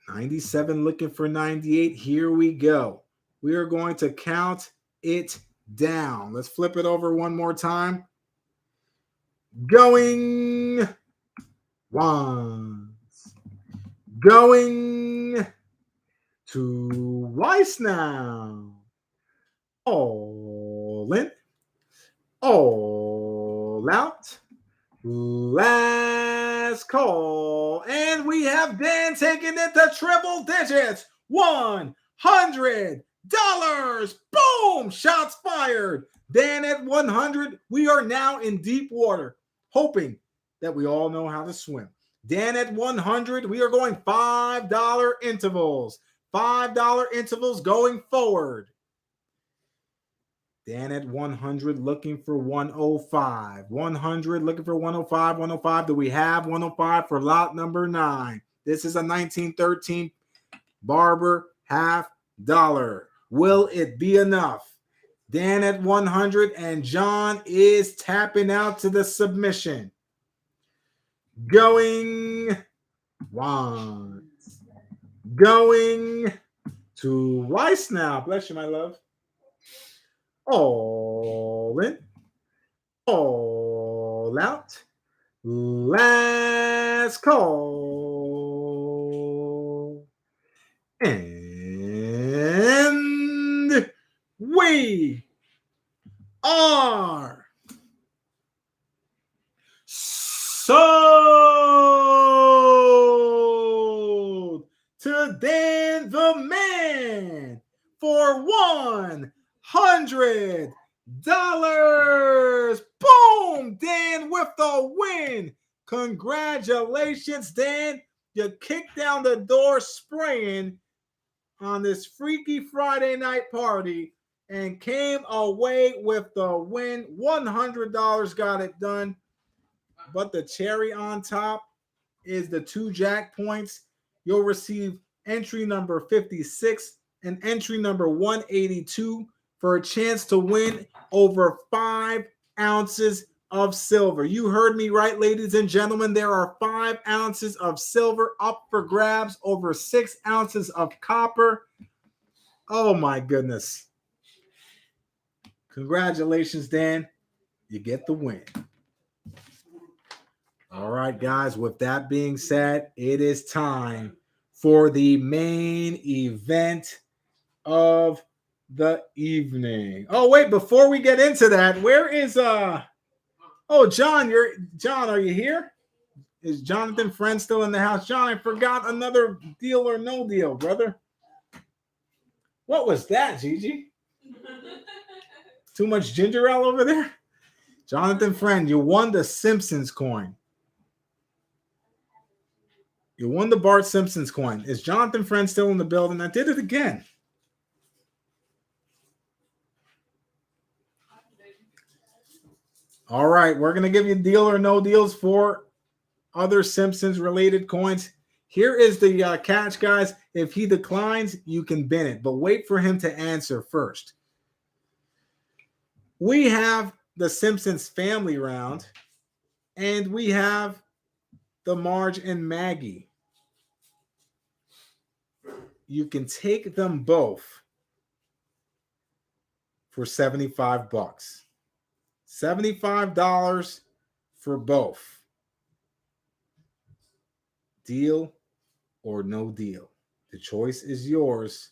97 looking for 98. Here we go. We are going to count it down. Let's flip it over one more time. Going once. Going Twice now. All in. All out. Last call. And we have Dan taking it to triple digits. $100. Boom! Shots fired. Dan at 100. We are now in deep water, hoping that we all know how to swim. Dan at 100. We are going $5 intervals. $5 intervals going forward. Dan at 100 looking for 105. 100 looking for 105. 105. Do we have 105 for lot number 9? This is a 1913 Barber $50. Will it be enough? Dan at 100 and John is tapping out to the submission. Going once. Going twice now. Bless you, my love. All in, all out. Last call. And we are sold to Dan the Man for $100. Boom! Dan with the win. Congratulations, Dan. You kicked down the door spraying on this Freaky Friday night party and came away with the win. $100 got it done. But the cherry on top is the 2 Jackpoints. You'll receive entry number 56 and entry number 182 for a chance to win over 5 ounces of silver. You heard me right, ladies and gentlemen. There are 5 ounces of silver up for grabs, over 6 ounces of copper. Oh, my goodness. Congratulations, Dan. You get the win. All right, guys. With that being said, it is time for the main event of the evening. Oh, wait, before we get into that, where is John, John, are you here? Is Jonathan Friend still in the house? John, I forgot another deal or no deal, brother. What was that, Gigi? Too much ginger ale over there? Jonathan Friend, you won the Simpsons coin. You won the Bart Simpsons coin. Is Jonathan Friend still in the building? I did it again. All right, we're going to give you deal or no deals for other Simpsons-related coins. Here is the catch, guys. If he declines, you can bin it, but wait for him to answer first. We have the Simpsons family round, and we have the Marge and Maggie. You can take them both for $75. $75 for both. Deal or no deal. The choice is yours.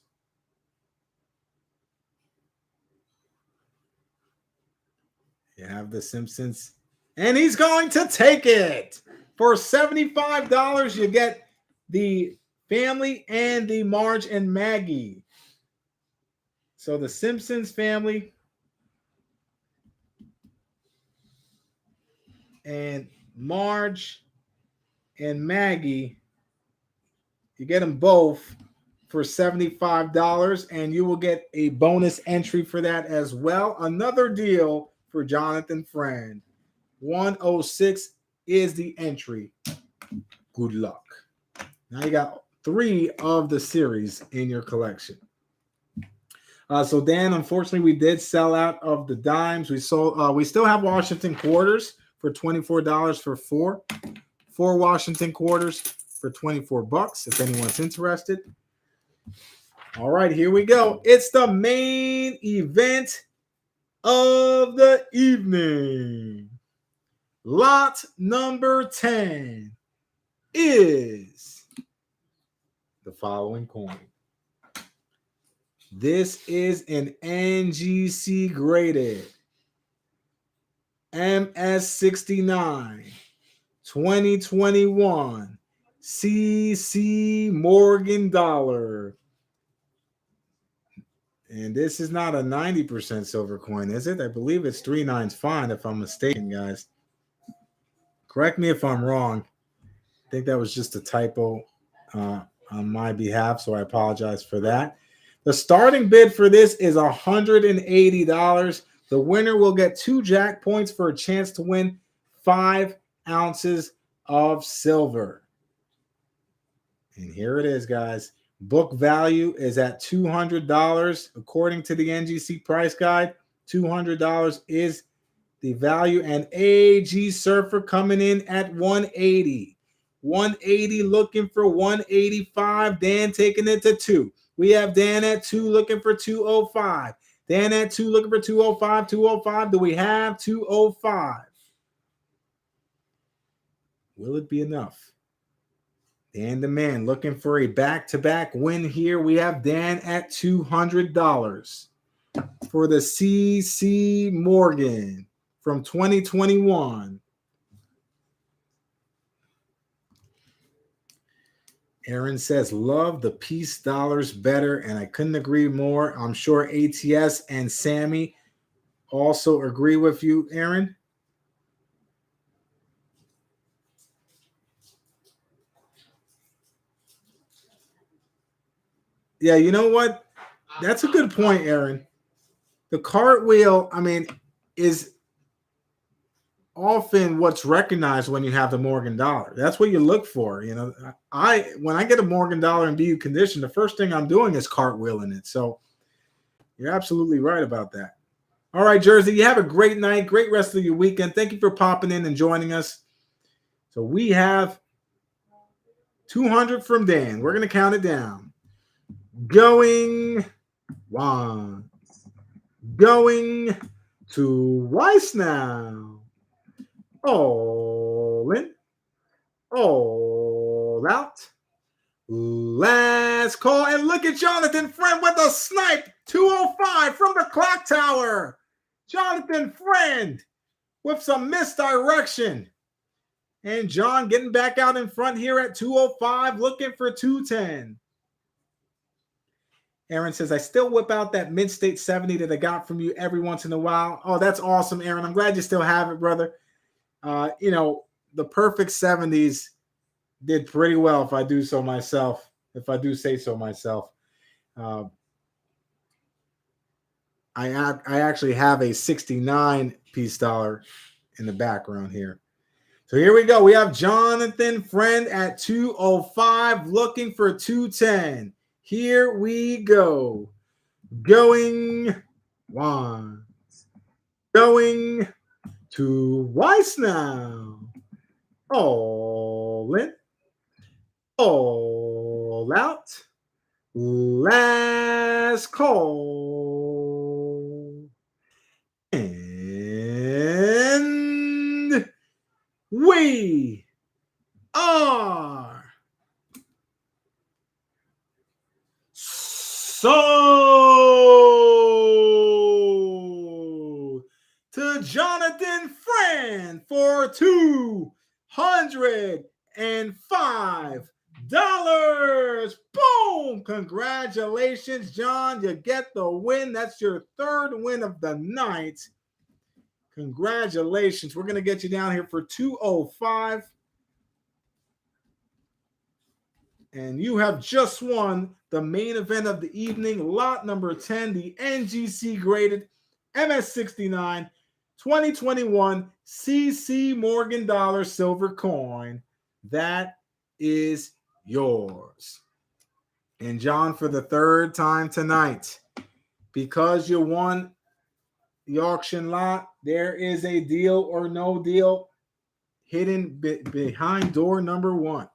You have the Simpsons, and he's going to take it. For $75, you get the family and the Marge and Maggie. So the Simpsons family and Marge and Maggie, you get them both for $75, and you will get a bonus entry for that as well. Another deal for Jonathan Friend. 106 is the entry. Good luck. Now you got 3 of the series in your collection. So Dan, unfortunately, we did sell out of the dimes. We sold. We still have Washington quarters for $24 for 4. 4 Washington quarters for $24 if anyone's interested. All right, here we go. It's the main event of the evening. Lot number 10 is the following coin. This is an NGC graded MS69 2021 CC Morgan dollar. And this is not a 90% silver coin, is it? I believe it's 3 nines fine if I'm mistaken, guys. Correct me if I'm wrong. I think that was just a typo on my behalf, so I apologize for that. The starting bid for this is $180. The winner will get 2 jack points for a chance to win 5 ounces of silver. And here it is, guys. Book value is at $200. According to the NGC price guide, $200 is the value. And AG Surfer coming in at 180. 180 looking for 185. Dan taking it to 2. We have Dan at 2 looking for 205. Dan at 2 looking for 205. 205. Do we have 205? Will it be enough? Dan the man looking for a back-to-back win here. We have Dan at $200 for the CC Morgan from 2021. Aaron says, love the peace dollars better, and I couldn't agree more. I'm sure ATS and Sammy also agree with you, Aaron. Yeah, you know what? That's a good point, Aaron. The cartwheel, I mean, is often what's recognized when you have the Morgan dollar. That's what you look for. You know, when I get a Morgan dollar in BU condition, the first thing I'm doing is cartwheeling it. So you're absolutely right about that. All right, Jersey, you have a great night, great rest of your weekend. Thank you for popping in and joining us. So we have 200 from Dan. We're going to count it down. Going once. Going twice now. All in. All out. Last call. And look at Jonathan Friend with a snipe. 205 from the clock tower. Jonathan Friend with some misdirection. And John getting back out in front here at 205, looking for 210. Aaron says, I still whip out that mid-state 70 that I got from you every once in a while. Oh, that's awesome, Aaron. I'm glad you still have it, brother. You know, the perfect 70s did pretty well if I do so myself, if I do say so myself. I actually have a 69 piece dollar in the background here. So here we go. We have Jonathan Friend at 205 looking for 210. Here we go. Going once. Going twice now. All in. All out. Last call. And we are sold to Jonathan Friend for $205. Boom! Congratulations, John. You get the win. That's your third win of the night. Congratulations. We're going to get you down here for 205. And you have just won the main event of the evening, lot number 10, the NGC graded MS69 2021 CC Morgan dollar silver coin. That is yours. And John, for the third time tonight, because you won the auction lot, there is a deal or no deal hidden behind door number 1.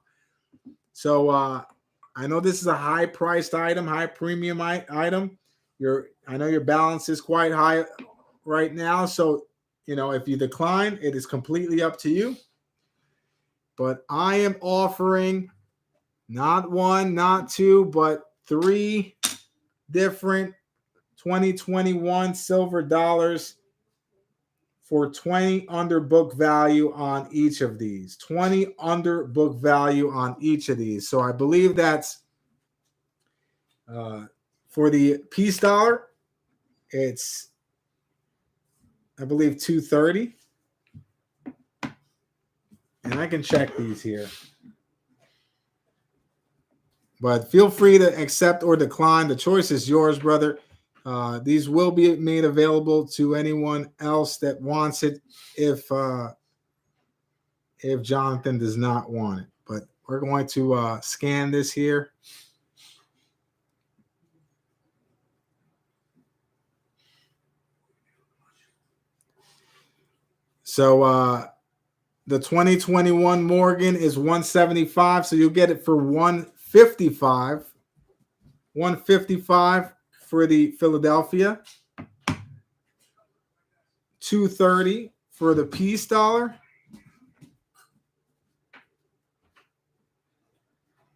So I know this is a high-priced item, high premium item. I know your balance is quite high right now. So, you know, if you decline, it is completely up to you. But I am offering not 1, not 2, but 3 different 2021 silver dollars for 20 under book value on each of these. 20 under book value on each of these. So I believe that's for the peace dollar, it's, I believe, 230. And I can check these here. But feel free to accept or decline. The choice is yours, brother. These will be made available to anyone else that wants it if Jonathan does not want it. But we're going to scan this here. So the 2021 Morgan is 175, so you'll get it for 155. 155 for the Philadelphia. 230 for the peace dollar.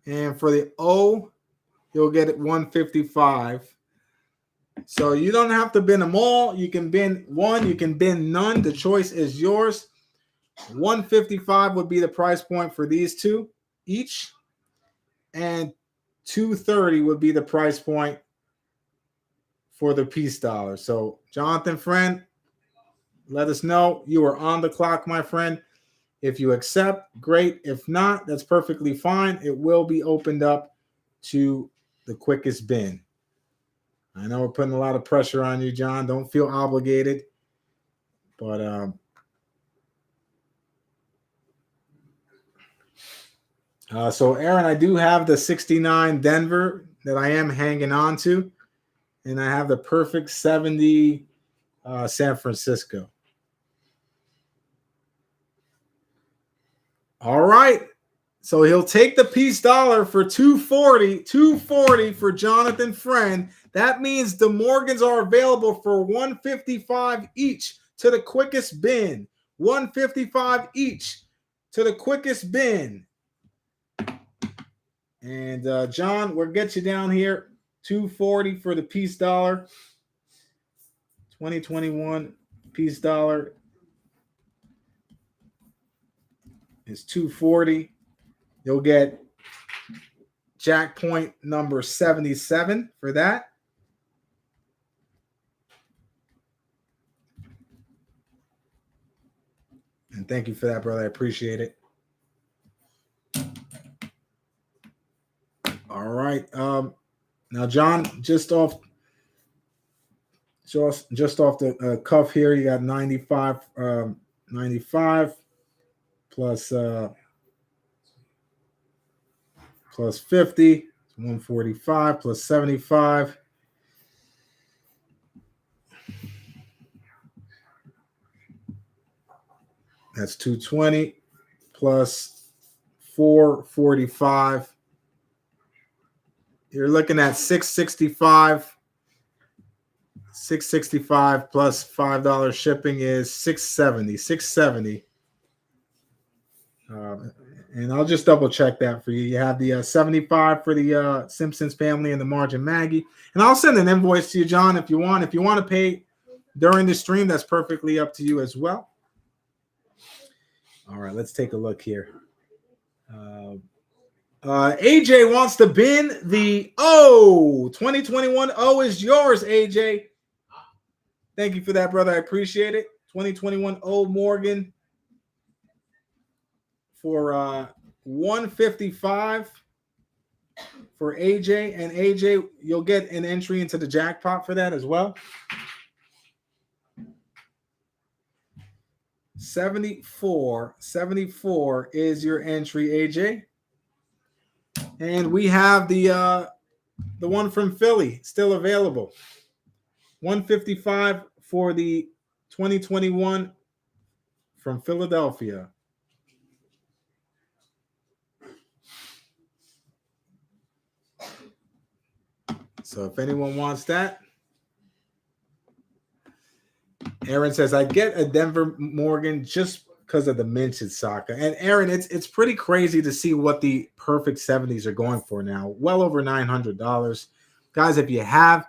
And for the O, you'll get it 155. So you don't have to bin them all. You can bin one, you can bin none. The choice is yours. 155 would be the price point for these two each. And 230 would be the price point for the peace dollar. So Jonathan, friend, let us know. You are on the clock, my friend. If you accept, great. If not, that's perfectly fine. It will be opened up to the quickest bin. I know we're putting a lot of pressure on you, John. Don't feel obligated. But so, Aaron, I do have the 69 Denver that I am hanging on to. And I have the perfect 70 San Francisco. All right. So he'll take the peace dollar for 240. 240 for Jonathan Friend. That means the Morgans are available for 155 each to the quickest bin. 155 each to the quickest bin. And John, we'll get you down here. 240 for the peace dollar. 2021 peace dollar is 240. You'll get Jackpoint number 77 for that. And thank you for that, brother. I appreciate it. All right. Now, John, just off the cuff here, you got 95 plus 50, 145 plus 75. That's 220 plus 445. You're looking at 665. 665 plus $5 shipping is 670. 670. And I'll just double check that for you. You have the 75 for the Simpsons family and the Margin Maggie. And I'll send an invoice to you, John, if you want. If you want to pay during the stream, that's perfectly up to you as well. All right, let's take a look here. AJ wants to bin the O. 2021 O is yours, AJ. Thank you for that, brother. I appreciate it. 2021 O Morgan for 155 for AJ. And AJ, you'll get an entry into the jackpot for that as well. 74 is your entry, AJ. And we have the one from Philly still available. 155 for the 2021 from Philadelphia. So if anyone wants that. Aaron says, I get a Denver Morgan just because of the minted Saca. And Aaron, it's pretty crazy to see what the perfect 70s are going for now. Well over $900. Guys, if you have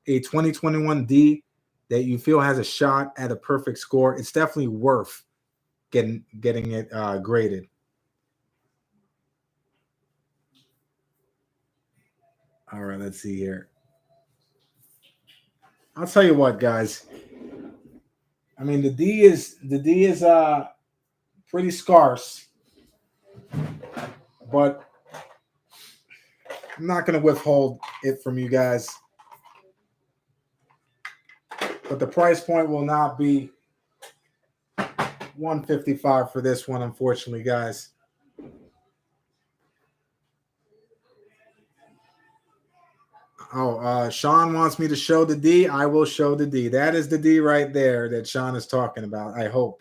a 2021 D that you feel has a shot at a perfect score, it's definitely worth getting it graded. All right, let's see here. I'll tell you what, guys. I mean, the D is pretty scarce, but I'm not going to withhold it from you guys. But the price point will not be $155 for this one, unfortunately, guys. Oh, Sean wants me to show the D. I will show the D. That is the D right there that Sean is talking about, I hope.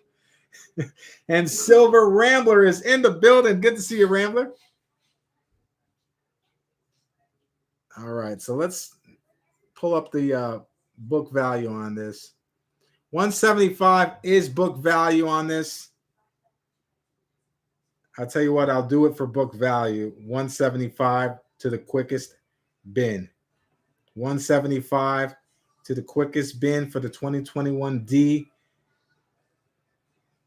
And Silver Rambler is in the building. Good to see you, Rambler. All right, so let's pull up the book value on this. 175 is book value on this. I'll tell you what, I'll do it for book value. 175 to the quickest bin. 175 to the quickest bin for the 2021 D.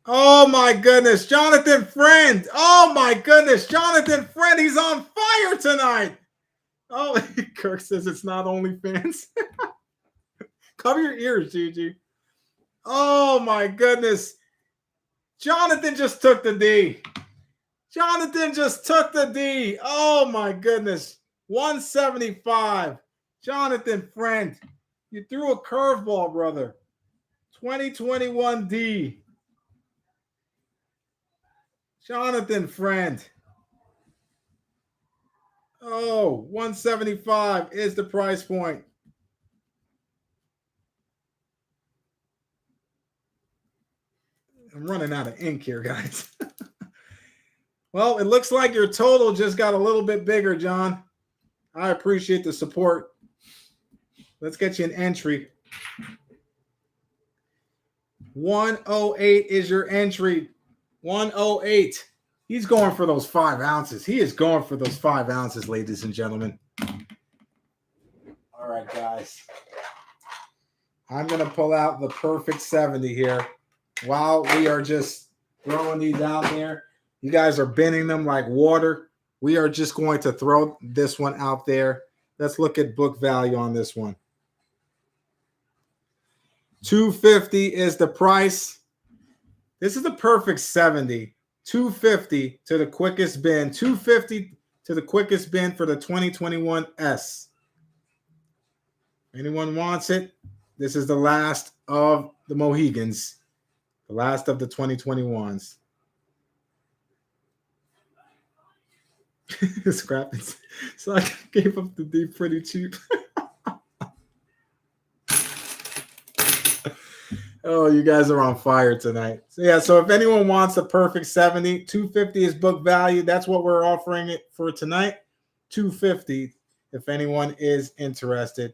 Oh my goodness, Jonathan Friend. Oh my goodness, Jonathan Friend. He's on fire tonight. Oh, Kirk says it's not OnlyFans. Cover your ears, Gigi. Oh my goodness. Jonathan just took the D. Jonathan just took the D. Oh my goodness. 175. Jonathan Friend. You threw a curveball, brother. 2021 D. Jonathan Friend. Oh, 175 is the price point. I'm running out of ink here, guys. Well, it looks like your total just got a little bit bigger, John. I appreciate the support. Let's get you an entry. 108 is your entry. 108. He's going for those 5 ounces. He is going for those 5 ounces, ladies and gentlemen. All right, guys. I'm going to pull out the perfect 70 here. While we are just throwing these out there, you guys are binning them like water. We are just going to throw this one out there. Let's look at book value on this one. $250 is the price. This is the perfect 70. $250 to the quickest bin. $250 to the quickest bin for the 2021 S. Anyone wants it? This is the last of the Mohegans. The last of the 2021s. Scrap it. So I gave up the D pretty cheap. Oh, you guys are on fire tonight. So yeah, so if anyone wants the perfect 70, $250 is book value. That's what we're offering it for tonight. $250 if anyone is interested.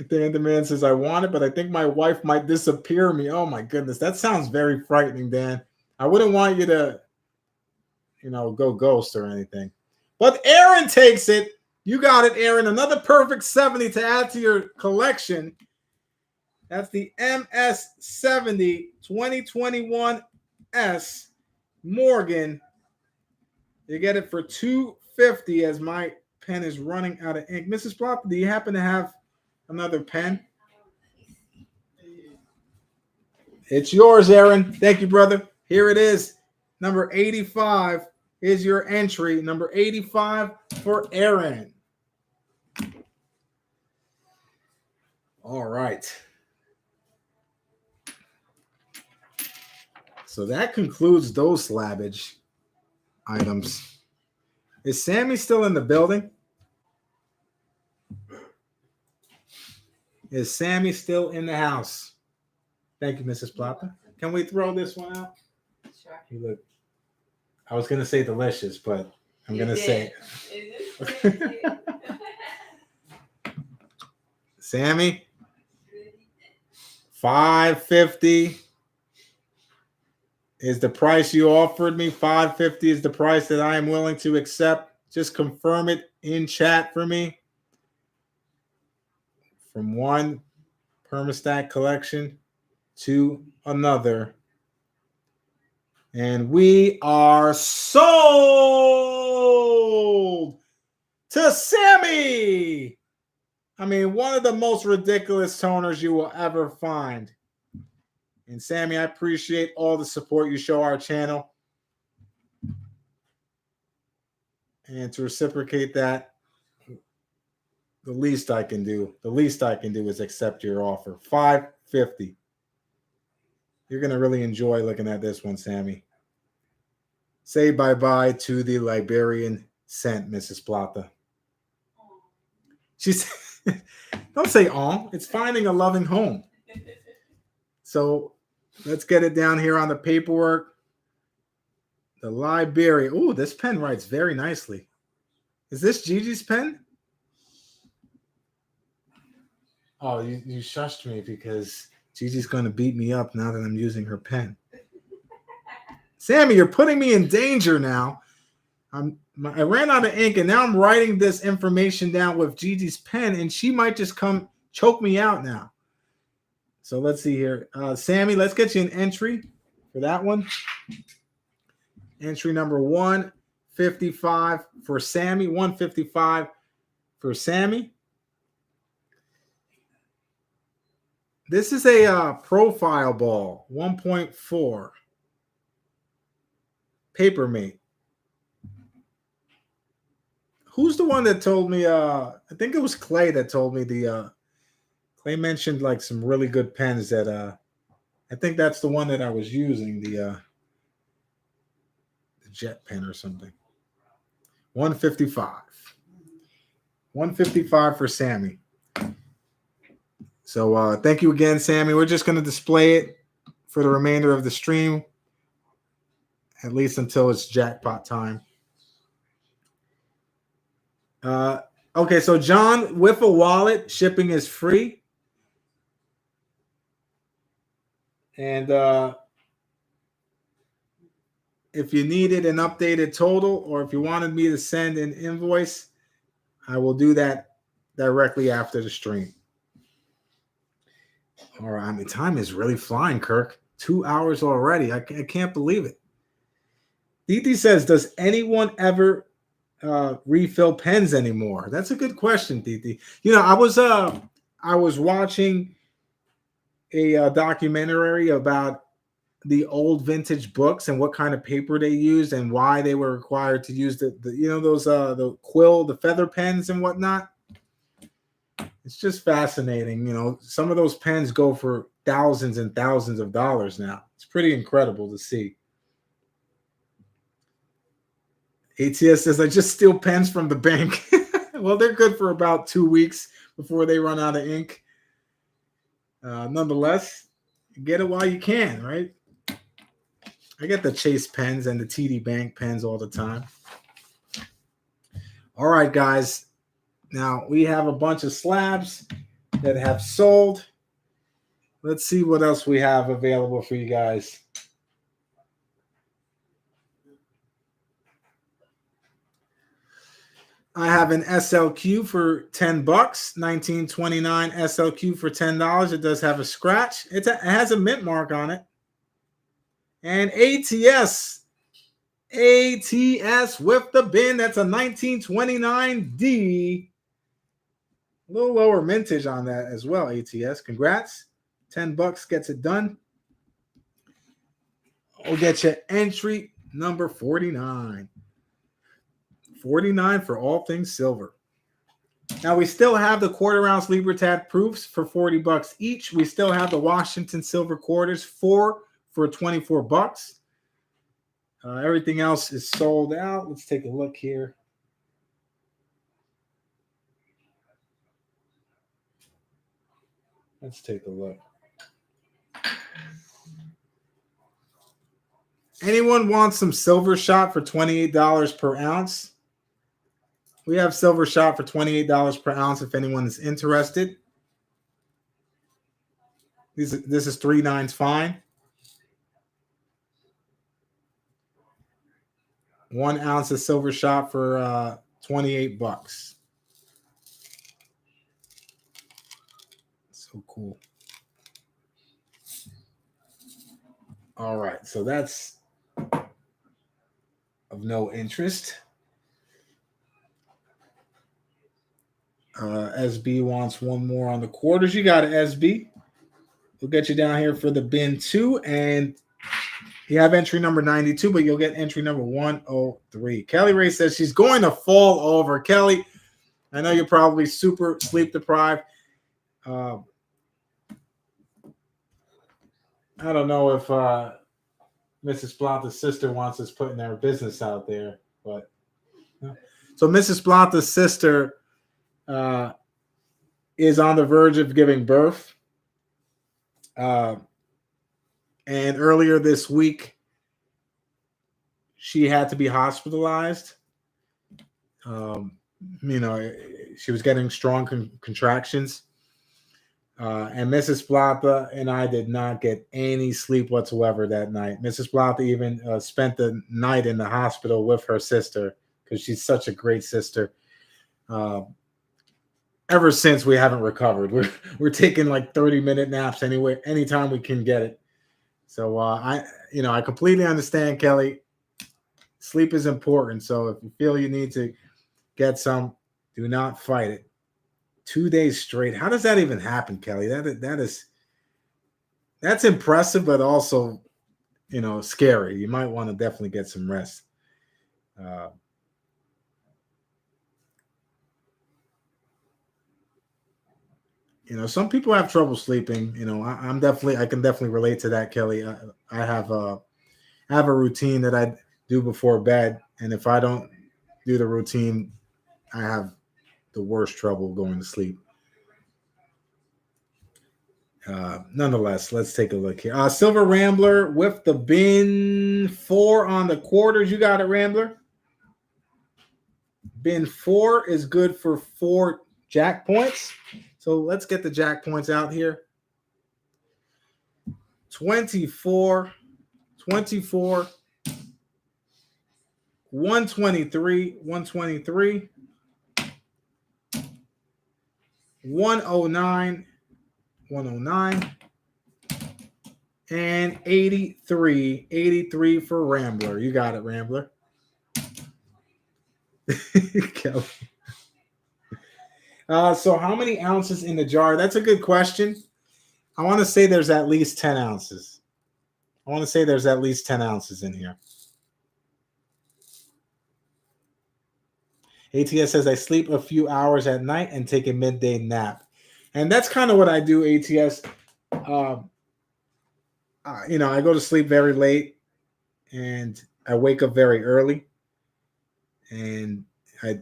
Dan the man says, I want it, but I think my wife might disappear me. Oh my goodness. That sounds very frightening, Dan. I wouldn't want you to, go ghost or anything. But Aaron takes it. You got it, Aaron. Another perfect 70 to add to your collection. That's the MS70 2021 S Morgan. You get it for $250 as my pen is running out of ink. Mrs. Plata, do you happen to have another pen? It's yours, Aaron. Thank you, brother. Here it is. Number 85 is your entry. Number 85 for Aaron. All right. So that concludes those slabbage items. Is Sammy still in the building? Is Sammy still in the house? Thank you, Mrs. Plata. Can we throw this one out? Sure. You look. I was going to say delicious, but I'm going to say Sammy, $550 is the price you offered me. $550 is the price that I am willing to accept Just confirm it in chat for me. From one permastat collection to another. And we are sold to Sammy. I mean, one of the most ridiculous toners you will ever find. And Sammy, I appreciate all the support you show our channel. And to reciprocate that, the least I can do is accept your offer. $550. You're going to really enjoy looking at this one, Sammy. Say bye-bye to the Liberian scent, Mrs. Plata. She's don't say "oh." It's finding a loving home. So let's get it down here on the paperwork. The Liberian. Oh, this pen writes very nicely. Is this Gigi's pen? Oh, you shushed me because Gigi's going to beat me up now that I'm using her pen. Sammy, you're putting me in danger now. I ran out of ink, and now I'm writing this information down with Gigi's pen, and she might just come choke me out now. So let's see here. Sammy, let's get you an entry for that one. Entry number 155 for Sammy. 155 for Sammy. This is a profile ball, 1.4. Papermate. Who's the one that told me? I think it was Clay that told me Clay mentioned like some really good pens that I think that's the one that I was using, the Jet pen or something. 155. 155 for Sammy. So thank you again, Sammy. We're just going to display it for the remainder of the stream, at least until it's jackpot time. Okay, so John, with a wallet, shipping is free. And if you needed an updated total or if you wanted me to send an invoice, I will do that directly after the stream. All right, I mean, time is really flying, Kirk. 2 hours already. I can't believe it. Diti says, does anyone ever refill pens anymore? That's a good question, Diti. You know, I was watching a documentary about the old vintage books and what kind of paper they used and why they were required to use the the feather pens and whatnot. It's just fascinating. You know, some of those pens go for thousands and thousands of dollars now. It's pretty incredible to see. ATS says, I just steal pens from the bank. Well, they're good for about 2 weeks before they run out of ink. Nonetheless, get it while you can, right? I get the Chase pens and the TD Bank pens all the time. All right, guys. Now, we have a bunch of slabs that have sold. Let's see what else we have available for you guys. I have an SLQ for $10, 1929 SLQ for $10. It does have a scratch. It has a mint mark on it. And ATS with the bin. That's a 1929D. A little lower mintage on that as well, ATS. Congrats. $10 gets it done. We'll get you entry number 49. 49 for all things silver. Now, we still have the quarter-ounce Libertad proofs for $40 each. We still have the Washington silver quarters, 4 for $24. Everything else is sold out. Let's take a look here. Let's take a look. Anyone wants some silver shot for $28 per ounce? We have silver shot for $28 per ounce if anyone is interested. This is 3 nines fine. 1 ounce of silver shot for $28. So cool. All right, so that's of no interest. SB wants one more on the quarters. You got it, SB. We'll get you down here for the bin 2, and you have entry number 92, but you'll get entry number 103. Kelly Ray says she's going to fall over. Kelly, I know you're probably super sleep deprived. I don't know if Mrs. Plata's sister wants us putting their business out there, but so Mrs. Plata's sister is on the verge of giving birth. And earlier this week, she had to be hospitalized. She was getting strong contractions. And Mrs. Plata and I did not get any sleep whatsoever that night. Mrs. Plata even spent the night in the hospital with her sister because she's such a great sister. Ever since, we haven't recovered. We're taking like 30-minute naps anyway, anytime we can get it. So I completely understand, Kelly. Sleep is important. So if you feel you need to get some, do not fight it. 2 days straight. How does that even happen, Kelly? That's impressive, but also, scary. You might want to definitely get some rest. Some people have trouble sleeping. I can definitely relate to that, Kelly. I have a routine that I do before bed, and if I don't do the routine, I have the worst trouble going to sleep. Nonetheless, let's take a look here. Silver Rambler with the bin 4 on the quarters. You got it, Rambler. Bin 4 is good for 4 Jackpoints. So let's get the Jackpoints out here. 24, 123, 123, 109, 109, and 83. 83 for Rambler. You got it, Rambler. Kelly. So how many ounces in the jar? That's a good question. I want to say there's at least 10 ounces. in here. ATS says I sleep a few hours at night and take a midday nap. And that's kind of what I do, ATS. I go to sleep very late and I wake up very early. And I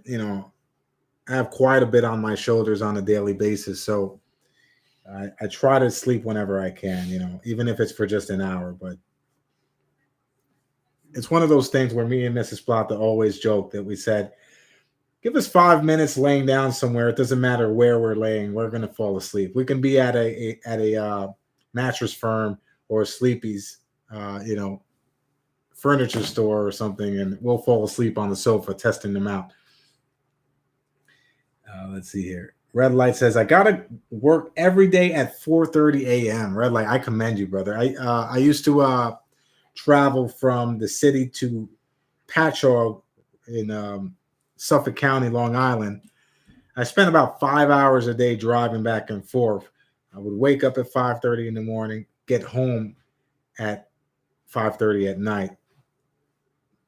have quite a bit on my shoulders on a daily basis. So I try to sleep whenever I can, even if it's for just an hour. But it's one of those things where me and Mrs. Plata always joke that we said, give us 5 minutes laying down somewhere. It doesn't matter where we're laying. We're going to fall asleep. We can be at a mattress firm or a Sleepy's, furniture store or something, and we'll fall asleep on the sofa testing them out. Let's see here. Red Light says, I got to work every day at 4:30 a.m. Red Light, I commend you, brother. I used to travel from the city to Patchogue in Suffolk County, Long Island. I spent about 5 hours a day driving back and forth. I would wake up at 5:30 in the morning, get home at 5:30 at night.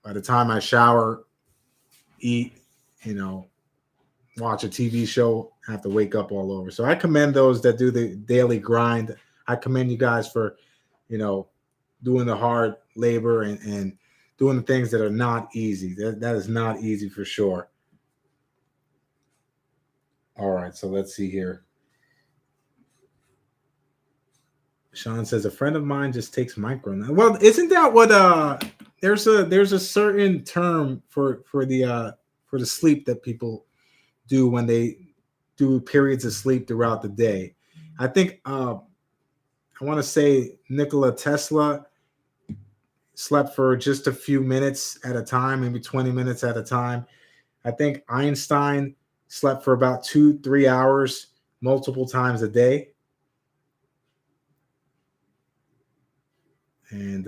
By the time I shower, eat, watch a TV show, I have to wake up all over. So I commend those that do the daily grind. I commend you guys for, doing the hard labor and doing the things that are not easy. That is not easy for sure. All right, so let's see here. Sean says a friend of mine just takes micro. Well, isn't that what there's a certain term for the sleep that people do when they do periods of sleep throughout the day. I think I want to say Nikola Tesla slept for just a few minutes at a time, maybe 20 minutes at a time. I think Einstein slept for about 2-3 hours multiple times a day. And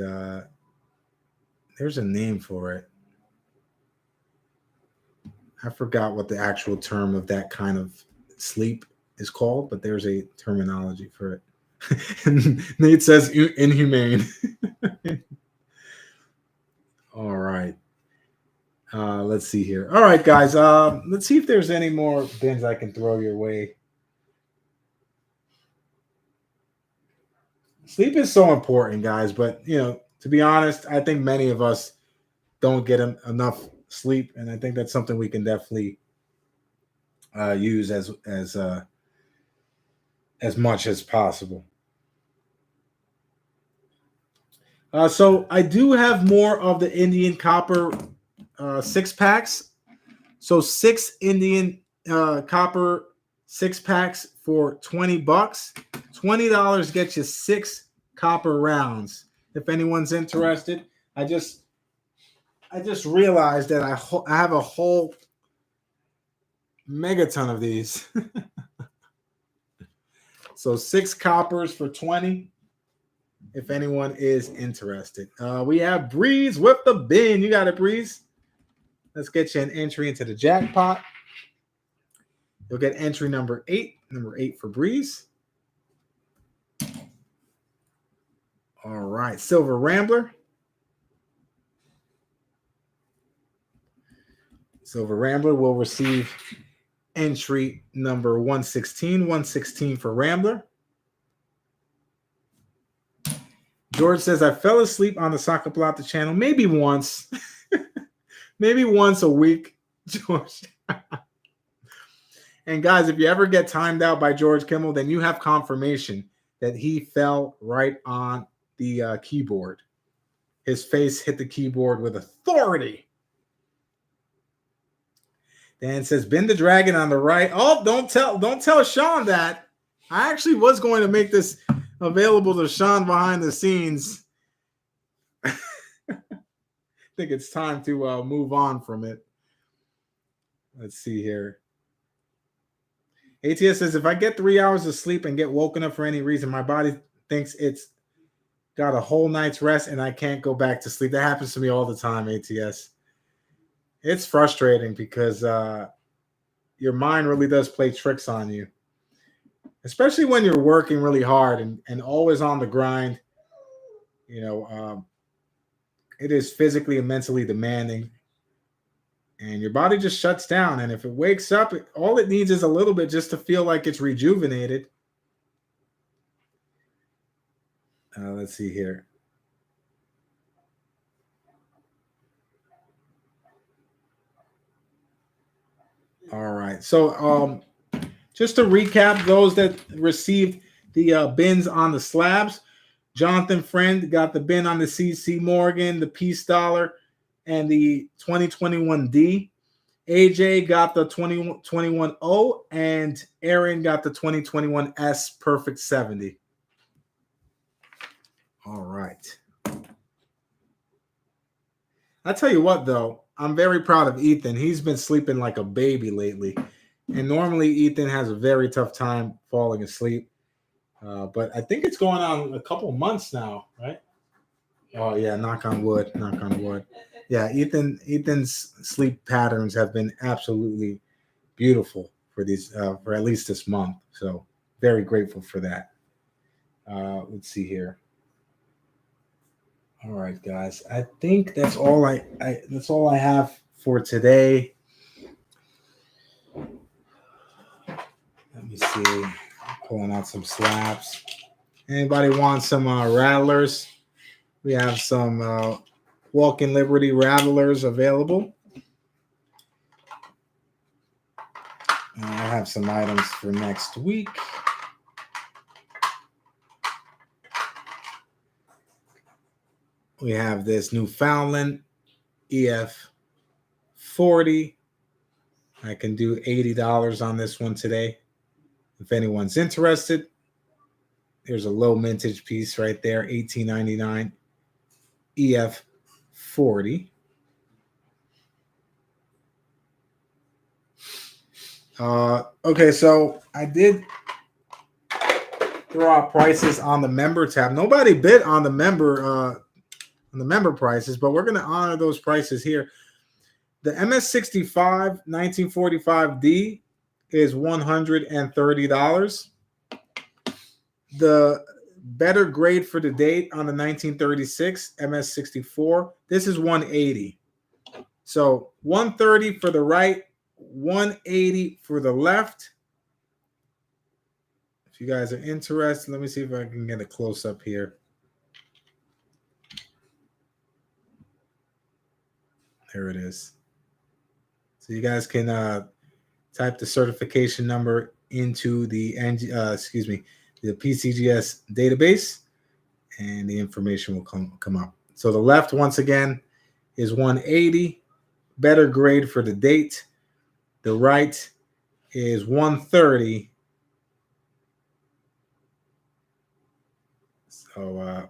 there's a name for it. I forgot what the actual term of that kind of sleep is called, but there's a terminology for it. Nate says inhumane. All right. Let's see here. All right, guys. Let's see if there's any more bins I can throw your way. Sleep is so important, guys. But, to be honest, I think many of us don't get enough sleep. And I think that's something we can definitely use as much as possible. So I do have more of the Indian copper 6-packs. So 6 Indian copper 6-packs for $20. $20 gets you 6 copper rounds. If anyone's interested, I just realized that I have a whole megaton of these. So 6 coppers for 20. If anyone is interested, we have Breeze with the bin. You got it, Breeze. Let's get you an entry into the jackpot. You'll get entry number 8. Number 8 for Breeze. All right, Silver Rambler. Silver Rambler will receive entry number 116. 116 for Rambler. George says, I fell asleep on the Saca Plata channel maybe once. Maybe once a week, George. And guys, if you ever get timed out by George Kimmel, then you have confirmation that he fell right on the keyboard. His face hit the keyboard with authority. Dan says, "Been the dragon on the right." Oh, don't tell Sean that. I actually was going to make this available to Sean behind the scenes. I think it's time to move on from it. Let's see here. ATS says, if I get 3 hours of sleep and get woken up for any reason, my body thinks it's got a whole night's rest and I can't go back to sleep. That happens to me all the time, ATS. It's frustrating because your mind really does play tricks on you, especially when you're working really hard and always on the grind. It is physically and mentally demanding. And your body just shuts down. And if it wakes up, all it needs is a little bit just to feel like it's rejuvenated. Let's see here. All right. So just to recap, those that received the bins on the slabs, Jonathan Friend got the bin on the CC Morgan, the Peace Dollar, and the 2021D. AJ got the 2021O, and Aaron got the 2021S Perfect 70. All right. I tell you what, though, I'm very proud of Ethan. He's been sleeping like a baby lately. And normally Ethan has a very tough time falling asleep. But I think it's going on a couple months now, right? Oh, yeah, knock on wood, knock on wood. Yeah, Ethan's sleep patterns have been absolutely beautiful for these for at least this month. So very grateful for that. Let's see here. All right, guys. I think that's all I have for today. Let me see. Pulling out some slabs. Anybody want some rattlers? We have some Walk in Liberty rattlers available. I have some items for next week. We have this Newfoundland EF 40. I can do $80 on this one today. If anyone's interested, there's a low mintage piece right there, $18.99 EF 40. Okay, so I did throw out prices on the member tab. Nobody bid on the member prices, but we're gonna honor those prices here. The MS65 1945D is $130. The better grade for the date on the 1936 MS64, this is $180. So $130 for the right, $180 for the left. If you guys are interested, let me see if I can get a close up here. There it is. So you guys can type the certification number into the the PCGS database, and the information will come up. So the left, once again, is 180, better grade for the date. The right is 130. So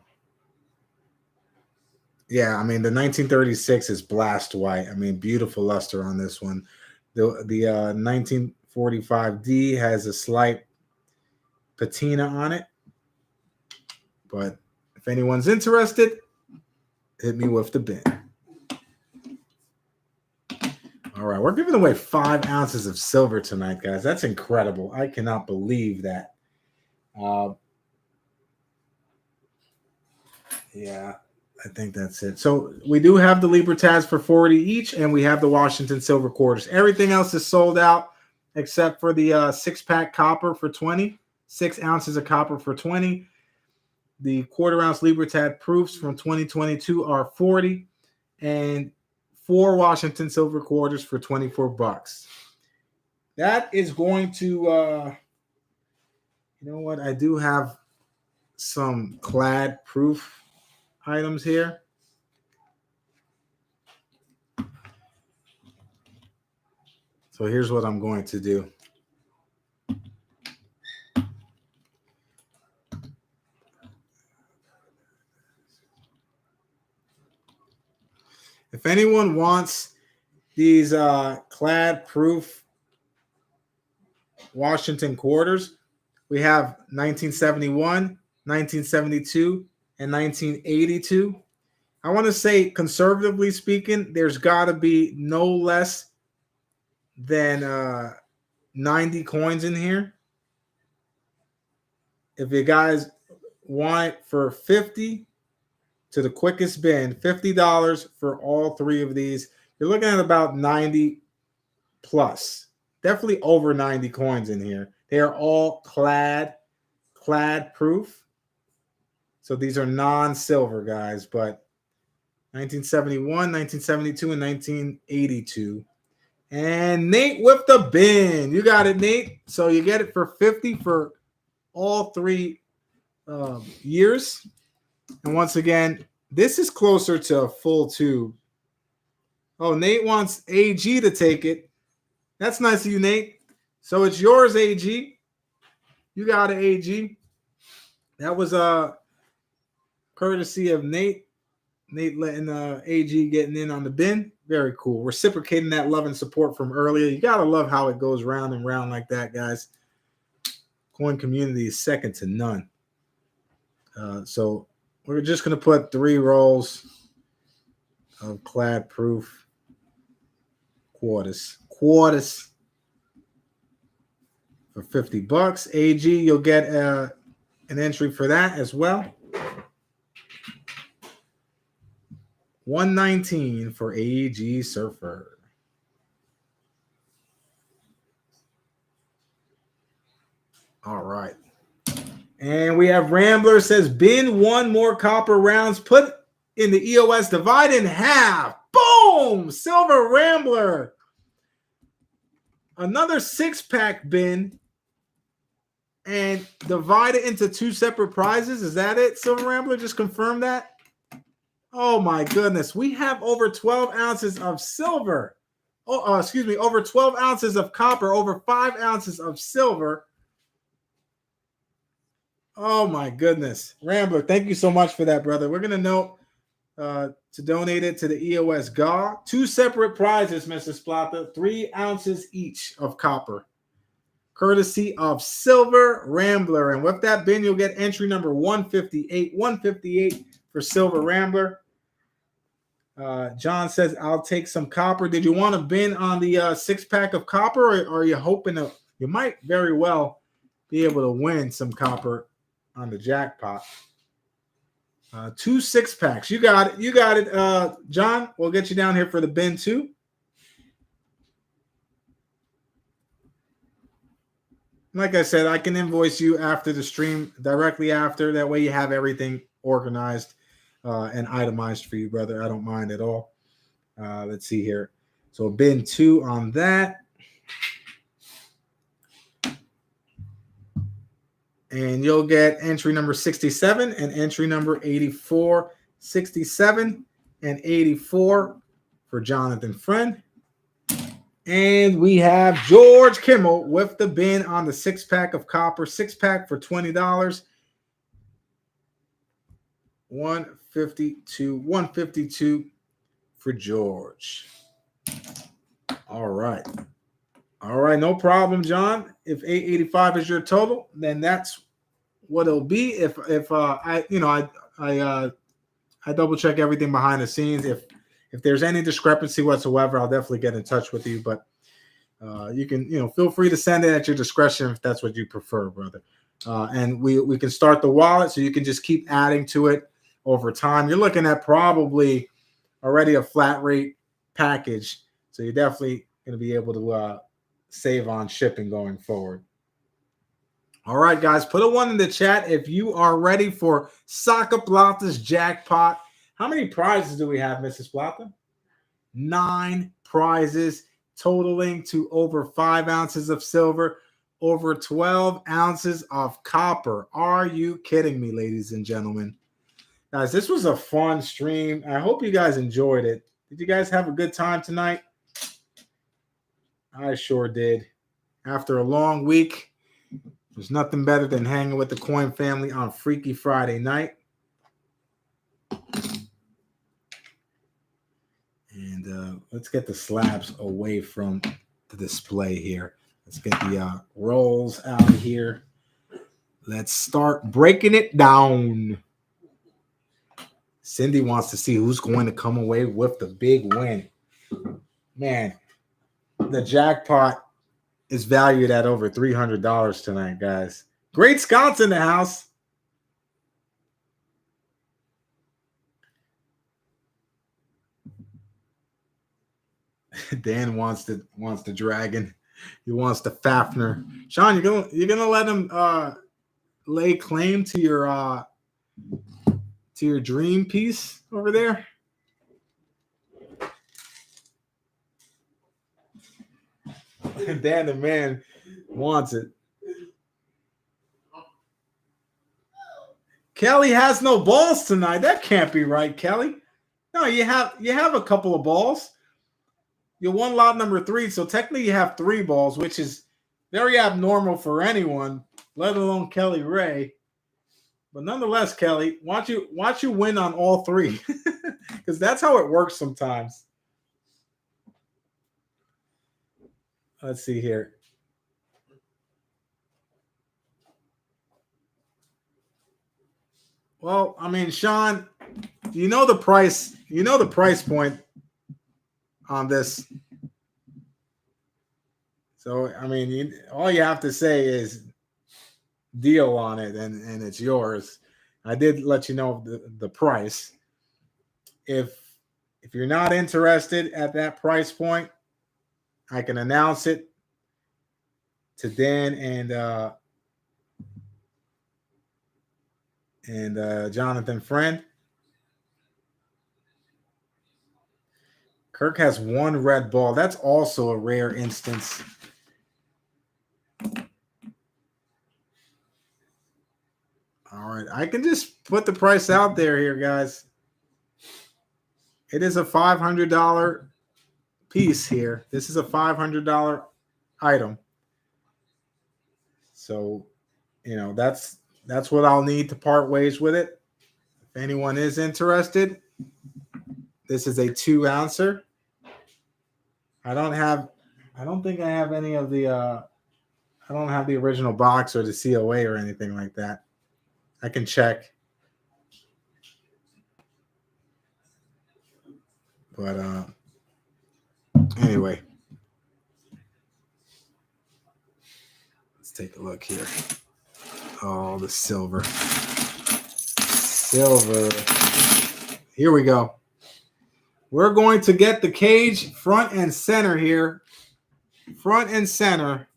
yeah, I mean the 1936 is blast white. I mean, beautiful luster on this one. The 1945D has a slight patina on it, but if anyone's interested, hit me with the bin. All right, we're giving away 5 ounces of silver tonight, guys. That's incredible. I cannot believe that. Yeah, I think that's it. So we do have the Libertads for 40 each, and we have the Washington silver quarters. Everything else is sold out except for the 6-pack copper for 20, 6 ounces of copper for 20. The quarter-ounce Libertad proofs from 2022 are 40, and 4 Washington silver quarters for $24. That is going to, you know what? I do have some clad proof items here. So here's what I'm going to do. If anyone wants these clad proof Washington quarters, we have 1971, 1972, and 1982. I want to say, conservatively speaking, there's got to be no less than 90 coins in here. If you guys want it for 50 to the quickest bin, $50 for all 3 of these, you're looking at about 90 plus. Definitely over 90 coins in here. They are all clad proof. So these are non-silver, guys, but 1971, 1972, and 1982. And Nate with the bin. You got it, Nate. So you get it for 50 for all 3 years. And once again, this is closer to a full tube. Oh, Nate wants AG to take it. That's nice of you, Nate. So it's yours, AG. You got it, AG. That was courtesy of Nate. Nate letting AG getting in on the bin. Very cool. Reciprocating that love and support from earlier. You got to love how it goes round and round like that, guys. Coin community is second to none. So we're just going to put 3 rolls of clad proof quarters for $50. AG, you'll get an entry for that as well. 119 for AG Surfer. All right. And we have Rambler says, bin 1 more copper rounds put in the EOS, divide in half. Boom! Silver Rambler. Another 6-pack bin and divide it into 2 separate prizes. Is that it, Silver Rambler? Just confirm that. Oh my goodness. We have over 12 ounces of silver. Over 12 ounces of copper, over 5 ounces of silver. Oh my goodness. Rambler, thank you so much for that, brother. We're going to note to donate it to the EOS GAW. 2 separate prizes, Mrs. Plata, 3 ounces each of copper. courtesy of Silver Rambler. And with that bin, you'll get entry number 158. 158 for Silver Rambler. John says, I'll take some copper. Did you want to bin on the 6-pack of copper, or are you hoping to, you might very well be able to win some copper on the jackpot? 2 6-packs. You got it. You got it. John, we'll get you down here for the bin too. Like I said, I can invoice you after the stream, directly after. That way you have everything organized and itemized for you, brother. I don't mind at all. Let's see here. So bin 2 on that. And you'll get entry number 67 and entry number 84. 67 and 84 for Jonathan Friend. And we have George Kimmel with the bin on the 6-pack of copper. 6-pack for $20. 152. 152 for George. All right. All right, no problem, John. If 885 is your total, then that's what it'll be. If I double check everything behind the scenes. If there's any discrepancy whatsoever, I'll definitely get in touch with you. But you can, feel free to send it at your discretion if that's what you prefer, brother. And we can start the wallet, so you can just keep adding to it over time. You're looking at probably already a flat rate package, so you're definitely going to be able to save on shipping going forward. All right, guys, put a 1 in the chat if you are ready for Saca Plata's jackpot. How many prizes do we have, Mrs. Plata? 9 prizes, totaling to over 5 ounces of silver, over 12 ounces of copper. Are you kidding me, ladies and gentlemen? Guys, this was a fun stream. I hope you guys enjoyed it. Did you guys have a good time tonight? I sure did. After a long week, there's nothing better than hanging with the Coin family on Freaky Friday night. And let's get the slabs away from the display here. Let's get the rolls out of here. Let's start breaking it down. Cindy wants to see who's going to come away with the big win. Man, the jackpot is valued at over $300 tonight, guys. Great Scott's in the house. Dan wants the dragon. He wants the Fafner. Sean, you're gonna let him lay claim to your dream piece over there? Dan the man wants it. Kelly has no balls tonight. That can't be right, Kelly. No, you have a couple of balls. You won lot number 3, so technically you have 3 balls, which is very abnormal for anyone, let alone Kelly Ray. But nonetheless, Kelly, watch you win on all 3, because that's how it works sometimes. Let's see here. Well, I mean, Sean, you know the price point on this. So, I mean, all you have to say is deal on it, and it's yours. I did let you know the price. If you're not interested at that price point, I can announce it to Dan and Jonathan Friend. Kirk has 1 red ball. That's also a rare instance. All right, I can just put the price out there here, guys. It is a $500 piece here. This is a $500 item. So, that's what I'll need to part ways with it. If anyone is interested, this is a 2-ouncer. I don't think I have any of the I don't have the original box or the COA or anything like that. I can check. But anyway. Let's take a look here. Oh, the silver. Silver. Here we go. We're going to get the cage front and center here. Front and center.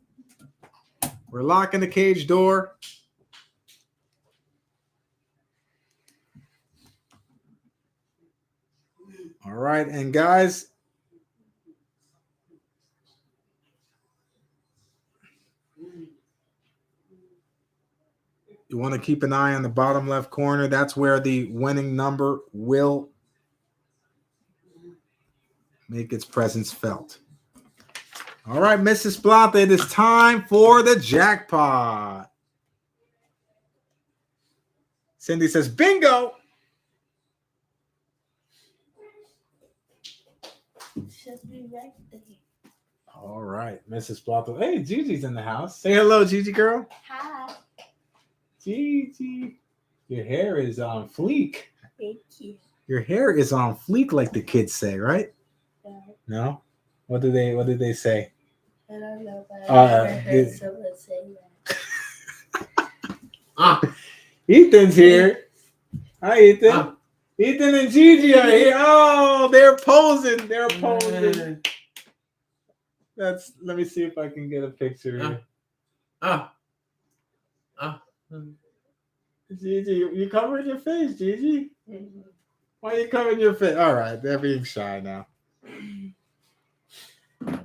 We're locking the cage door. All right, and guys, you want to keep an eye on the bottom left corner. That's where the winning number will make its presence felt. All right, Mrs. Plata, it is time for the jackpot. Cindy says, bingo. Should be right there. All right, Mrs. Plata. Hey, Gigi's in the house. Say hello, Gigi girl. Hi. Gigi. Your hair is on fleek. Thank you. Your hair is on fleek, like the kids say, right? No? What did they say? I don't know, but I never heard someone say that. Ethan's here. Hi, Ethan. Ethan and Gigi are here. Oh, they're posing. They're posing. Let me see if I can get a picture here. Gigi, you covering your face, Gigi? Why are you covering your face? All right, they're being shy now.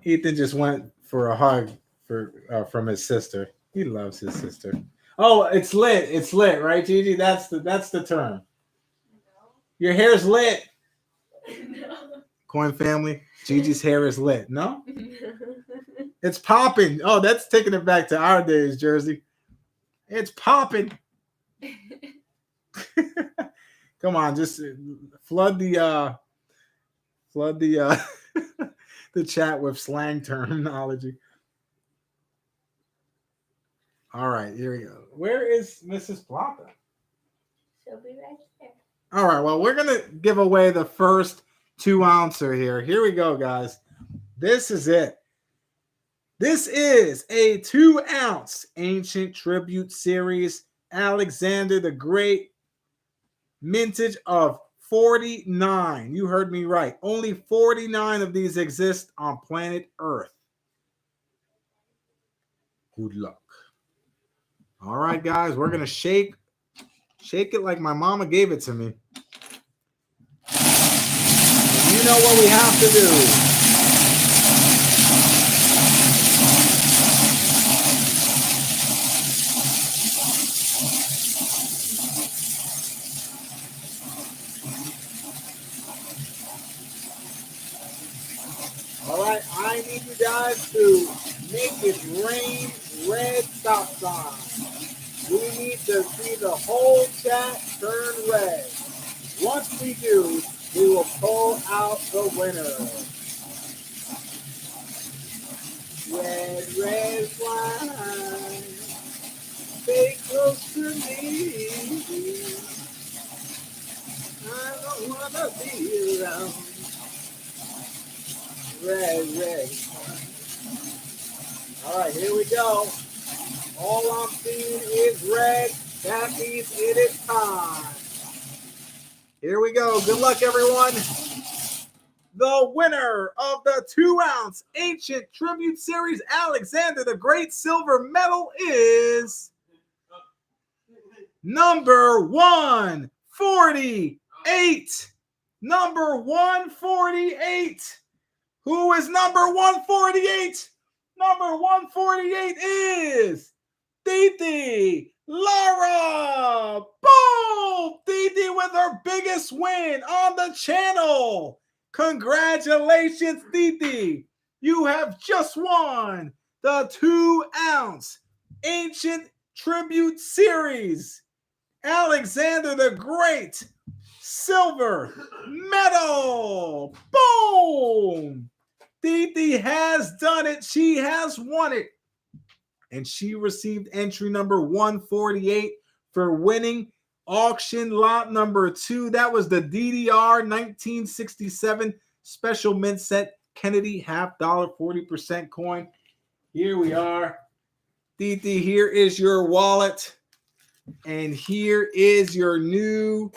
Ethan just went for a hug from his sister. He loves his sister. Oh, it's lit. It's lit, right, Gigi? That's the term. No. Your hair's lit. No. Coin family, Gigi's hair is lit. No? It's popping. Oh, that's taking it back to our days, Jersey. It's popping. Come on, just flood the the chat with slang terminology. All right, here we go. Where is Mrs. Plata? She'll be right there. All right, well, we're gonna give away the first 2-ouncer here. Here we go, guys. This is it. This is a 2-ounce Ancient Tribute Series Alexander the Great mintage of 49. You heard me right. Only 49 of these exist on planet Earth. Good luck. All right, guys, we're gonna shake it like my mama gave it to me. You know what we have to do. All right, I need you guys to make it rain red stop sign. We need to see the whole chat turn red. Once we do, we will pull out the winner. Red wine, stay close to me. I don't wanna be around. Red. All right, here we go. All I'm seeing is red. That means it is time. Here we go. Good luck, everyone. The winner of the 2-ounce Ancient Tribute Series Alexander the Great Silver Medal is number 148. Number 148. Who is number 148? Number 148 is Titi Lara. Boom! Titi with her biggest win on the channel. Congratulations, Titi. You have just won the 2-ounce Ancient Tribute Series Alexander the Great Silver Medal. Boom! Titi has done it. She has won it. and she received entry number 148 for winning auction lot number 2. That was the DDR 1967 special mint set Kennedy half dollar 40% coin. Here we are. Titi, here is your wallet. And here is your new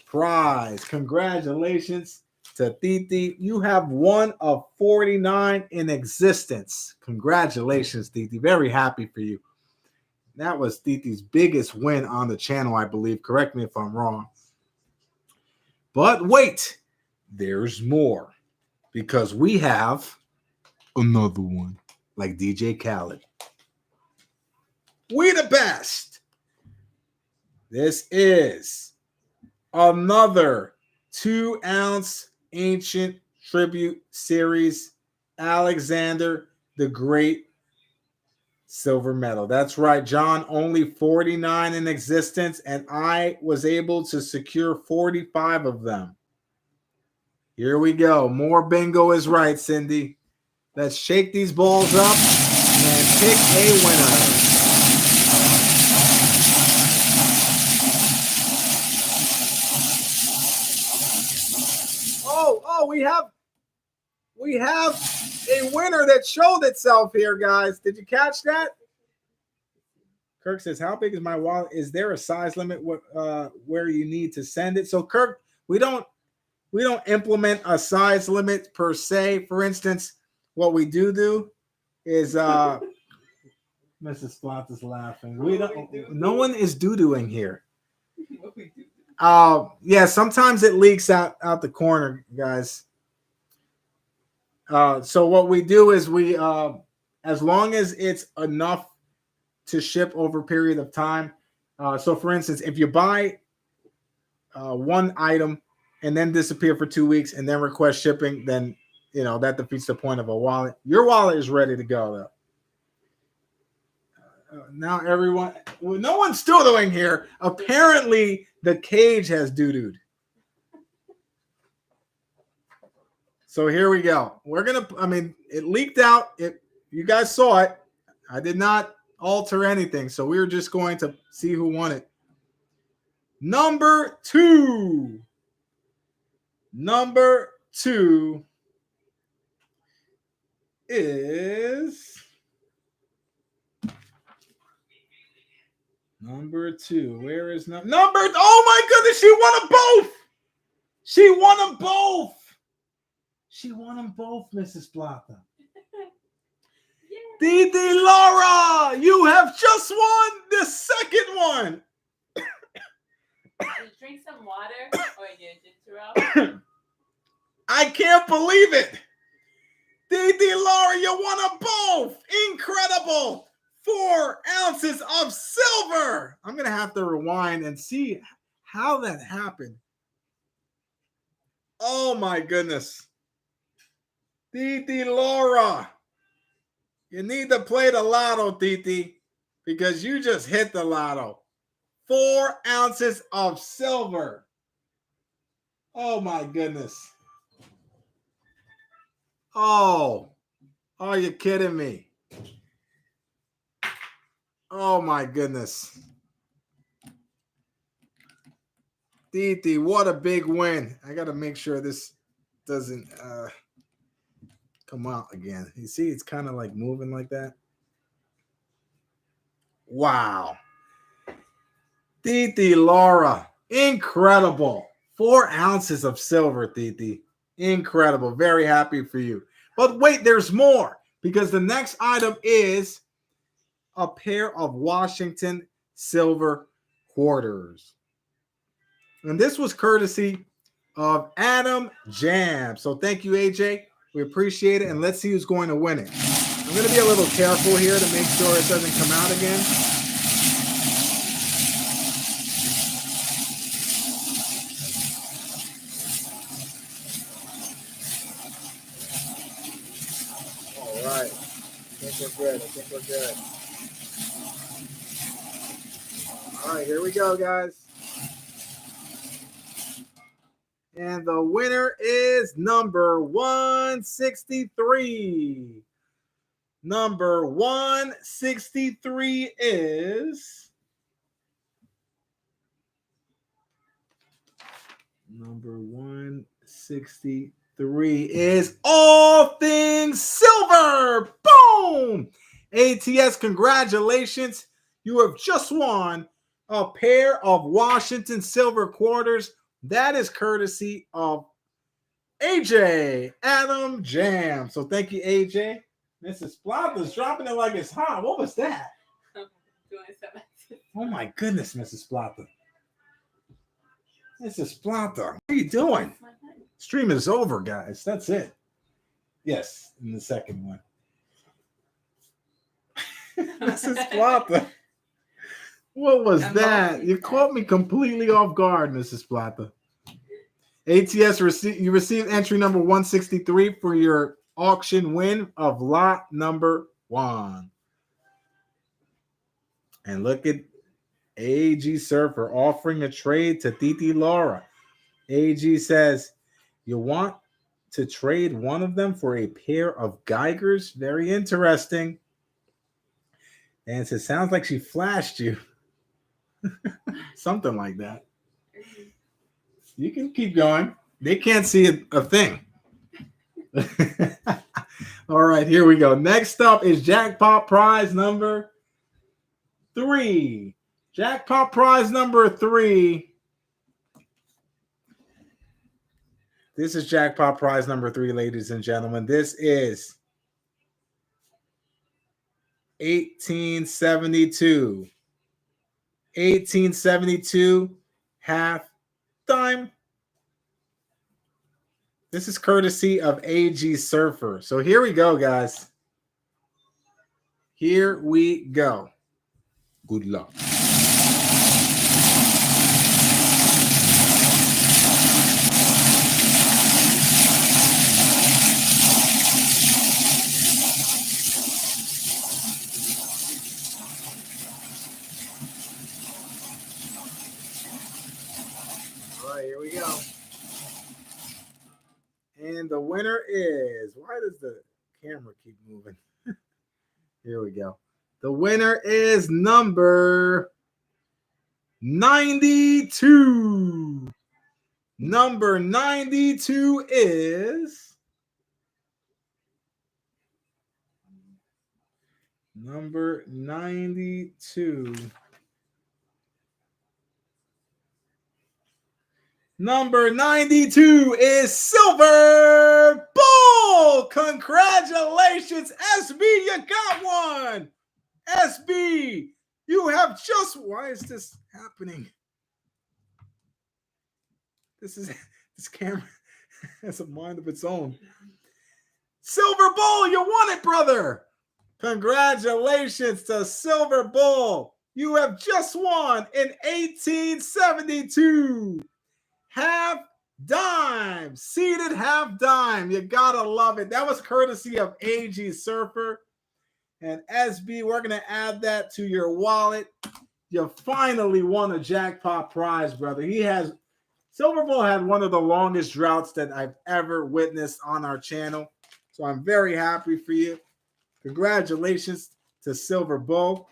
prize. Congratulations to Titi. You have one of 49 in existence. Congratulations, Titi. Very happy for you. That was Titi's biggest win on the channel, I believe. Correct me if I'm wrong. But wait, there's more. Because we have another one, like DJ Khaled. We the best. This is another 2-ounce ancient tribute series Alexander the Great silver medal. That's right, John. Only 49 in existence, and I was able to secure 45 of them. Here we go. More bingo is right, Cindy. Let's shake these balls up and pick a winner. Oh, we have a winner that showed itself here, guys. Did you catch that? Kirk says, how big is my wallet? Is there a size limit where you need to send it? So, Kirk, we don't implement a size limit per se. For instance, what we do is Mrs. Plot is laughing. No one is doo-dooing here. Yeah, sometimes it leaks out the corner, guys. So what we do is we as long as it's enough to ship over a period of time. So for instance, if you buy one item and then disappear for 2 weeks and then request shipping, then that defeats the point of a wallet. Your wallet is ready to go though. Now everyone, no one's still doing here. Apparently the cage has doo-dooed. So here we go. It leaked out. You guys saw it. I did not alter anything. So we were just going to see who won it. Number two is number two. Where is number? Oh my goodness, she won them both. She won them both, Mrs. Plata. Didi Laura, you have just won the second one. Drink some water or your ginger ale. I can't believe it. Didi Laura, you won them both. Incredible. 4 ounces of silver. I'm going to have to rewind and see how that happened. Oh my goodness. Didi Laura. You need to play the lotto, Titi, because you just hit the lotto. 4 ounces of silver. Oh, my goodness. Oh, are you kidding me? Oh, my goodness. Titi, what a big win. I got to make sure this doesn't come out again. You see, it's kind of like moving like that. Wow. Titi Laura, incredible. 4 ounces of silver, Titi. Incredible. Very happy for you. But wait, there's more, because the next item is a pair of Washington silver quarters. And this was courtesy of Adam Jam. So thank you, AJ. We appreciate it. And let's see who's going to win it. I'm going to be a little careful here to make sure it doesn't come out again. All right. I think we're good. All right, here we go, guys. And the winner is number 163. number 163 is number 163 is All Things Silver. Boom! ATS, congratulations. You have just won a pair of Washington silver quarters. That is courtesy of AJ Adam Jam. So thank you, AJ. Mrs. Plata's dropping it like it's hot. What was that? Doing something. Oh my goodness, Mrs. Plata. Mrs. Plata, what are you doing? Stream is over, guys. That's it. Yes, in the second one. Mrs. Plata. What was that? You caught me completely off guard, Mrs. Plata. ATS, you received entry number 163 for your auction win of lot number 1. And look at AG Surfer offering a trade to Titi Laura. AG says, you want to trade one of them for a pair of Geigers? Very interesting. And it sounds like she flashed you. Something like that. You can keep going. They can't see a thing. All right, here we go. Next up is jackpot prize number 3. Jackpot prize number 3. This is jackpot prize number 3, ladies and gentlemen. This is 1872. 1872 half dime. This is courtesy of AG Surfer. So here we go, guys. Here we go. Good luck. All right, here we go. And the winner is, why does the camera keep moving? Here we go. The winner is number 92. Number 92 is number 92. Number 92 is Silver Bull. Congratulations, SB. You got one. SB, you have just... Why is this happening? This camera has a mind of its own. Silver Bull, you won it, brother. Congratulations to Silver Bull. You have just won in 1872. Half dime, seated half dime. You gotta love it. That was courtesy of AG Surfer and SB. We're gonna add that to your wallet. You finally won a jackpot prize, brother. Silver Bull had one of the longest droughts that I've ever witnessed on our channel. So I'm very happy for you. Congratulations to Silver Bull.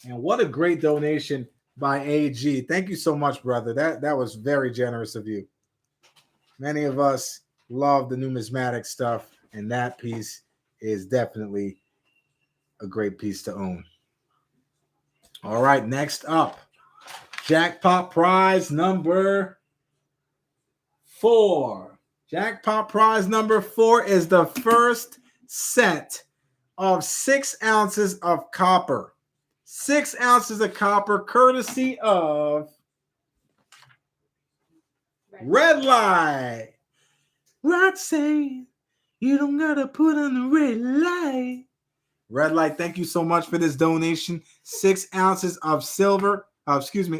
And what a great donation by AG. Thank you so much, brother. That was very generous of you. Many of us love the numismatic stuff, and that piece is definitely a great piece to own. All right, next up, jackpot prize number 4. Jackpot prize number 4 is the first set of 6 ounces of copper. 6 ounces of copper, courtesy of Red Light. Rod say you don't gotta put on the red light. Red Light, thank you so much for this donation. 6 ounces of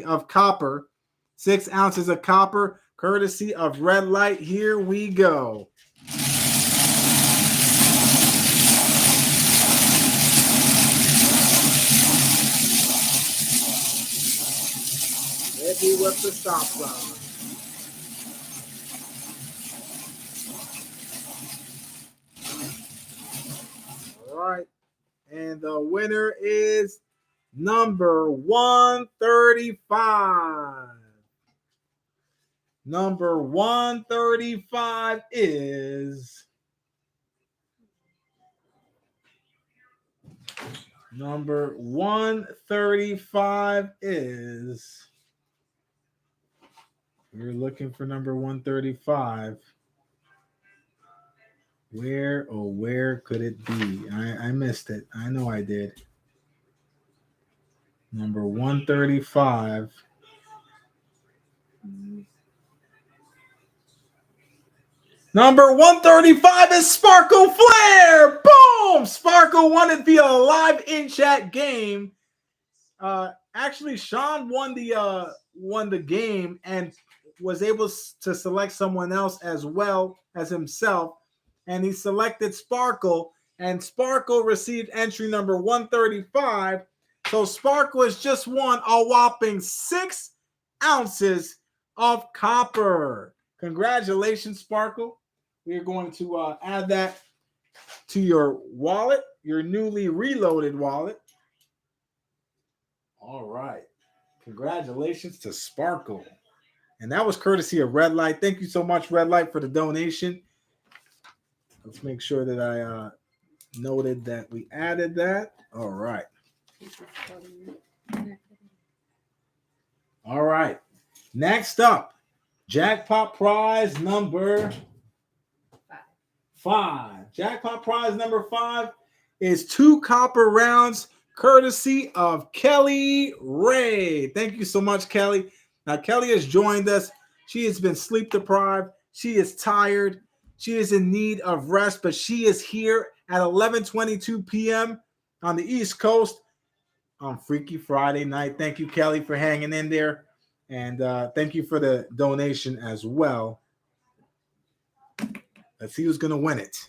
of copper. 6 ounces of copper, courtesy of Red Light. Here we go. Ready with the stop sign. All And the winner is number 135. Number 135 is number 135 is we're looking for number 135. Where could it be? I missed it. I know I did. Number 135. Number 135 is Sparkle Flare. Boom! Sparkle wanted the live in chat game. Actually, Sean won the game and was able to select someone else as well as himself. And he selected Sparkle, and Sparkle received entry number 135. So Sparkle has just won a whopping 6 ounces of copper. Congratulations, Sparkle. We are going to add that to your wallet, your newly reloaded wallet. All right. Congratulations to Sparkle. And that was courtesy of Red Light. Thank you so much, Red Light, for the donation. Let's make sure that I noted that we added that. All right. All right. Next up, jackpot prize number 5. Jackpot prize number 5 is 2 copper rounds courtesy of Kelly Ray. Thank you so much, Kelly. Now, Kelly has joined us. She has been sleep deprived. She is tired. She is in need of rest, but she is here at 11:22 p.m. on the East Coast on Freaky Friday night. Thank you, Kelly, for hanging in there. And thank you for the donation as well. Let's see who's going to win it.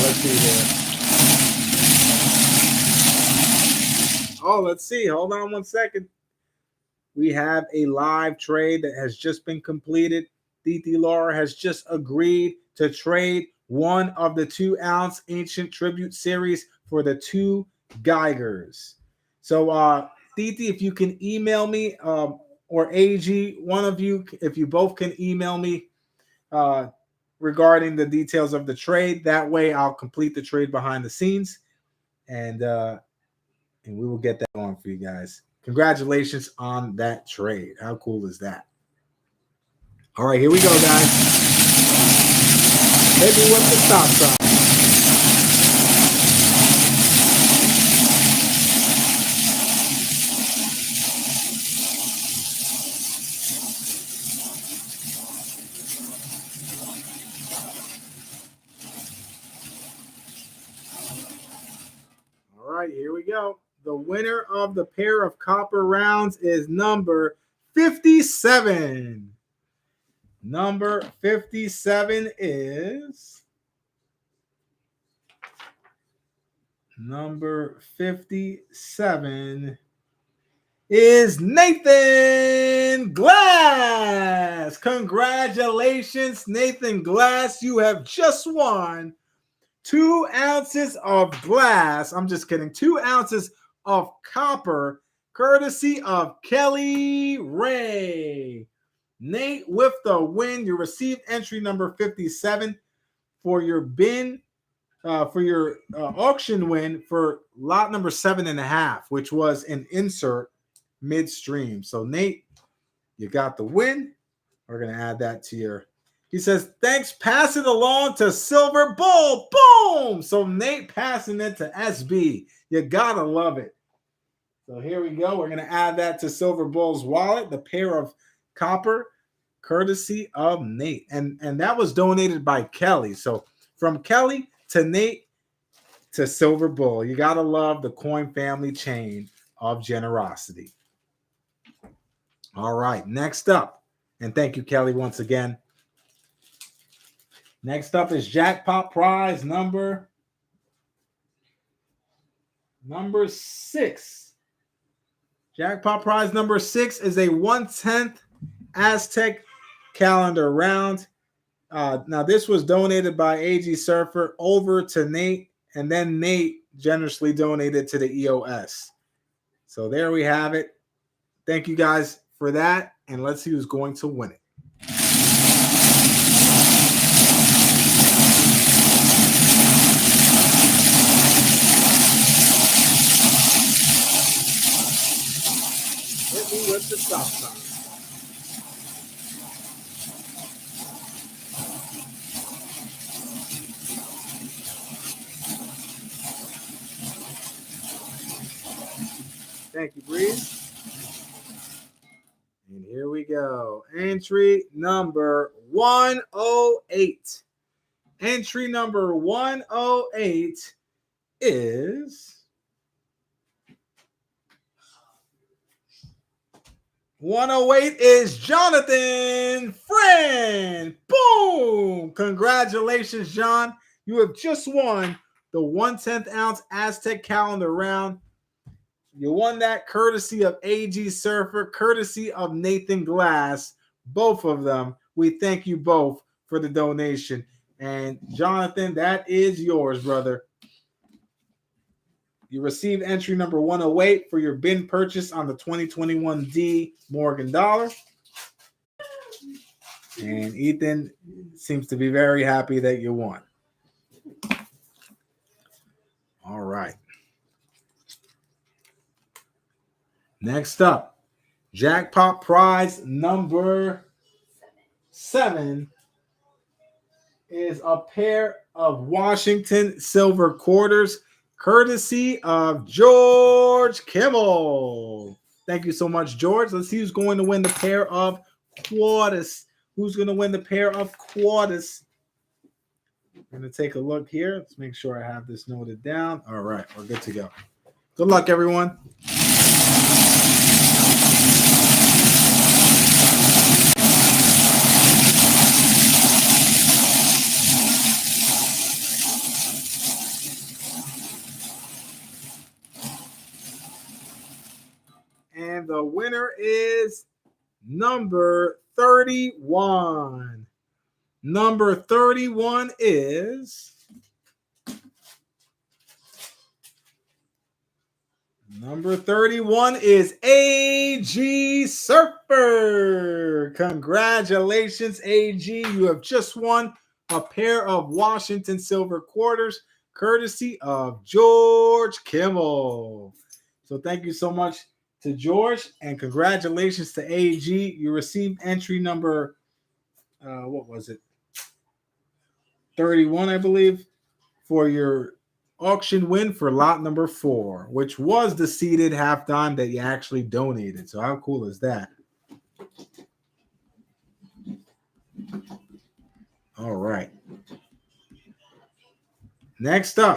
Let's see here. Oh, let's see. Hold on one second. We have a live trade that has just been completed. DT Laura has just agreed to trade one of the 2-ounce Ancient Tribute Series for the 2 Geigers. So, DT, if you can email me, or AG, one of you, if you both can email me regarding the details of the trade. That way I'll complete the trade behind the scenes, and we will get that on for you guys. Congratulations on that trade. How cool is that? All right, here we go, guys. Hit me with the stop sign. All right, here we go. The winner of the pair of copper rounds is number 57. Number 57 is Nathan Glass. Congratulations, Nathan Glass. You have just won 2 ounces of glass. I'm just kidding. 2 ounces of copper, courtesy of Kelly Ray. Nate with the win. You received entry number 57 for your bin, for your auction win for lot number 7.5, which was an insert midstream. So Nate, you got the win. We're going to add that to your. He says, thanks, pass it along to Silver Bull. Boom! So Nate passing it to SB. You got to love it. So here we go. We're going to add that to Silver Bull's wallet, the pair of copper, courtesy of Nate. And that was donated by Kelly. So from Kelly to Nate to Silver Bull. You got to love the coin family chain of generosity. All right, next up. And thank you, Kelly, once again. Next up is jackpot prize number 6. Jackpot prize number 6 is a 1/10 Aztec calendar round. Now, this was donated by AG Surfer over to Nate, and then Nate generously donated to the EOS. So there we have it. Thank you guys for that, and let's see who's going to win it. Hit me with the stop sign. Thank you, Breeze. And here we go. Entry number 108. Entry number 108 is 108 is Jonathan Friend. Boom! Congratulations, John. You have just won the 1/10 ounce Aztec calendar round. You won that courtesy of AG Surfer, courtesy of Nathan Glass, both of them. We thank you both for the donation. And Jonathan, that is yours, brother. You received entry number 108 for your bin purchase on the 2021 D Morgan Dollar. And Ethan seems to be very happy that you won. All right. Next up, jackpot prize number 7 is a pair of Washington silver quarters, courtesy of George Kimmel. Thank you so much, George. Let's see who's going to win the pair of quarters. Who's going to win the pair of quarters? I'm going to take a look here. Let's make sure I have this noted down. All right, we're good to go. Good luck, everyone. And the winner is number 31. Number 31 is AG Surfer. Congratulations, AG. You have just won a pair of Washington silver quarters, courtesy of George Kimmel. So thank you so much to George, and congratulations to AG. You received entry number, 31, I believe, for your auction win for lot number 4, which was the seeded half dime that you actually donated. So how cool is that? All right. Next up,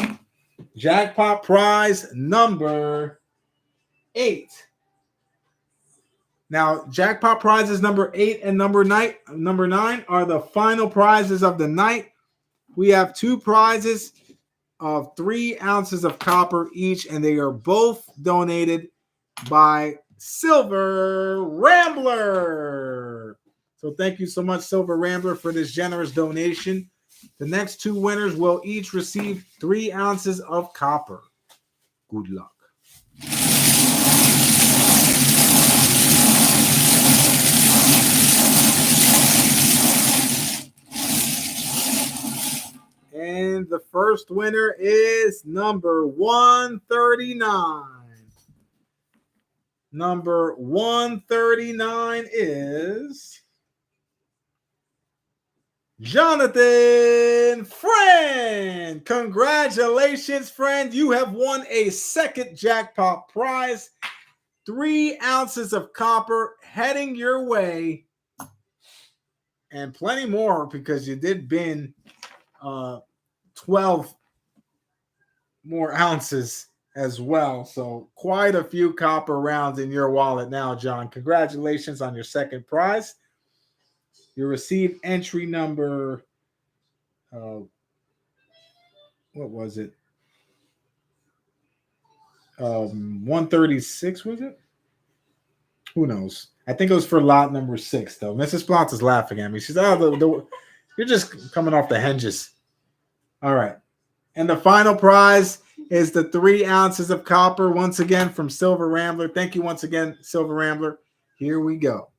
jackpot prize number 8. Now, jackpot prizes number 8 and number 9 are the final prizes of the night. We have 2 prizes of 3 ounces of copper each, and they are both donated by Silver Rambler. So thank you so much, Silver Rambler, for this generous donation. The next 2 winners will each receive 3 ounces of copper. Good luck. And the first winner is number 139. Number 139 is Jonathan Friend. Congratulations, friend. You have won a second jackpot prize. 3 ounces of copper heading your way. And plenty more because you did bin 12 more ounces as well. So quite a few copper rounds in your wallet now, John. Congratulations on your second prize. You received entry number, what was it? 136, was it? Who knows? I think it was for lot number 6, though. Mrs. Plotz is laughing at me. She's, You're just coming off the hinges. All right. And the final prize is the 3 ounces of copper, once again from Silver Rambler. Thank you once again, Silver Rambler. Here we go.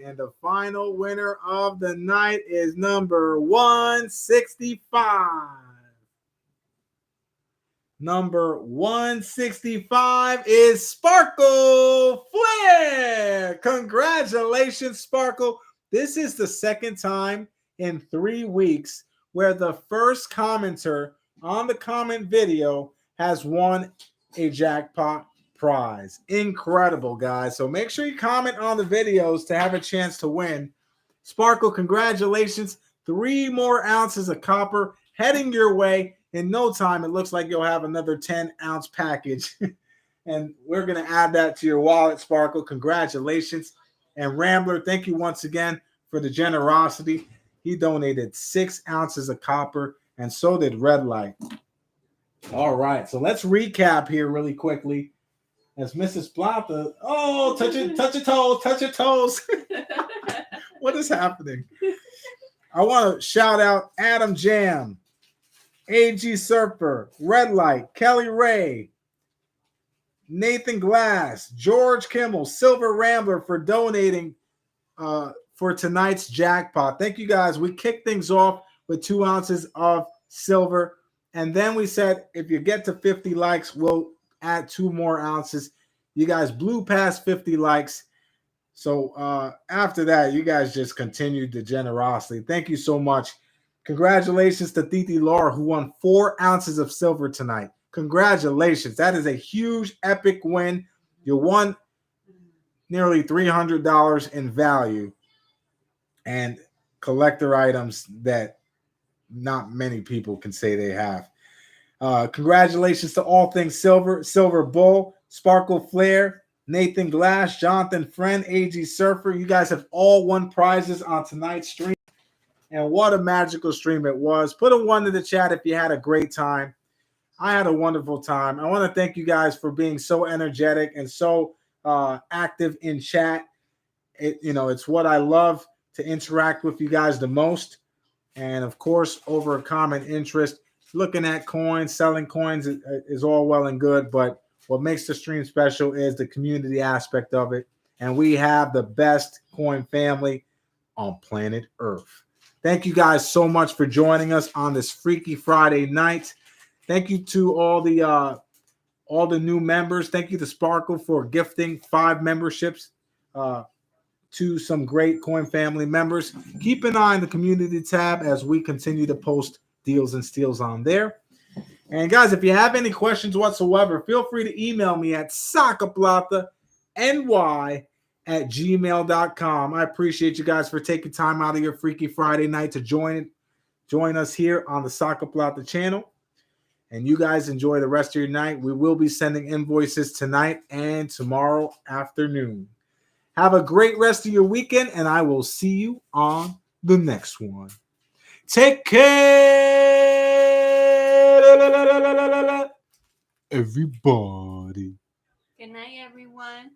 And the final winner of the night is number 165. Number 165 is Sparkle Flair. Congratulations, Sparkle. This is the second time in 3 weeks where the first commenter on the comment video has won a jackpot prize. Incredible, guys. So make sure you comment on the videos to have a chance to win. Sparkle, congratulations. 3 more ounces of copper heading your way. In no time, it looks like you'll have another 10-ounce package. And we're going to add that to your wallet, Sparkle. Congratulations. And Rambler, thank you once again for the generosity. He donated 6 ounces of copper, and so did Red Light. All right, so let's recap here really quickly. As Mrs. Plata, oh, touch your toes, touch your toes. What is happening? I want to shout out Adam Jam, AG Surfer, Red Light, Kelly Ray, Nathan Glass, George Kimmel, Silver Rambler for donating for tonight's jackpot. Thank you guys. We kicked things off with 2 ounces of silver. And then we said, if you get to 50 likes, we'll add 2 more ounces. You guys blew past 50 likes. So after that, you guys just continued the generosity. Thank you so much. Congratulations to Titi Laura, who won 4 ounces of silver tonight. Congratulations. That is a huge, epic win. You won nearly $300 in value and collector items that not many people can say they have. Congratulations to All Things Silver, Silver Bull, Sparkle Flair, Nathan Glass, Jonathan Friend, AG Surfer. You guys have all won prizes on tonight's stream. And what a magical stream it was. Put a 1 in the chat if you had a great time. I had a wonderful time. I want to thank you guys for being so energetic and so active in chat. It's what I love to interact with you guys the most. And of course, over a common interest, looking at coins, selling coins is all well and good. But what makes the stream special is the community aspect of it. And we have the best coin family on planet Earth. Thank you guys so much for joining us on this Freaky Friday night. Thank you to all the new members. Thank you to Sparkle for gifting 5 memberships to some great coin family members. Keep an eye on the community tab as we continue to post deals and steals on there. And guys, if you have any questions whatsoever, feel free to email me at sacaplata.ny@gmail.com. I appreciate you guys for taking time out of your Freaky Friday night to join us here on the Saca Plata channel. And you guys enjoy the rest of your night. We will be sending invoices tonight and tomorrow afternoon. Have a great rest of your weekend, and I will see you on the next one. Take care, everybody. Good night, everyone.